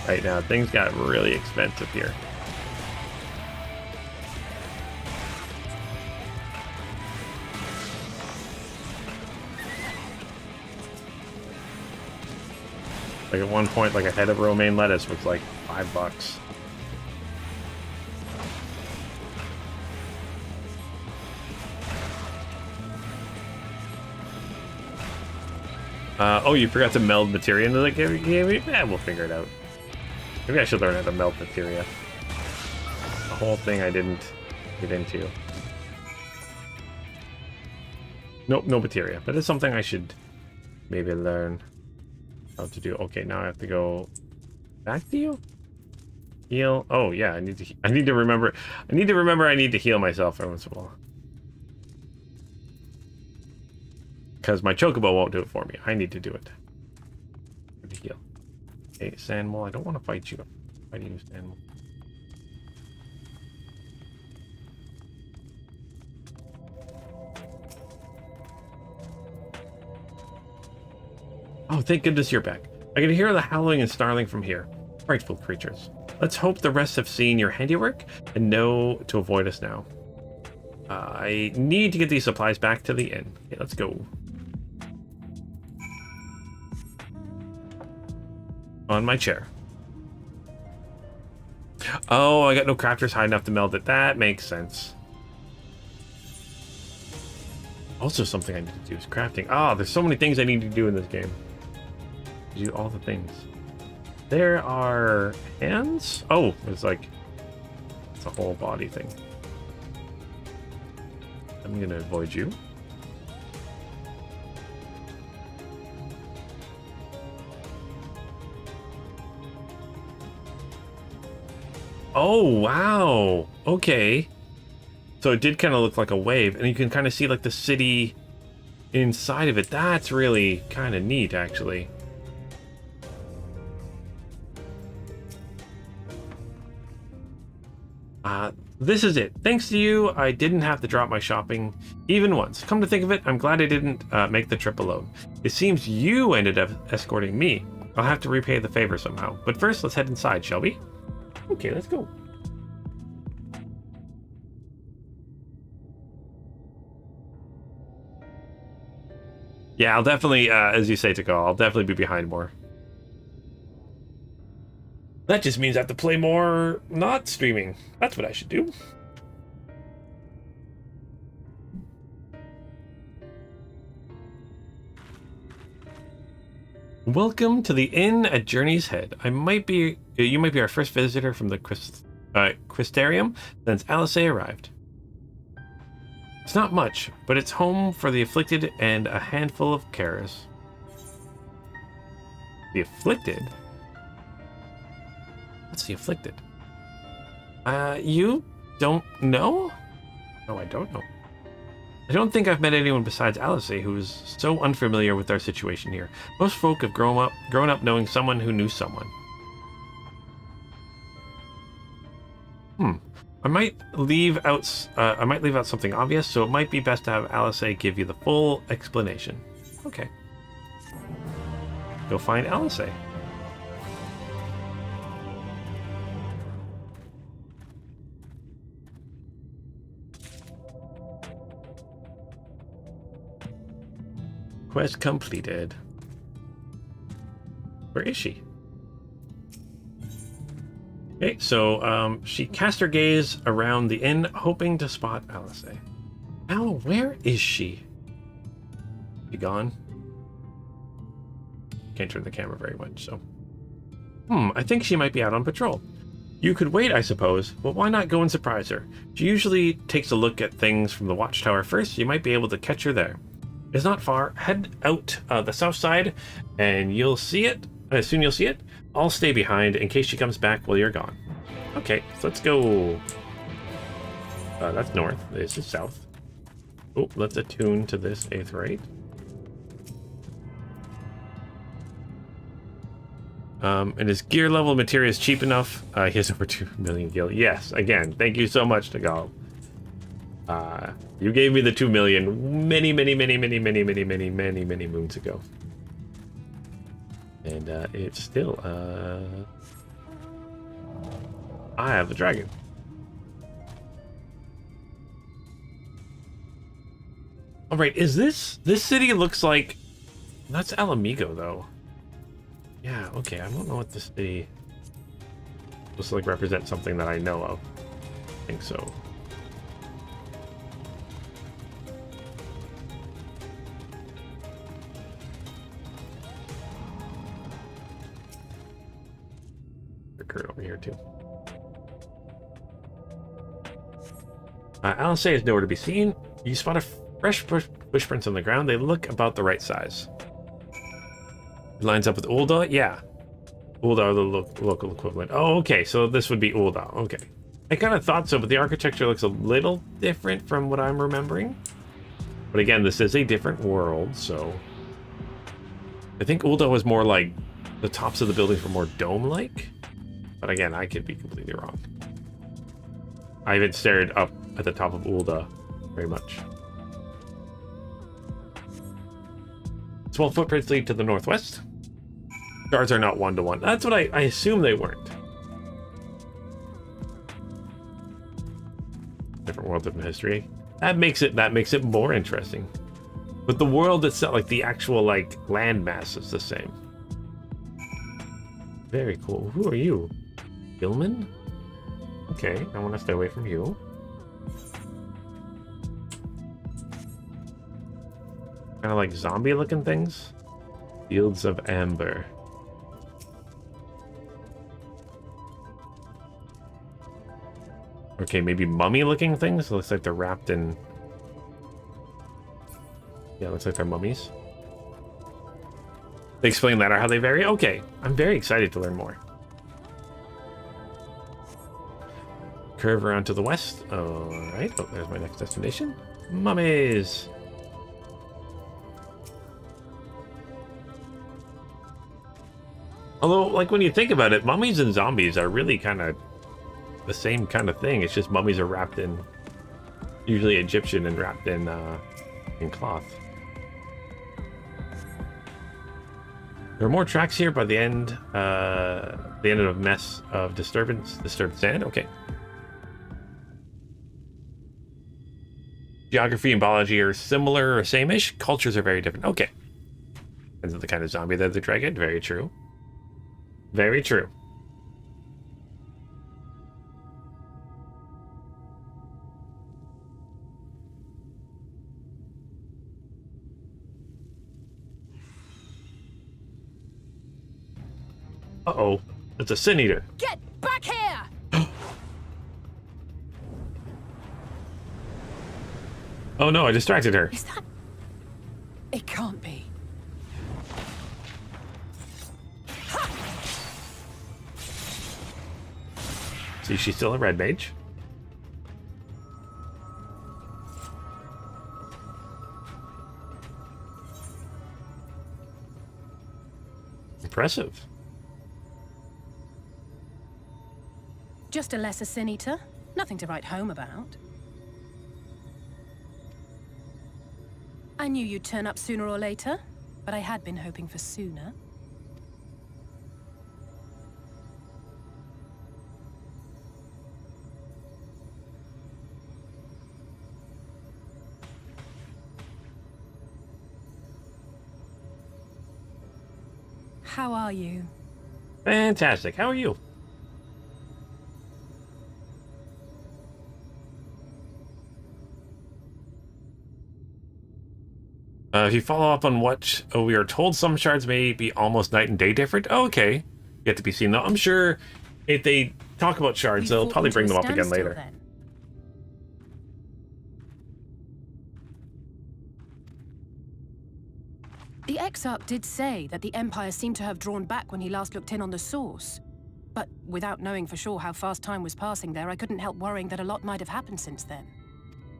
Right now, things got really expensive here. Like at one point, like a head of romaine lettuce was like $5. Oh, you forgot to meld materia into the game? Yeah, we'll figure it out. Maybe I should learn how to meld materia. The whole thing I didn't get into. Nope, no materia. But it's something I should maybe learn how to do. Okay, now I have to go back to you? Heal. Oh yeah, I need to remember I need to heal myself every once in a while. Because my chocobo won't do it for me. I need to do it. To heal. Okay, Sandmole, I don't want to fight you. Why do you use Sandmole? Oh, thank goodness you're back. I can hear the howling and snarling from here. Frightful creatures. Let's hope the rest have seen your handiwork and know to avoid us now. I need to get these supplies back to the inn. Okay, let's go. On my chair. Oh, I got no crafters high enough to meld it. That makes sense. Also, something I need to do is crafting. Ah, there's so many things I need to do in this game. Do all the things. There are hands? Oh, it's like it's a whole body thing. I'm gonna avoid you. Oh, wow. Okay. So it did kind of look like a wave, and you can kind of see like the city inside of it. That's really kind of neat, actually. This is it. Thanks to you, I didn't have to drop my shopping even once. Come to think of it, I'm glad I didn't make the trip alone. It seems you ended up escorting me. I'll have to repay the favor somehow. But first, let's head inside, shall we? Okay, let's go. Yeah, I'll definitely, as you say, Tikal, I'll definitely be behind more. That just means I have to play more not streaming. That's what I should do. Welcome to the inn at Journey's Head. You might be our first visitor from the Crystarium since Eorzea arrived. It's not much, but it's home for the afflicted and a handful of carers. The afflicted? What's the afflicted? You don't know? No, I don't know. I don't think I've met anyone besides Eorzea who is so unfamiliar with our situation here. Most folk have grown up knowing someone who knew someone. I might leave out something obvious, so it might be best to have Eorzea give you the full explanation. Okay. Go find Eorzea. Quest completed. Where is she? Okay, so she cast her gaze around the inn, hoping to spot Eorzea. Now, where is she? She gone? Can't turn the camera very much, so. I think she might be out on patrol. You could wait, I suppose, but why not go and surprise her? She usually takes a look at things from the watchtower first. You might be able to catch her there. It's not far. Head out the south side, and you'll see it. Soon you'll see it. I'll stay behind in case she comes back while you're gone. Okay, so let's go. That's north. This is south. Oh, let's attune to this 8th rate. And his gear level materia is cheap enough. He has over 2 million gil. Yes, again, thank you so much, Nagal. You gave me the 2 million many moons ago. And it's still I have the dragon. All right, is this city looks like that's Mhigo though? Yeah, okay, I don't know what this city looks like represents something that I know of. I think so. Over here too. Eorzea is nowhere to be seen. You spot a fresh bush prints on the ground. They look about the right size. It lines up with Ul'dah. Yeah, Ul'dah, the local equivalent. Oh, okay. So this would be Ul'dah. Okay, I kind of thought so, but the architecture looks a little different from what I'm remembering. But again, this is a different world, so I think Ul'dah was more like the tops of the buildings were more dome-like. But again, I could be completely wrong. I haven't stared up at the top of Ul'dah very much. Small footprints lead to the northwest. Shards are not one-to-one. That's what I assume they weren't. Different world, different history. That makes it more interesting. But the world itself, like the actual like landmass, is the same. Very cool. Who are you? Gilman? Okay, I want to stay away from you. Kind of like zombie looking things. Fields of Amber. Okay, maybe mummy looking things. It looks like they're wrapped in. Yeah, it looks like they're mummies. They explain that or how they vary? Okay, I'm very excited to learn more. Curve around to the west. Alright, oh, there's my next destination. Mummies! Although, like, when you think about it, mummies and zombies are really kind of the same kind of thing. It's just mummies are wrapped in, usually Egyptian and wrapped in cloth. There are more tracks here by the end of a mess of disturbed sand. Okay. Geography and biology are similar or same-ish. Cultures are very different. Okay. Depends on the kind of zombie that the dragon. Very true. Very true. Uh-oh. It's a sin eater. Get back here! Oh no, I distracted her. Is that... It can't be. See, she's still a red mage. Impressive. Just a lesser sin eater. Nothing to write home about. I knew you'd turn up sooner or later, but I had been hoping for sooner. How are you? Fantastic. How are you? If you follow up on what we are told, some shards may be almost night and day different. Oh, okay. Yet to be seen, though. I'm sure if they talk about shards, they'll probably bring them up again later. Then. The Exarch did say that the Empire seemed to have drawn back when he last looked in on the source. But without knowing for sure how fast time was passing there, I couldn't help worrying that a lot might have happened since then.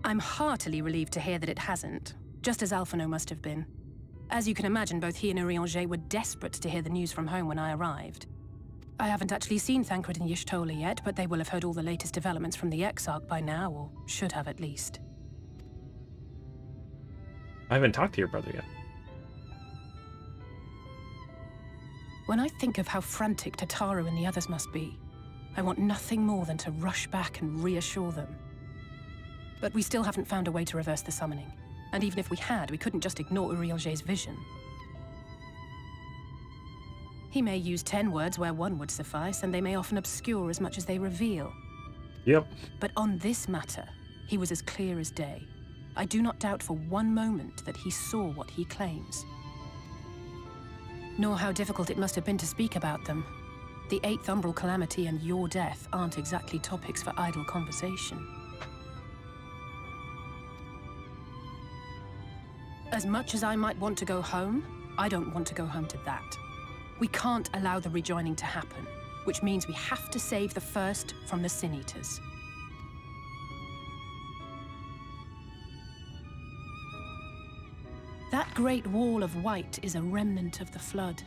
I'm heartily relieved to hear that it hasn't. Just as Alphino must have been. As you can imagine, both he and Eorzea were desperate to hear the news from home when I arrived. I haven't actually seen Thancred and Y'shtola yet, but they will have heard all the latest developments from the Exarch by now, or should have at least. I haven't talked to your brother yet. When I think of how frantic Tataru and the others must be, I want nothing more than to rush back and reassure them. But we still haven't found a way to reverse the summoning. And even if we had, we couldn't just ignore Eorzea's vision. He may use 10 words where one would suffice, and they may often obscure as much as they reveal. Yep. But on this matter, he was as clear as day. I do not doubt for one moment that he saw what he claims. Nor how difficult it must have been to speak about them. The 8th Umbral Calamity and your death aren't exactly topics for idle conversation. As much as I might want to go home, I don't want to go home to that. We can't allow the rejoining to happen, which means we have to save the first from the Sin Eaters. That great wall of white is a remnant of the Flood.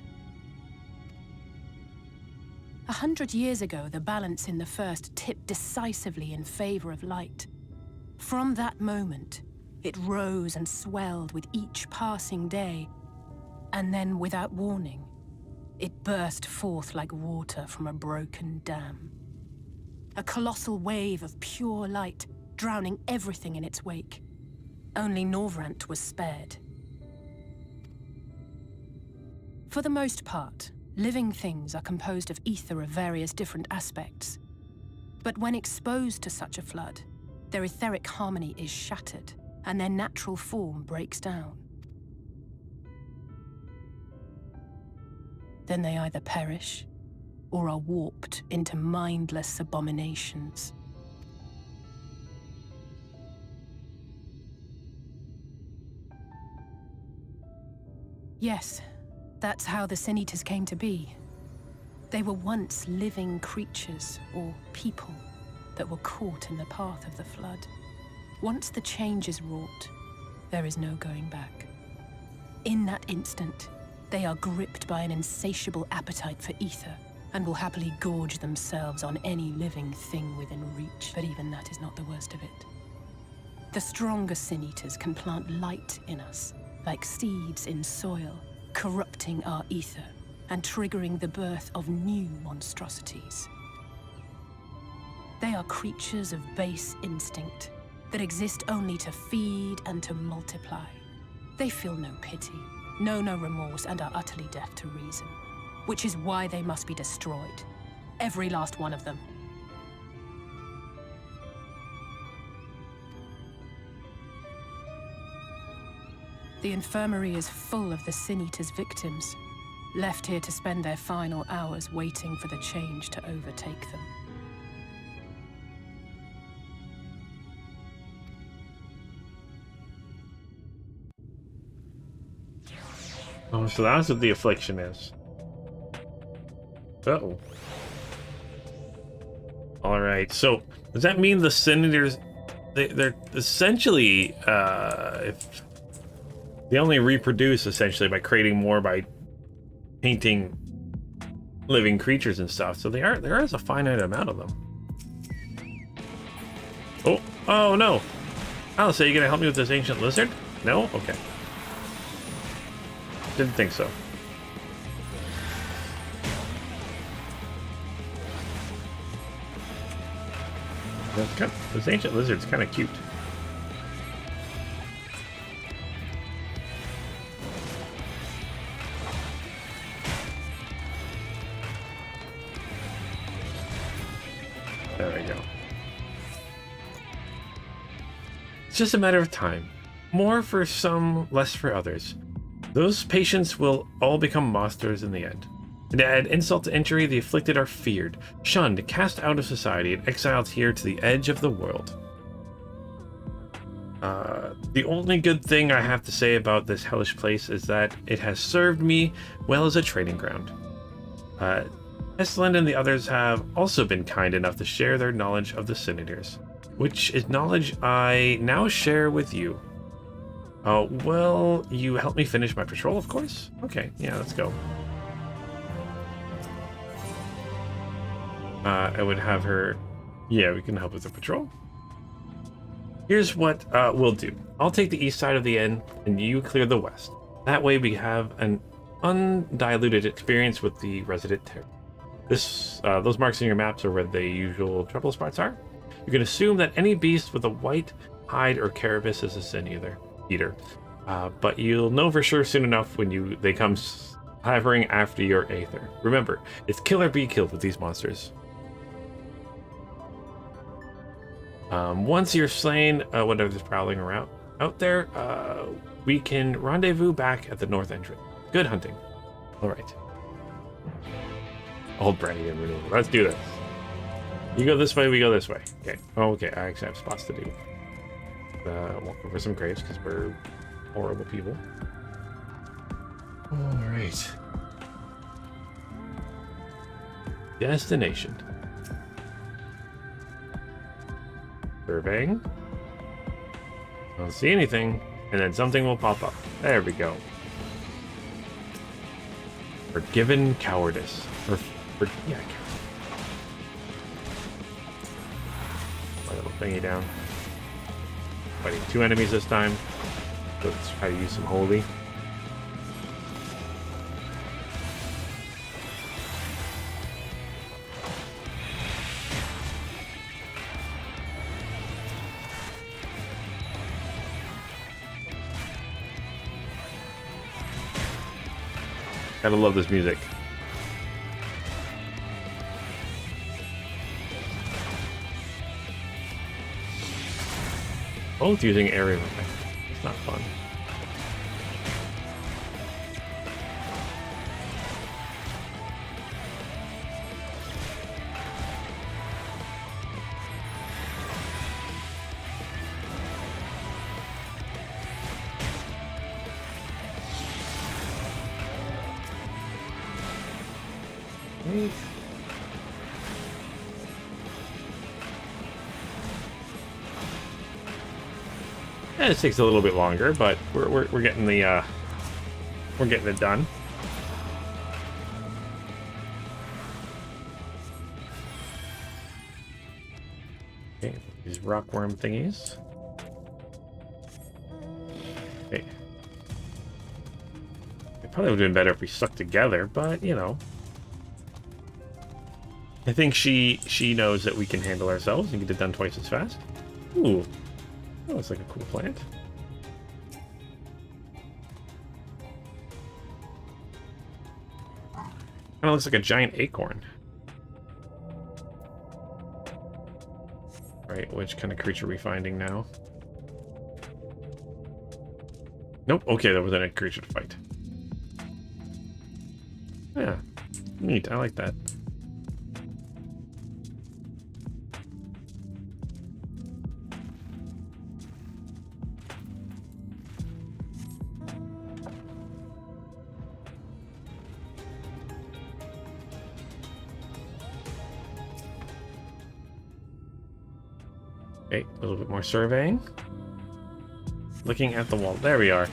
100 years ago, the balance in the First tipped decisively in favor of light. From that moment, it rose and swelled with each passing day, and then, without warning, it burst forth like water from a broken dam. A colossal wave of pure light, drowning everything in its wake. Only Norvrant was spared. For the most part, living things are composed of ether of various different aspects. But when exposed to such a flood, their etheric harmony is shattered, and their natural form breaks down. Then they either perish, or are warped into mindless abominations. Yes, that's how the Sin Eaters came to be. They were once living creatures, or people, that were caught in the path of the Flood. Once the change is wrought, there is no going back. In that instant, they are gripped by an insatiable appetite for ether, and will happily gorge themselves on any living thing within reach. But even that is not the worst of it. The stronger Sin Eaters can plant light in us, like seeds in soil, corrupting our ether, and triggering the birth of new monstrosities. They are creatures of base instinct that exist only to feed and to multiply. They feel no pity, know no remorse, and are utterly deaf to reason, which is why they must be destroyed. Every last one of them. The infirmary is full of the Sin Eater's victims, left here to spend their final hours waiting for the change to overtake them. Oh, so that's what the affliction is. Uh-oh. Alright, so does that mean the Senators, they're essentially, if they only reproduce essentially by creating more by painting living creatures and stuff, so there is a finite amount of them. Oh no! Alice, are you gonna help me with this ancient lizard? No? Okay. Didn't think so. This ancient lizard's kind of cute. There we go. It's just a matter of time. More for some, less for others. Those patients will all become monsters in the end. And to add insult to injury, the afflicted are feared, shunned, cast out of society, and exiled here to the edge of the world. The only good thing I have to say about this hellish place is that it has served me well as a training ground. Estlin and the others have also been kind enough to share their knowledge of the Senators, which is knowledge I now share with you. Well, you help me finish my patrol, of course? Okay, yeah, let's go. I would have her... Yeah, we can help with the patrol. Here's what we'll do. I'll take the east side of the inn, and you clear the west. That way we have an undiluted experience with the resident terror. Those marks in your maps are where the usual trouble spots are. You can assume that any beast with a white hide or carapace is a sin eater. But you'll know for sure soon enough when they come hovering after your aether. Remember, it's kill or be killed with these monsters. Once you're slain, whatever's prowling around out there, we can rendezvous back at the north entrance. Good hunting. All right. Old Brandy and renewal. Let's do this. You go this way, we go this way. Okay. Oh, okay. I actually have spots to do. Walk over some graves because we're horrible people. All right. Destination. Surveying. I don't see anything, and then something will pop up. There we go. Forgiven cowardice. Yeah. My little thingy down. Fighting 2 enemies this time. So let's try to use some holy. Gotta love this music. Both using aerial effect. It's not fun. It takes a little bit longer, but we're getting the we're getting it done. Okay, these rockworm thingies. Okay. Probably would have been better if we stuck together, but, you know. I think she knows that we can handle ourselves and get it done twice as fast. Ooh. That looks like a cool plant. Kinda looks like a giant acorn. Right, which kind of creature are we finding now? Nope, okay, that wasn't a creature to fight. Yeah, neat, I like that. Okay, a little bit more surveying. Looking at the wall. There we are.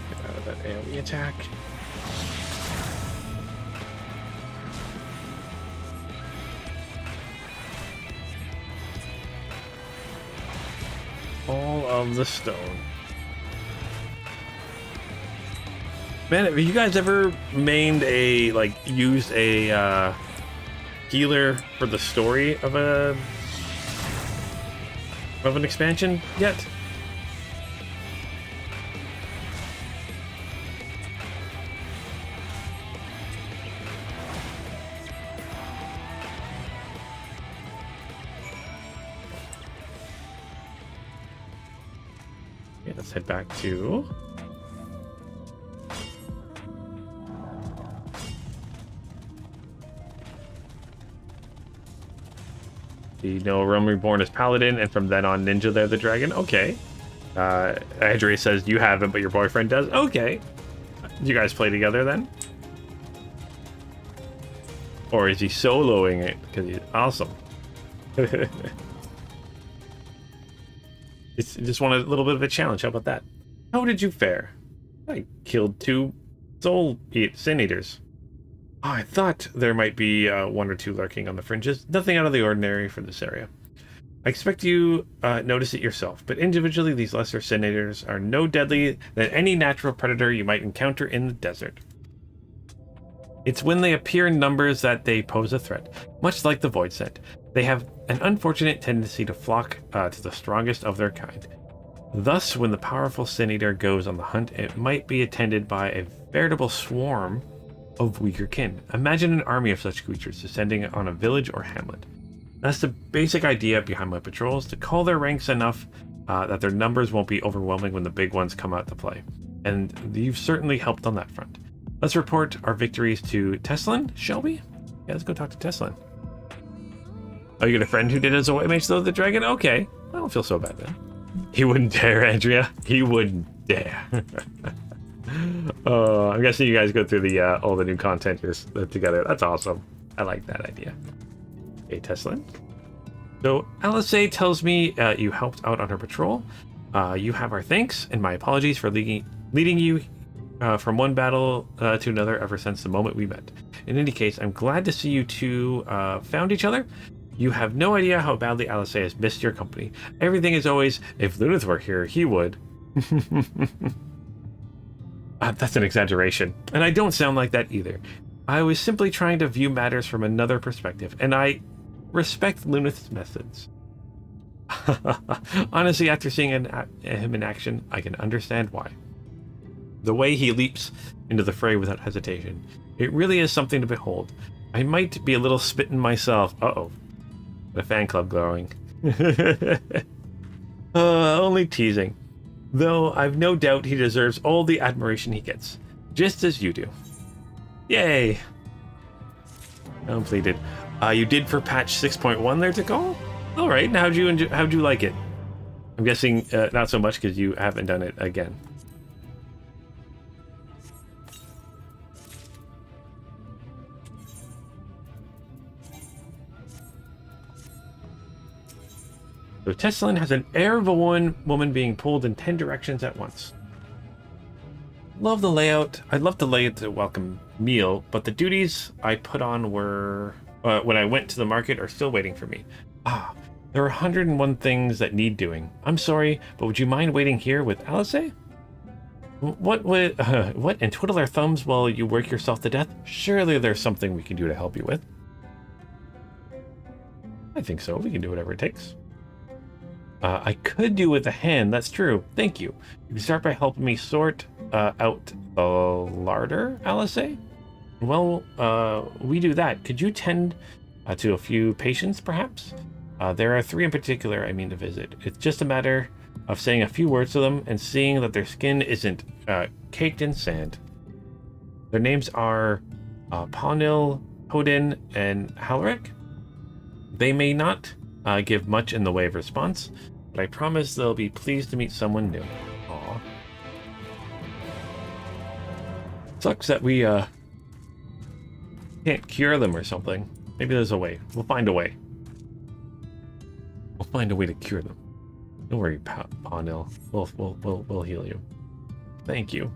Get out of that AoE attack. All of the stone. Man, have you guys ever mained a, like, used a healer for the story of an expansion yet? Okay, let's head back to... You know, Realm Reborn is Paladin, and from then on, Ninja they're the Dragon. Okay. Adrift says you haven't, but your boyfriend does. Okay. You guys play together then? Or is he soloing it? Because he's awesome. It's just want a little bit of a challenge. How about that? How did you fare? I killed 2 Sin Eaters. Oh, I thought there might be 1 or 2 lurking on the fringes. Nothing out of the ordinary for this area. I expect you notice it yourself, but individually these lesser Sin Eaters are no deadly than any natural predator you might encounter in the desert. It's when they appear in numbers that they pose a threat, much like the Void Scent. They have an unfortunate tendency to flock to the strongest of their kind. Thus, when the powerful Sin Eater goes on the hunt, it might be attended by a veritable swarm of weaker kin. Imagine an army of such creatures descending on a village or hamlet. That's the basic idea behind my patrols, to call their ranks enough that their numbers won't be overwhelming when the big ones come out to play. And you've certainly helped on that front. Let's report our victories to Teslin, shall we? Yeah, let's go talk to Teslin. Oh, you got a friend who did as a white mage though, the dragon? Okay, I don't feel so bad then. He wouldn't dare, Andrea. He wouldn't dare. I'm guessing you guys go through the all the new content just together. That's awesome. I like that idea. Okay, Teslin. So Eorzea tells me you helped out on her patrol. You have our thanks and my apologies for leading you from one battle to another ever since the moment we met. In any case, I'm glad to see you two found each other. You have no idea how badly Eorzea has missed your company. Everything is always, if Lunith were here, he would. That's an exaggeration, and I don't sound like that either. I was simply trying to view matters from another perspective, and I respect Lunith's methods. Honestly, after seeing him in action, I can understand why. The way he leaps into the fray without hesitation. It really is something to behold. I might be a little spittin' myself. Uh-oh. The fan club glowing. Only teasing. Though I've no doubt he deserves all the admiration he gets. Just as you do. Yay! Completed. You did for patch 6.1 there to go? Alright, how'd you like it? I'm guessing not so much because you haven't done it again. So Teslin has an air of a woman being pulled in 10 directions at once. Love the layout. I'd love to lay it to welcome meal, but the duties I put on were when I went to the market are still waiting for me. Ah, there are 101 things that need doing. I'm sorry, but would you mind waiting here with Eorzea? What, and twiddle our thumbs while you work yourself to death? Surely there's something we can do to help you with. I think so. We can do whatever it takes. I could do with a hand. That's true. Thank you. You can start by helping me sort out the larder, Eorzea? Well, we do that. Could you tend to a few patients, perhaps? There are 3 in particular I mean to visit. It's just a matter of saying a few words to them and seeing that their skin isn't caked in sand. Their names are Pawnil, Hodin, and Halric. They may not give much in the way of response, but I promise they'll be pleased to meet someone new. Aw. Sucks that we can't cure them or something. Maybe there's a way. We'll find a way. We'll find a way to cure them. Don't worry, Pawnil. We'll heal you. Thank you.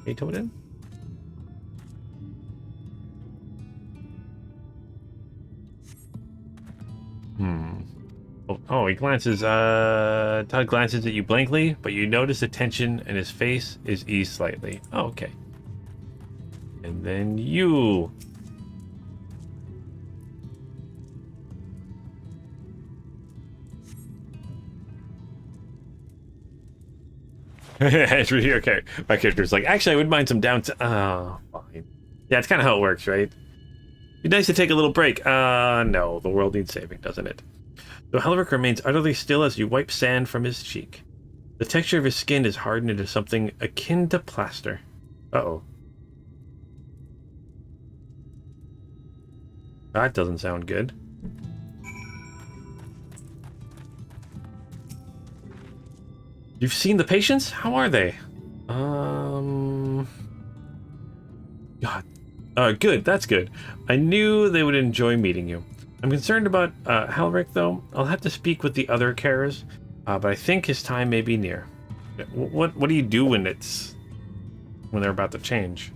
Hey, Todin? Oh, he glances, Todd glances at you blankly, but you notice the tension and his face is eased slightly. Oh, okay. And then you. Okay, my character's like, actually, I wouldn't mind some downtime. Oh, fine. Yeah, it's kind of how it works, right? Be nice to take a little break. No, the world needs saving, doesn't it? So Halric remains utterly still as you wipe sand from his cheek. The texture of his skin is hardened into something akin to plaster. Uh-oh. That doesn't sound good. You've seen the patients? How are they? God. Good, that's good. I knew they would enjoy meeting you. I'm concerned about Halric, though. I'll have to speak with the other carers, but I think his time may be near. What do you do when they're about to change?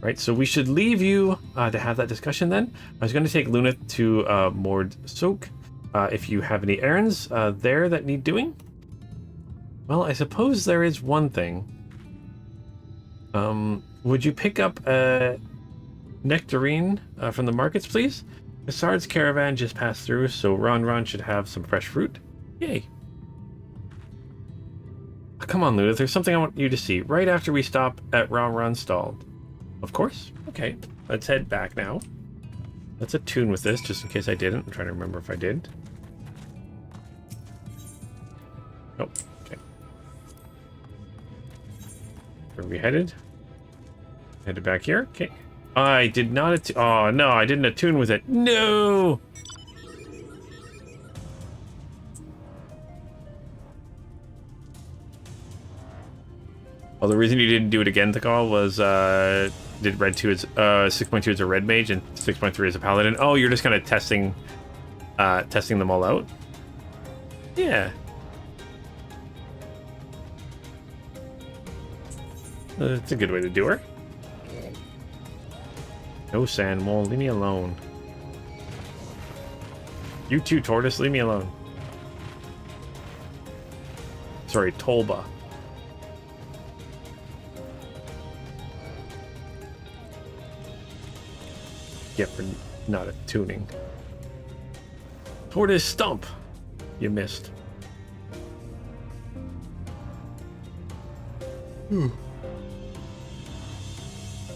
Right, so we should leave you to have that discussion then. I was going to take Lunith to Mord Soak. If you have any errands there that need doing. Well, I suppose there is one thing. Would you pick up a nectarine from the markets, please? Cassard's caravan just passed through, so Ron should have some fresh fruit. Yay. Oh, come on, Lunith, there's something I want you to see right after we stop at Ron stalled. Of course. Okay, let's head back now. Let's attune with this, just in case I didn't. I'm trying to remember if I did. Nope. Okay. Where are we headed? Headed back here? Okay. I did not oh, no, I didn't attune with it. No! Well, the reason you didn't do it again, Thakal, was, did Red 2 is, 6.2 is a Red Mage and 6.3 is a Paladin. Oh, you're just kind of testing them all out? Yeah. That's a good way to do her. No, Sandmole, leave me alone. You too, Tortoise, leave me alone. Sorry, Tolba. Yeah, for not attuning. Tortoise Stump. You missed.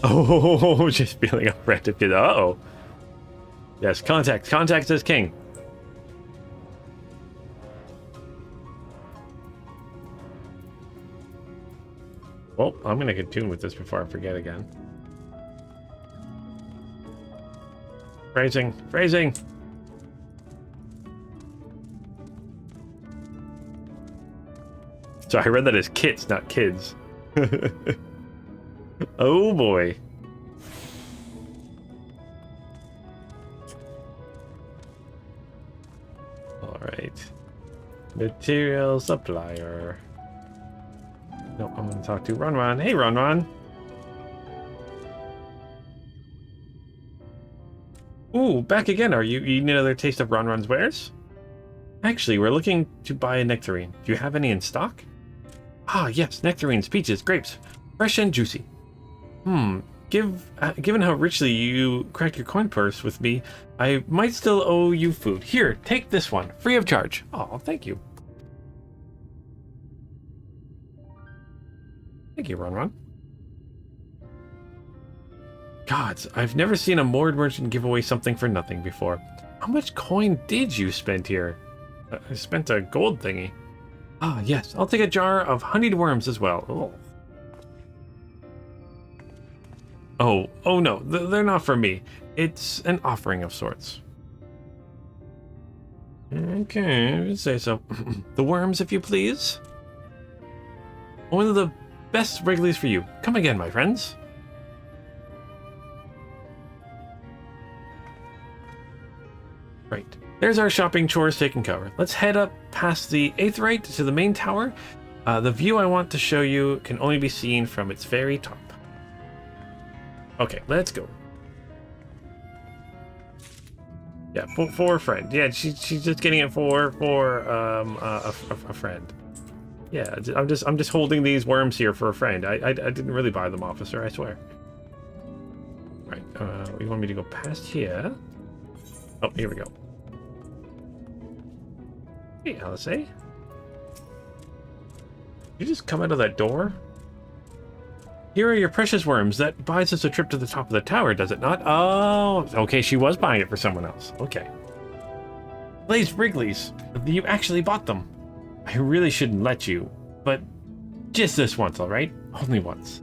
Oh, just feeling a frantic kid. Uh-oh. Yes, contact. Contact says king. Well, I'm going to get tuned with this before I forget again. Phrasing. Phrasing. So I read that as kits, not kids. Oh boy. Alright. Material supplier. No, I'm gonna talk to Ron. Hey Ron. Ooh, back again. Are you eating another taste of Ronron's wares? Actually, we're looking to buy a nectarine. Do you have any in stock? Ah, yes, nectarines, peaches, grapes. Fresh and juicy. Given how richly you cracked your coin purse with me, I might still owe you food. Here, take this one, free of charge. Oh, thank you. Thank you, Ron. Gods, I've never seen a moored merchant give away something for nothing before. How much coin did you spend here? I spent a gold thingy. Ah, yes, I'll take a jar of honeyed worms as well. Oh no, they're not for me. It's an offering of sorts. Okay, say so. The worms, if you please. One of the best Wrigley's for you. Come again, my friends. Right. There's our shopping chores taken cover. Let's head up past the Aetheryte to the main tower. The view I want to show you can only be seen from its very top. Okay, let's go. Yeah, for a friend. Yeah, she's just getting it for a friend. Yeah, I'm just holding these worms here for a friend. I didn't really buy them, officer. I swear. Right. You want me to go past here? Oh, here we go. Hey, Eorzea. You just come out of that door? Here are your precious worms. That buys us a trip to the top of the tower, does it not? Oh, okay, she was buying it for someone else. Okay. Blaze Wrigley's. You actually bought them. I really shouldn't let you, but just this once, alright? Only once.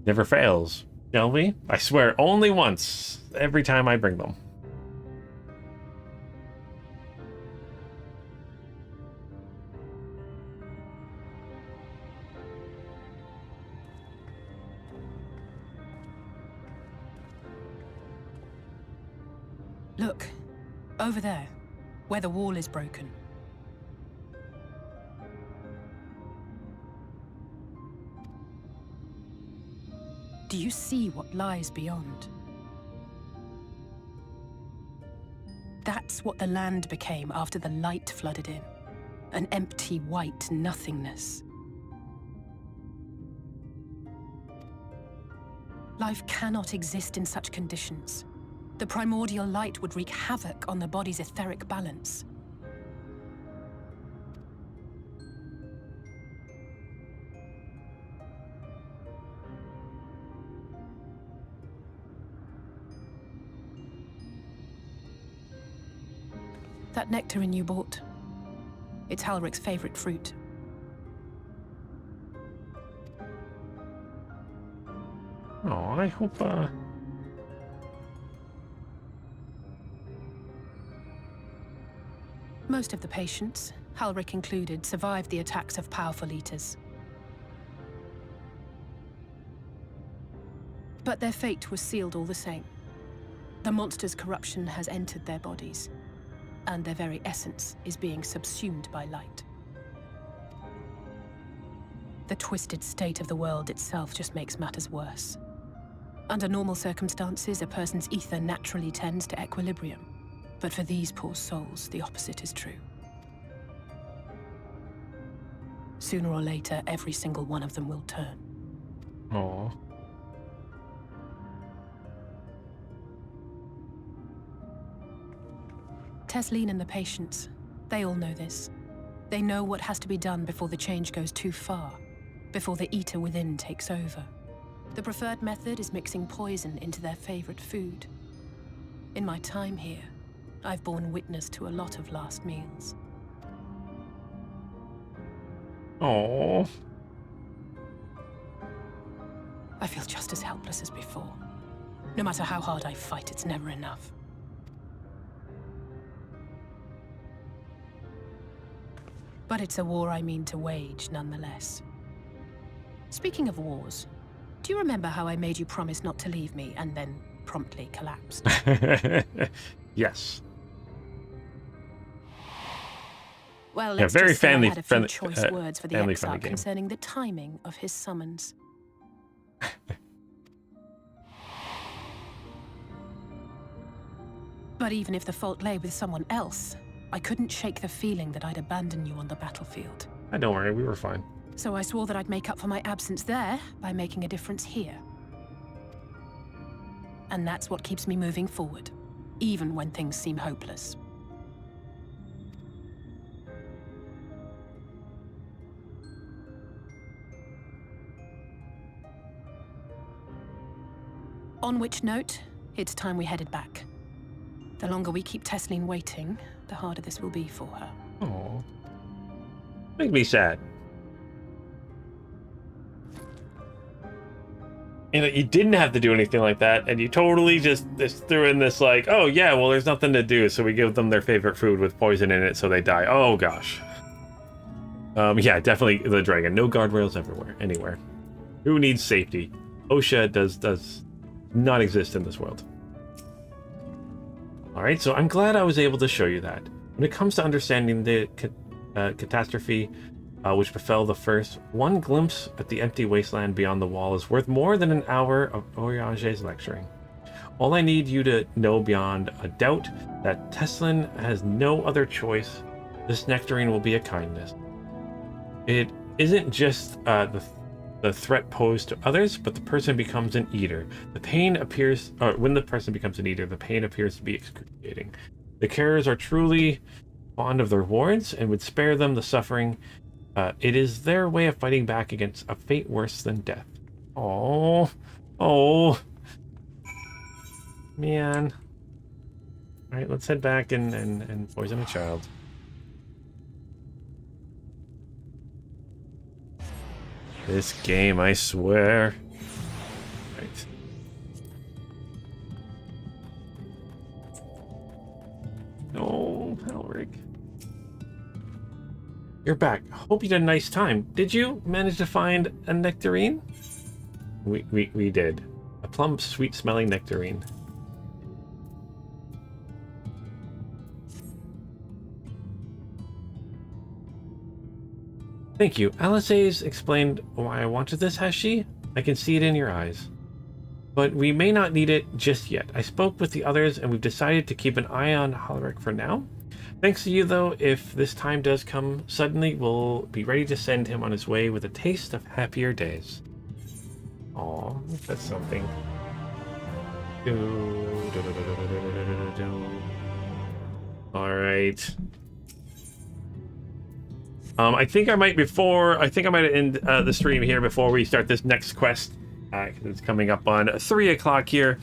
Never fails, shall we? I swear, only once, every time I bring them. Look, over there, where the wall is broken. Do you see what lies beyond? That's what the land became after the light flooded in. An empty white nothingness. Life cannot exist in such conditions. The primordial light would wreak havoc on the body's etheric balance. That nectarine you bought, it's Halric's favorite fruit. Oh, I hope, Most of the patients, Halric included, survived the attacks of powerful eaters. But their fate was sealed all the same. The monster's corruption has entered their bodies, and their very essence is being subsumed by light. The twisted state of the world itself just makes matters worse. Under normal circumstances, a person's ether naturally tends to equilibrium. But for these poor souls, the opposite is true. Sooner or later, every single one of them will turn. Aww. Tesleen and the patients, they all know this. They know what has to be done before the change goes too far, before the eater within takes over. The preferred method is mixing poison into their favorite food. In my time here, I've borne witness to a lot of last meals. Oh. I feel just as helpless as before. No matter how hard I fight, it's never enough. But it's a war I mean to wage, nonetheless. Speaking of wars, do you remember how I made you promise not to leave me and then promptly collapsed? Yes. Well, yeah, let's very just say I had a few friendly, choice words for the exile concerning the timing of his summons. But even if the fault lay with someone else, I couldn't shake the feeling that I'd abandon you on the battlefield. Don't worry, we were fine. So I swore that I'd make up for my absence there by making a difference here. And that's what keeps me moving forward, even when things seem hopeless. On which note, it's time we headed back. The longer we keep Tesleen waiting, the harder this will be for her. Oh, make me sad. You know, you didn't have to do anything like that, and you totally just threw in this like, oh yeah, well there's nothing to do, so we give them their favorite food with poison in it, so they die. Oh gosh. Yeah, definitely the dragon. No guardrails everywhere, anywhere. Who needs safety? OSHA does not exist in this world. All right, so I'm glad I was able to show you that. When it comes to understanding the catastrophe which befell the first, one glimpse at the empty wasteland beyond the wall is worth more than an hour of Eorzea's lecturing. All I need you to know beyond a doubt that Tesleen has no other choice. This nectarine will be a kindness. It isn't just the threat posed to others, but the person becomes an eater. The pain appears, or when the person becomes an eater, the pain appears to be excruciating. The carers are truly fond of their wards and would spare them the suffering. It is their way of fighting back against a fate worse than death. Oh, man. All right, let's head back and poison a child. This game, I swear. Right. Oh, Elric. You're back. Hope you had a nice time. Did you manage to find a nectarine? We did. A plum, sweet-smelling nectarine. Thank you. Alisaie's explained why I wanted this, has she? I can see it in your eyes. But we may not need it just yet. I spoke with the others and we've decided to keep an eye on Halric for now. Thanks to you, though, if this time does come suddenly, we'll be ready to send him on his way with a taste of happier days. Aw, that's something. Alright. I think I might end the stream here before we start this next quest. Because it's coming up on 3 o'clock here.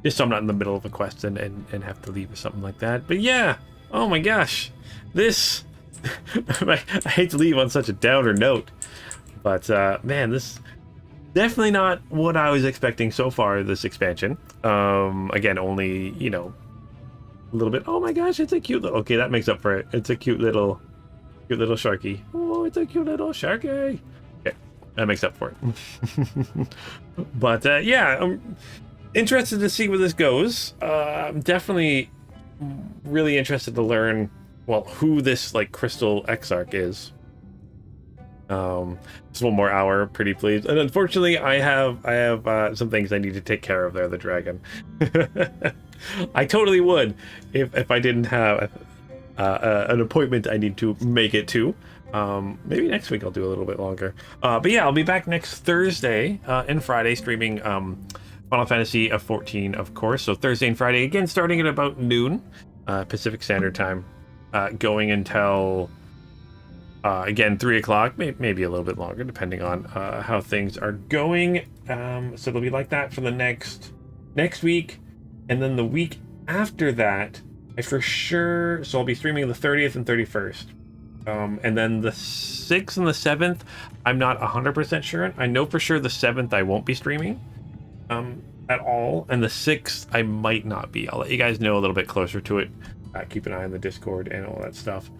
Just so I'm not in the middle of a quest and have to leave or something like that. But yeah, oh my gosh. This... I hate to leave on such a downer note. But man, this... definitely not what I was expecting so far, this expansion. Again, only, you know, a little bit. Oh my gosh, it's a cute little... Okay, that makes up for it. It's a cute little sharky. Oh, it's a cute little sharky. Okay, that makes up for it. But yeah, I'm interested to see where this goes. I'm definitely really interested to learn, well, who this like Crystal Exarch is. Just one more hour, pretty please. And unfortunately, I have some things I need to take care of there, the dragon. I totally would if I didn't have an appointment I need to make it to. Maybe next week I'll do a little bit longer. But yeah, I'll be back next Thursday and Friday streaming Final Fantasy XIV, of course. So Thursday and Friday, again, starting at about noon Pacific Standard Time, going until, again, 3 o'clock, maybe a little bit longer, depending on how things are going. So it'll be like that for the next week. And then the week after that, so I'll be streaming the 30th and 31st. And then the 6th and the 7th, I'm not 100% sure. I know for sure the 7th I won't be streaming at all. And the 6th I might not be. I'll let you guys know a little bit closer to it. Keep an eye on the Discord and all that stuff.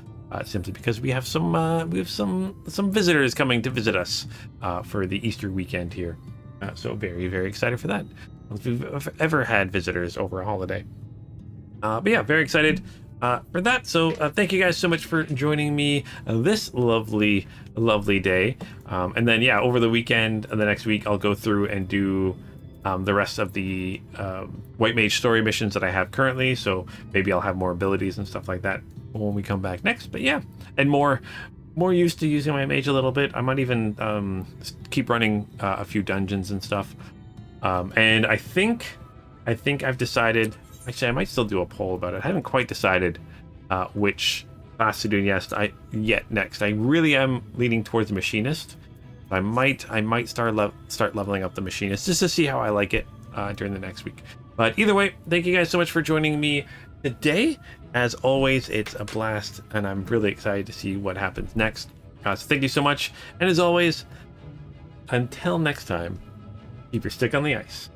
Simply because we have some visitors coming to visit us for the Easter weekend here. So very, very excited for that. If we've ever had visitors over a holiday. But yeah, very excited for that. So thank you guys so much for joining me this lovely day. And then yeah, over the weekend and the next week, I'll go through and do the rest of the White Mage story missions that I have currently. So maybe I'll have more abilities and stuff like that when we come back next. But yeah, and more used to using my mage a little bit. I might even keep running a few dungeons and stuff. And I think I've decided. Actually, I might still do a poll about it. I haven't quite decided which class to do next. I really am leaning towards the machinist. I might start leveling up the machinist just to see how I like it during the next week. But either way, thank you guys so much for joining me today. As always, it's a blast, and I'm really excited to see what happens next. So thank you so much, and as always, until next time, keep your stick on the ice.